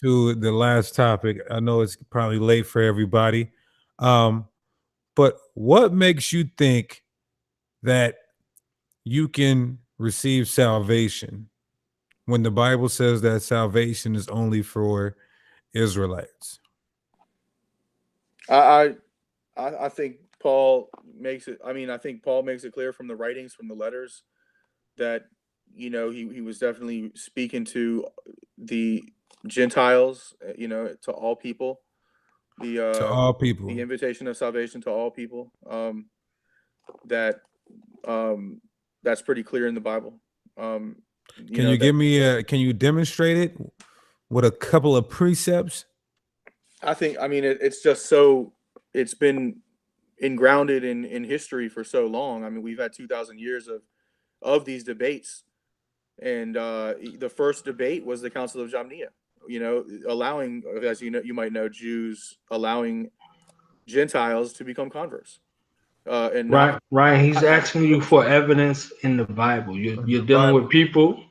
to the last topic. I know it's probably late for everybody, but what makes you think that you can receive salvation when the Bible says that salvation is only for Israelites? I think Paul makes it. I mean, I think Paul makes it clear from the writings, from the letters, that he was definitely speaking to the Gentiles, to all people. To all people. The invitation of salvation to all people. That's pretty clear in the Bible. Can you demonstrate it with a couple of precepts? It's just so, it's been engrounded in history for so long. I mean, we've had 2,000 years of these debates. And the first debate was the Council of Jamnia, allowing, as you might know, Jews allowing Gentiles to become converts. Ryan, he's asking you for evidence in the Bible. You're dealing with people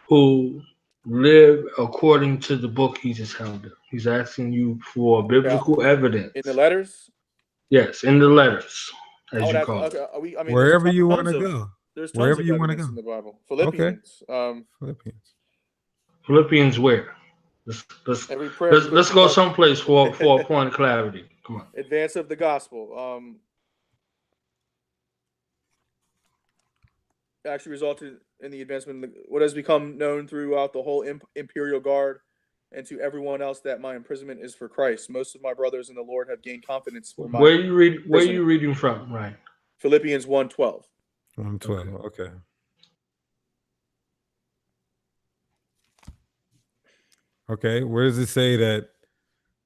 who live according to the book he just held up. He's asking you for biblical evidence. In the letters? Yes, in the letters, as you call it. Wherever you want to go. There's tons of evidence in the Bible. Philippians. Okay. Philippians where? Let's go someplace for a point of clarity. Come on. Advance of the gospel. Actually resulted in the advancement of what has become known throughout the whole imperial guard, and to everyone else that my imprisonment is for Christ. Most of my brothers in the Lord have gained confidence for my. Where are you reading from? Right. Philippians 1:12. 1:12. Okay. Okay. Where does it say that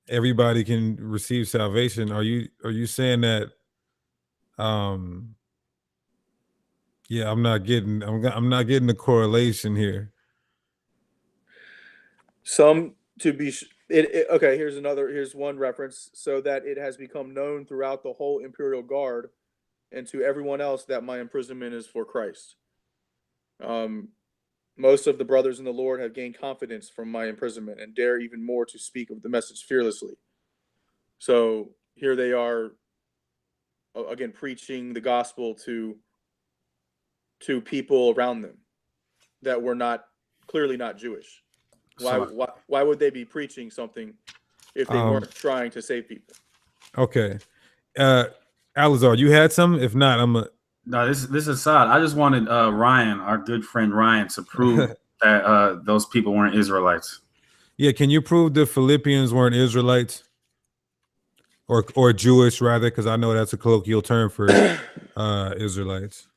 everybody can receive salvation? Are you saying that? Yeah, I'm not getting the correlation here. Okay, here's one reference. So that it has become known throughout the whole imperial guard, and to everyone else that my imprisonment is for Christ. Most of the brothers in the Lord have gained confidence from my imprisonment and dare even more to speak of the message fearlessly. So here they are, again, preaching the gospel to people around them that were clearly not Jewish. Why would they be preaching something if they weren't trying to save people? Okay. Alizar, you had some? If not, I'm a No, this is Assad. I just wanted Ryan, our good friend Ryan, to prove that those people weren't Israelites. yeah. Can you prove the Philippians weren't Israelites or Jewish rather? Because I know that's a colloquial term for Israelites.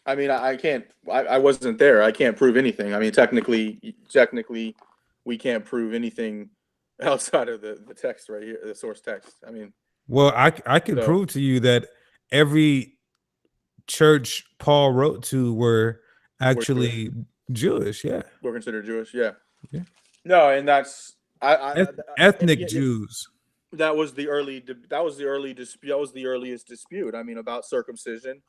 I mean, I can't. I wasn't there. I can't prove anything. I mean, technically, we can't prove anything outside of the text right here, the source text. I mean, Well, I can So- prove to you that every church Paul wrote to were actually Jewish. Yeah, we're considered Jewish. Yeah. Yeah. No, and that's ethnic yeah, Jews. that was the earliest dispute. I mean, about circumcision,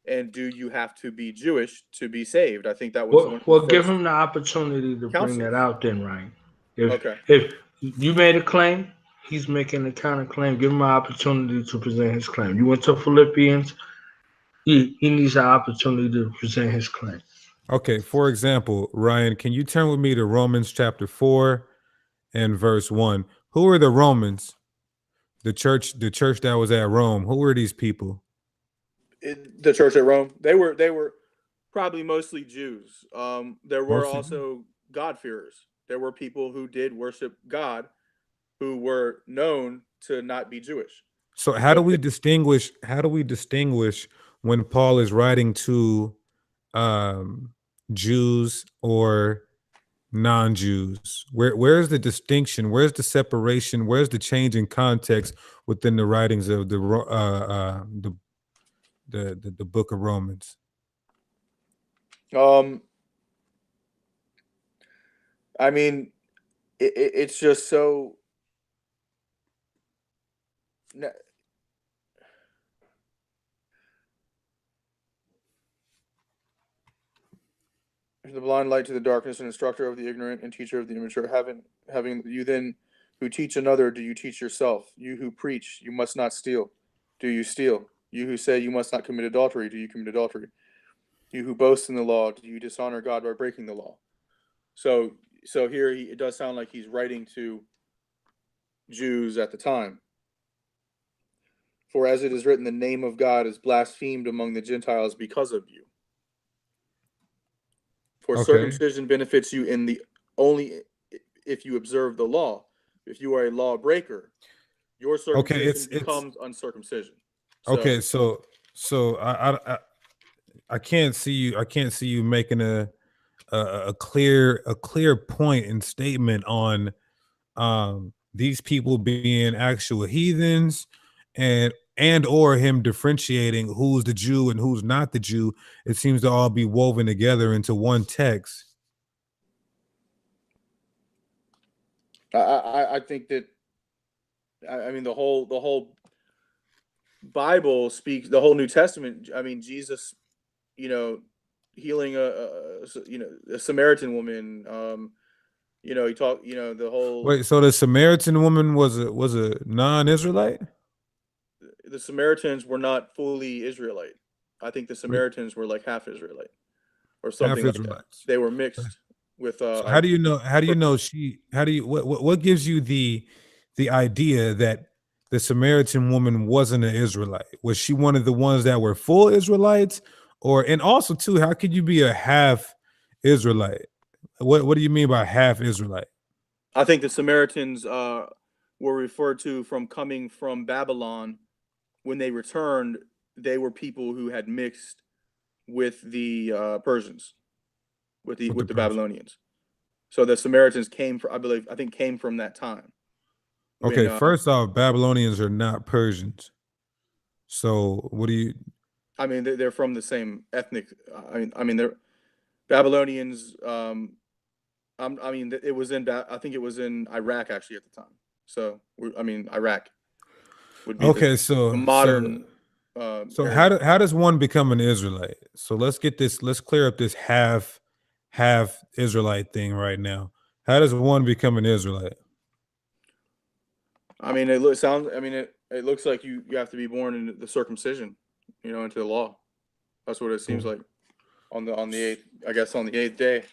and do you have to be Jewish to be saved? I think that was one of the Well, give first- him the opportunity to bring councils. that out then, Ryan. Okay. If you made a claim, he's making a counter claim. Give him an opportunity to present his claim. You went to Philippians. He needs an opportunity to present his claim. Okay, for example, Ryan, can you turn with me to Romans chapter 4 and verse 1? Who are the Romans? The church that was at Rome. Who were these people? The church at Rome. They were probably mostly Jews. There were Mostly- also God-fearers. There were people who did worship God, who were known to not be Jewish. So how do we distinguish when Paul is writing to Jews or non-Jews? Where's the distinction? Where's the separation? Where's the change in context within the writings of the book of Romans? I mean, it's just so. The blind light to the darkness, and instructor of the ignorant and teacher of the immature. Having you then who teach another, do you teach yourself? You who preach, you must not steal. Do you steal? You who say you must not commit adultery, do you commit adultery? You who boast in the law, do you dishonor God by breaking the law? So here it does sound like he's writing to Jews at the time. For as it is written, the name of God is blasphemed among the Gentiles because of you. For Okay. circumcision benefits you in the only if you observe the law. If you are a lawbreaker, your circumcision it's- becomes uncircumcision. Okay, so I can't see you making a clear point and statement on these people being actual heathens and or him differentiating who's the Jew and who's not the Jew. It seems to all be woven together into one text. I think that I mean the whole Bible speaks, the whole New Testament. I mean, Jesus, healing a Samaritan woman. He talked. The whole. Wait, so the Samaritan woman was a non-Israelite? The Samaritans were not fully Israelite. I think the Samaritans were like half Israelite or something like that. Israelites. They were mixed with. So how do you know? What gives you the idea that the Samaritan woman wasn't an Israelite? Was she one of the ones that were full Israelites? And also too, how could you be a half Israelite? What do you mean by half Israelite? I think the Samaritans were referred to from coming from Babylon. When they returned, they were people who had mixed with the Persians, with the Persians. Babylonians. So the Samaritans came from that time. Okay, first off, Babylonians are not Persians. So what do you? I mean, they're from the same ethnic. I mean, they're Babylonians. It was in. I think it was in Iraq actually at the time. So Iraq would be Okay, the modern. So how does one become an Israelite? So let's clear up this half Israelite thing right now. How does one become an Israelite? I mean, it looks like you have to be born into the circumcision, into the law. That's what it seems like on the 8th, I guess on the 8th day.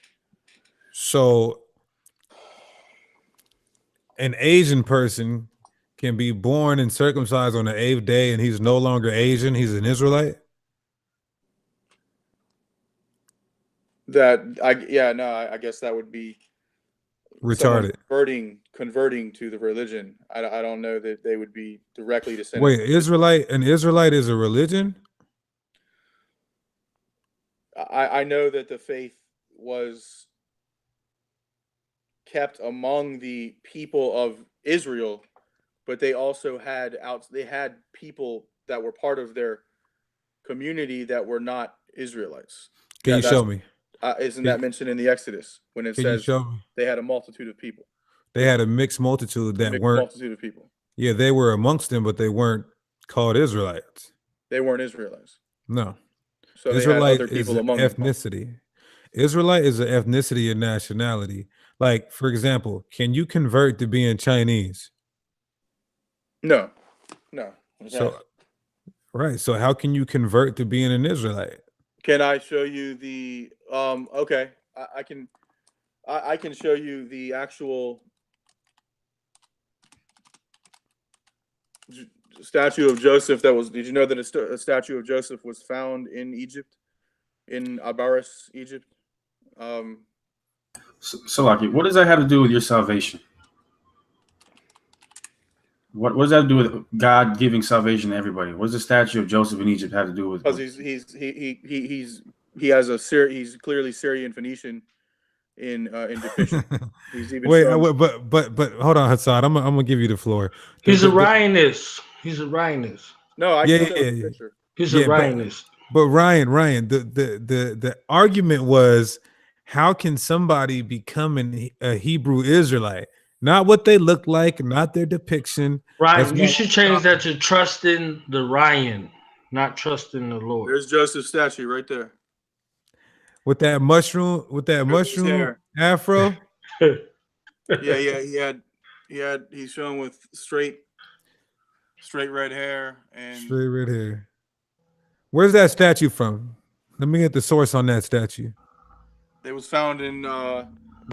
So an Asian person can be born and circumcised on the 8th day and he's no longer Asian, he's an Israelite? I guess that would be someone Retarded. converting to the religion. I don't know that they would be directly descended. Wait, an Israelite is a religion? I know that the faith was kept among the people of Israel, but they also had people that were part of their community that were not Israelites. Can you show me? Isn't that mentioned in the Exodus when it says they had a multitude of people? They had a mixed multitude that weren't multitude of people. Yeah, they were amongst them, but they weren't called Israelites. They weren't Israelites. No. So Israelite they had other people is an among them. ethnicity. Israelite is an ethnicity and nationality. Like, for example, can you convert to being Chinese? No. So, right. So how can you convert to being an Israelite? Can I show you the okay. I can show you the actual statue of Joseph that was. Did you know that a statue of Joseph was found in Egypt, in Abaris, Egypt? Salaki, what does that have to do with your salvation? What does that have to do with God giving salvation to everybody? What does the statue of Joseph in Egypt have to do with? Because he's clearly Syrian Phoenician in depiction. He's even but hold on, Hassan. I'm gonna give you the floor. He's a Ryanist. He's a Ryanist. No, I can show the picture. He's a Ryanist. But Ryan, the argument was, how can somebody become a Hebrew Israelite? Not what they look like, not their depiction. Ryan, you should change that to trusting the Ryan, not trusting the Lord. There's Joseph's statue right there. With that mushroom afro. Yeah, he's shown with straight red hair and straight red hair. Where's that statue from? Let me get the source on that statue. It was found in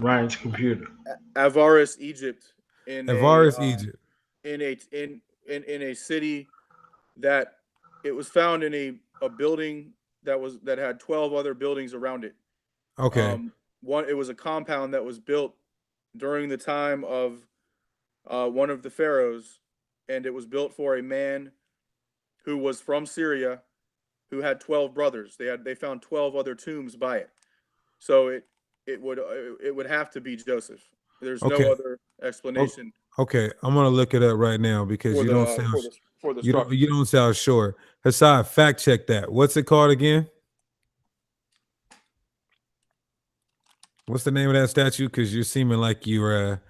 Ryan's computer. Avaris, Egypt. Egypt. In a city that it was found in a building that had 12 other buildings around it. Okay. It was a compound that was built during the time of one of the pharaohs, and it was built for a man who was from Syria, who had 12 brothers. They found 12 other tombs by it. So it would have to be Joseph. There's no other explanation. Okay, I'm gonna look it up right now because you don't sound sure. Hassan, fact check that. What's it called again? What's the name of that statue? Because you're seeming like you're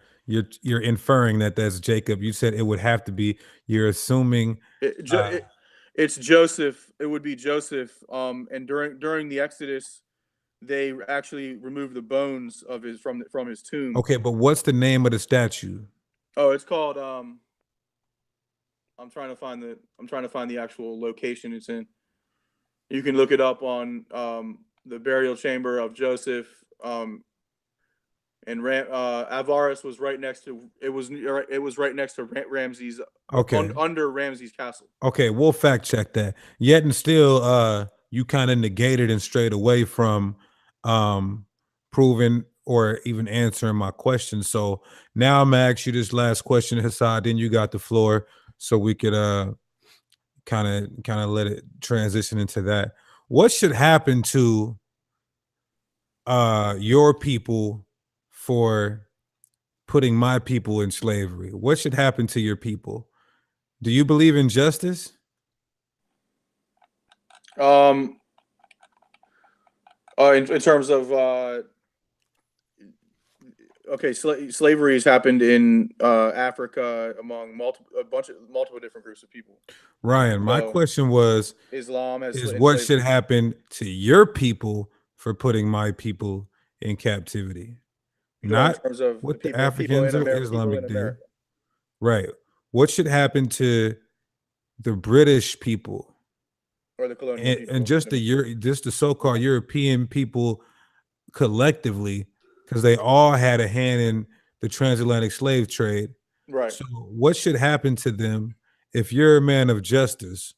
inferring that that's Jacob. You said it would have to be. You're assuming it's Joseph. It would be Joseph. And during the Exodus, they actually removed the bones of from his tomb. Okay, but what's the name of the statue? Oh, it's called I'm trying to find the actual location it's in. You can look it up on the burial chamber of Joseph. And Avaris was right next to it was right next to Ramses. Okay, under Ramses Castle. Okay, we'll fact check that. Yet and still, you kind of negated and strayed away from proving or even answering my question. So now I'm gonna ask you this last question, Hassan. Then you got the floor, so we could kind of let it transition into that. What should happen to your people for putting my people in slavery? What should happen to your people? Do you believe in justice? In terms of slavery has happened in Africa among multiple different groups of people. Ryan, my question was, Islam is what should happen to your people for putting my people in captivity? Not in terms of what the Africans or Islamic do. Right. What should happen to the British people or the colonial people, and just the so-called European people collectively, because they all had a hand in the transatlantic slave trade? Right. So what should happen to them if you're a man of justice?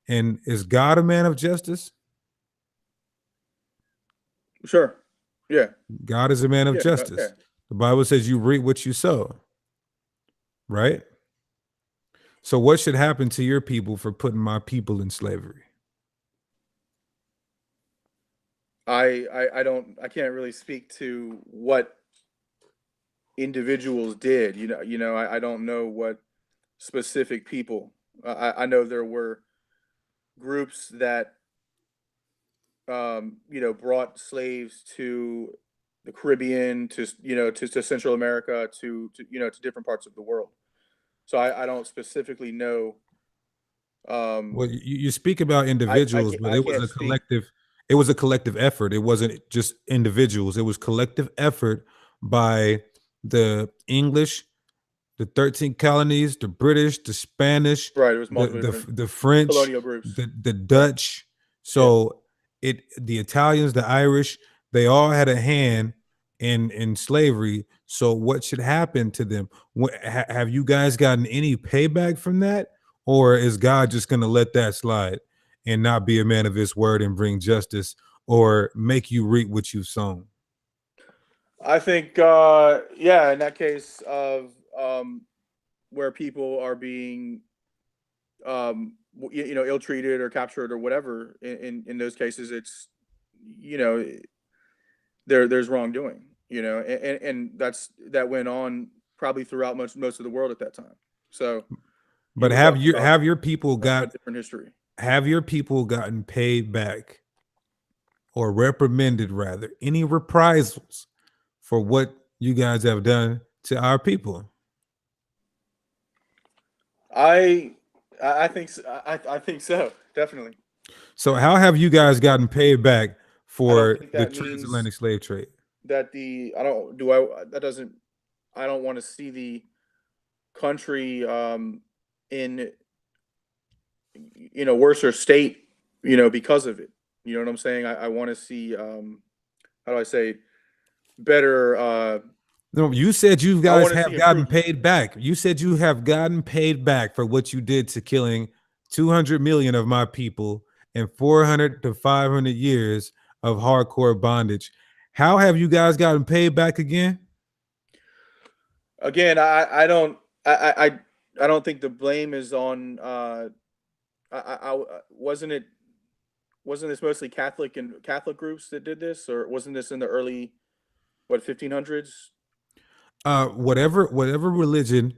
And is God a man of justice? Sure. Yeah. God is a man of Yeah. justice. Yeah. The Bible says you reap what you sow. Right? So what should happen to your people for putting my people in slavery? I can't really speak to what individuals did. I don't know what specific people. I know there were groups that brought slaves to the Caribbean, to Central America, to different parts of the world. So I don't specifically know. Well, you speak about individuals, but I it was can't a speak. collective. It was a collective effort. It wasn't just individuals. It was collective effort by the English, the 13 colonies, the British, the Spanish, Right. It was multiple different the French, colonial groups. the Dutch. So the Italians, the Irish, they all had a hand in slavery. So what should happen to them? Have you guys gotten any payback from that? Or is God just going to let that slide and not be a man of his word and bring justice or make you reap what you've sown? I think, in that case of where people are being, ill-treated or captured or whatever, in those cases, it's, there's wrongdoing, and that went on probably throughout most of the world at that time. So, But we're have talking your about have your people a got different history. have your people gotten paid back or reprimanded, rather, any reprisals for what you guys have done to our people? I think I think so, definitely. So how have you guys gotten paid back for think the that means- transatlantic slave trade? That I don't want to see the country in worse state, because of it. You know what I'm saying? I want to see how do I say better. No, you said you I guys wanna have see gotten improvement. paid back. You said you have gotten paid back for what you did to killing 200 million of my people and 400 to 500 years of hardcore bondage. How have you guys gotten paid back again? Again, I don't think the blame is on. Wasn't this mostly Catholic groups that did this, or wasn't this in the early 1500s? Whatever religion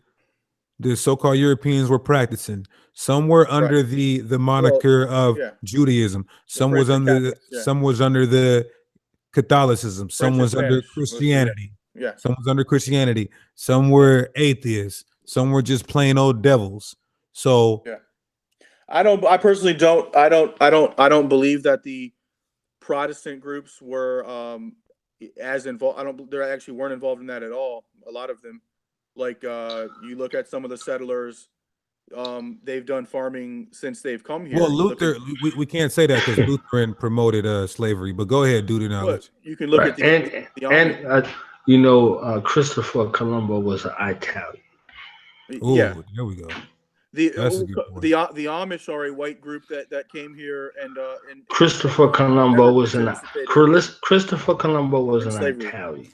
the so-called Europeans were practicing, some were under the moniker of yeah. Judaism, some French was and under Catholics, yeah. some was under the Catholicism, some French and was under Spanish, mostly, yeah. Christianity. Yeah. Some was under Christianity. Some were atheists. Some were just plain old devils. So Yeah. I personally don't believe that the Protestant groups were as involved. They actually weren't involved in that at all. A lot of them, like you look at some of the settlers, they've done farming since they've come here. well, You look Luther, we can't say that because Lutheran promoted slavery. But go ahead, do the knowledge. you can look Right. at the Amish. Christopher Colombo was an Italian. Oh, Yeah. there we go. The That's a good point. the Amish are a white group that came here and Christopher Colombo never was an participated Christopher Colombo was in an slavery. Italian.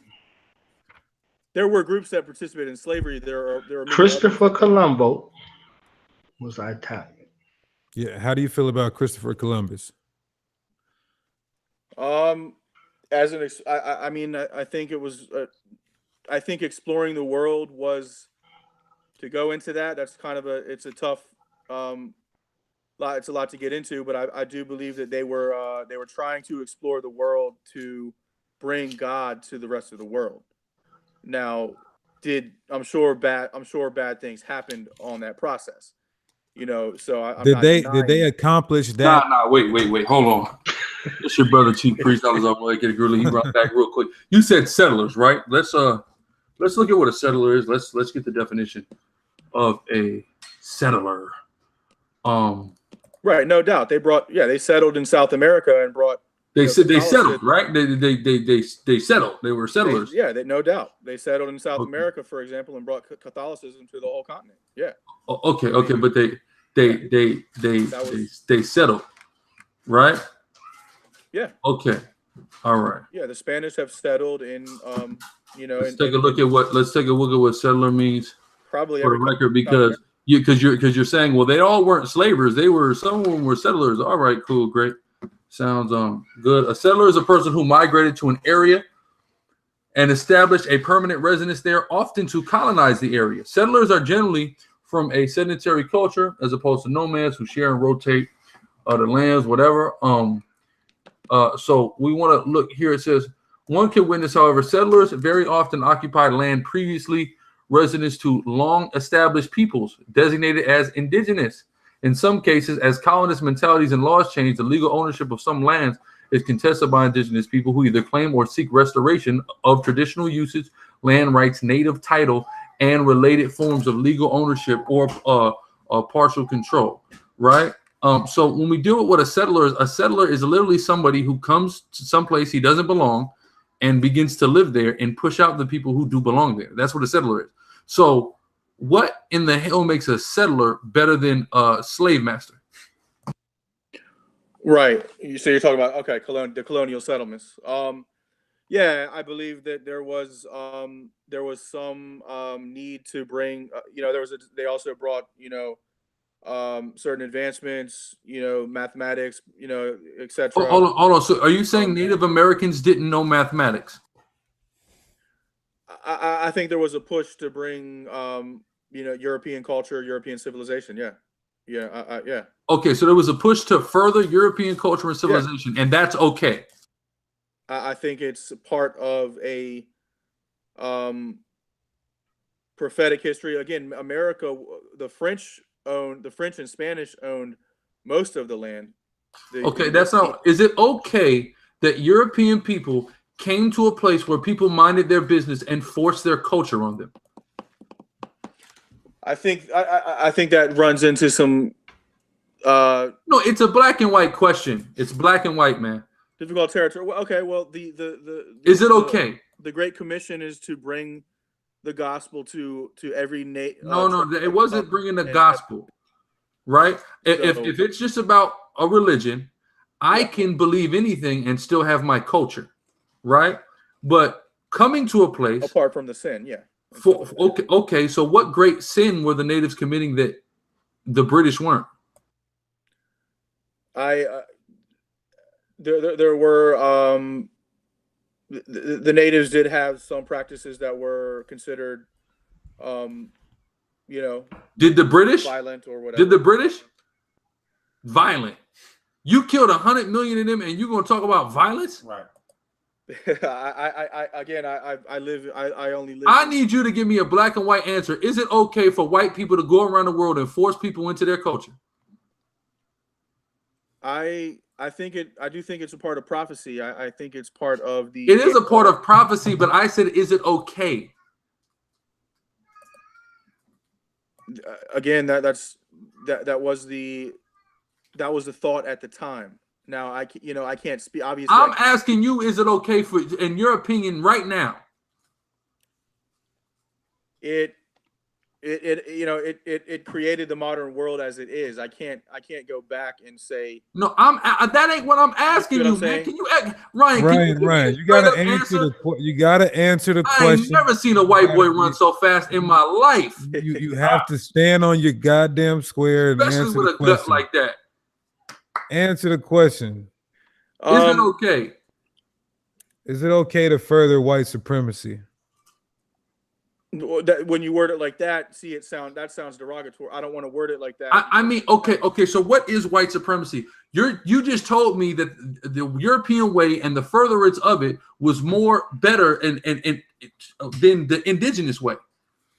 There were groups that participated in slavery. There are many Christopher Colombo was Italian. Yeah. How do you feel about Christopher Columbus? As an I mean I think it was I think exploring the world was to go into that. That's kind of it's a tough it's a lot to get into, but I do believe that they were trying to explore the world to bring God to the rest of the world. Now, I'm sure bad things happened on that process. So I'm Did not they denying- accomplish that? Nah, wait, hold on. It's your brother Chief Priest. I was on way get a grill. He brought back real quick. You said settlers, right? Let's look at what a settler is. Let's get the definition of a settler. Right, no doubt. They settled in South America and brought They You know, said they Catholicism- settled, right? They settled. They were settlers. No doubt. They settled in South Okay. America, for example, and brought Catholicism to the whole continent. Yeah. Okay, but they settled, right? Yeah. Okay, all right. Yeah. The Spanish have settled in, you know, Let's take a look at what settler means probably for every the record, country. because you're saying, well, they all weren't slavers. Some of them were settlers. All right, cool, great. Sounds good. A settler is a person who migrated to an area and established a permanent residence there, often to colonize the area. Settlers are generally from a sedentary culture, as opposed to nomads who share and rotate the lands, whatever. So we want to look here. It says one can witness, however, settlers very often occupied land previously residents to long-established peoples, designated as indigenous. In some cases, as colonist mentalities and laws change, the legal ownership of some lands is contested by indigenous people who either claim or seek restoration of traditional usage, land rights, native title, and related forms of legal ownership or partial control, right? So when we deal with what a settler is literally somebody who comes to some place he doesn't belong and begins to live there and push out the people who do belong there. That's what a settler is. So what in the hell makes a settler better than a slave master? Right. So you're talking about, okay, the colonial settlements. Yeah, I believe that there was some need to bring, you know, they also brought, you know, certain advancements, you know, mathematics, you know, etc. Hold on. So are you saying Native Americans didn't know mathematics? I think there was a push to bring, you know, European culture, European civilization. Yeah. Yeah. Okay, so there was a push to further European culture and civilization, and that's okay. I think it's part of a prophetic history. Again, America, the French and Spanish owned most of the land. Is it okay that European people came to a place where people minded their business and forced their culture on them? I think that runs into some no, it's a black and white question. It's black and white, man. difficult territory. Well, okay, well Is it okay? The Great Commission is to bring the gospel to every nation. No, it wasn't bringing the gospel, right? If it's just about a religion, I can believe anything and still have my culture, right? But coming to a place apart from the sin, yeah. Okay. So what great sin were the natives committing that the British weren't? There were the natives did have some practices that were considered, you know. Did the British violent or whatever? Did the British violent? You killed 100 million of them, and you're gonna talk about violence? Right. I only live. I need you to give me a black and white answer. Is it okay for white people to go around the world and force people into their culture? I do think it's a part of prophecy. I think it's part of the. It is a part of prophecy, but I said, is it okay? Again, that was the thought at the time. Now I can't speak. Obviously, I'm asking you, is it okay for, in your opinion, right now? It created the modern world as it is. I can't go back and say no. That ain't what I'm asking you, man. Can you, Ryan? Ryan, you gotta answer you gotta answer the question. I've never seen a white boy run so fast in my life. You have to stand on your goddamn square and especially answer with the a question. gut like that. Answer the question. Is it okay? Is it okay to further white supremacy? When you word it like that, that sounds derogatory. I don't want to word it like that. I mean, okay. So what is white supremacy? You just told me that the European way and the furtherance of it was better and than the indigenous way.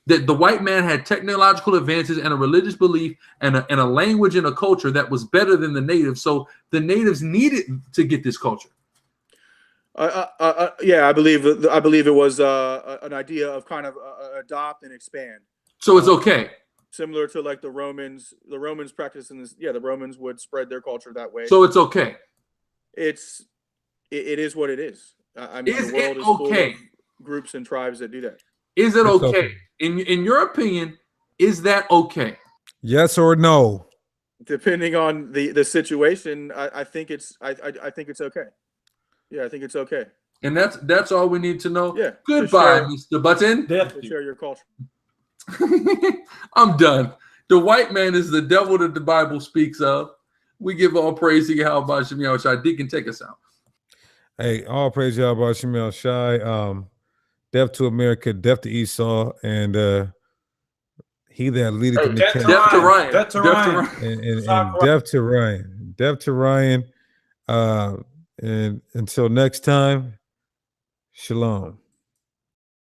That the white man had technological advances and a religious belief and a language and a culture that was better than the natives. So the natives needed to get this culture. Yeah, I believe it was an idea of kind of adopt and expand. So it's okay. Similar to like the Romans practiced in this. Yeah, the Romans would spread their culture that way. So it's okay. It's it is what it is. I mean, Is the world it is full okay? of groups and tribes that do that. Is it It's okay? okay. In your opinion, is that okay? Yes or no? Depending on the situation, I think it's I think it's okay. Yeah, I think it's okay And that's all we need to know. Yeah, to Goodbye, share- Mr. Button. to share your culture. I'm done. The white man is the devil that the Bible speaks of. We give all praise to Yahweh Shem Yahushua. Deacon, take us out. Hey, all praise Yahweh Shemel Shai. Death to America, death to Esau, and he that leadeth in the Death camp. to Ryan. Death to Ryan. And death to Ryan. Death to Ryan. And until next time, shalom.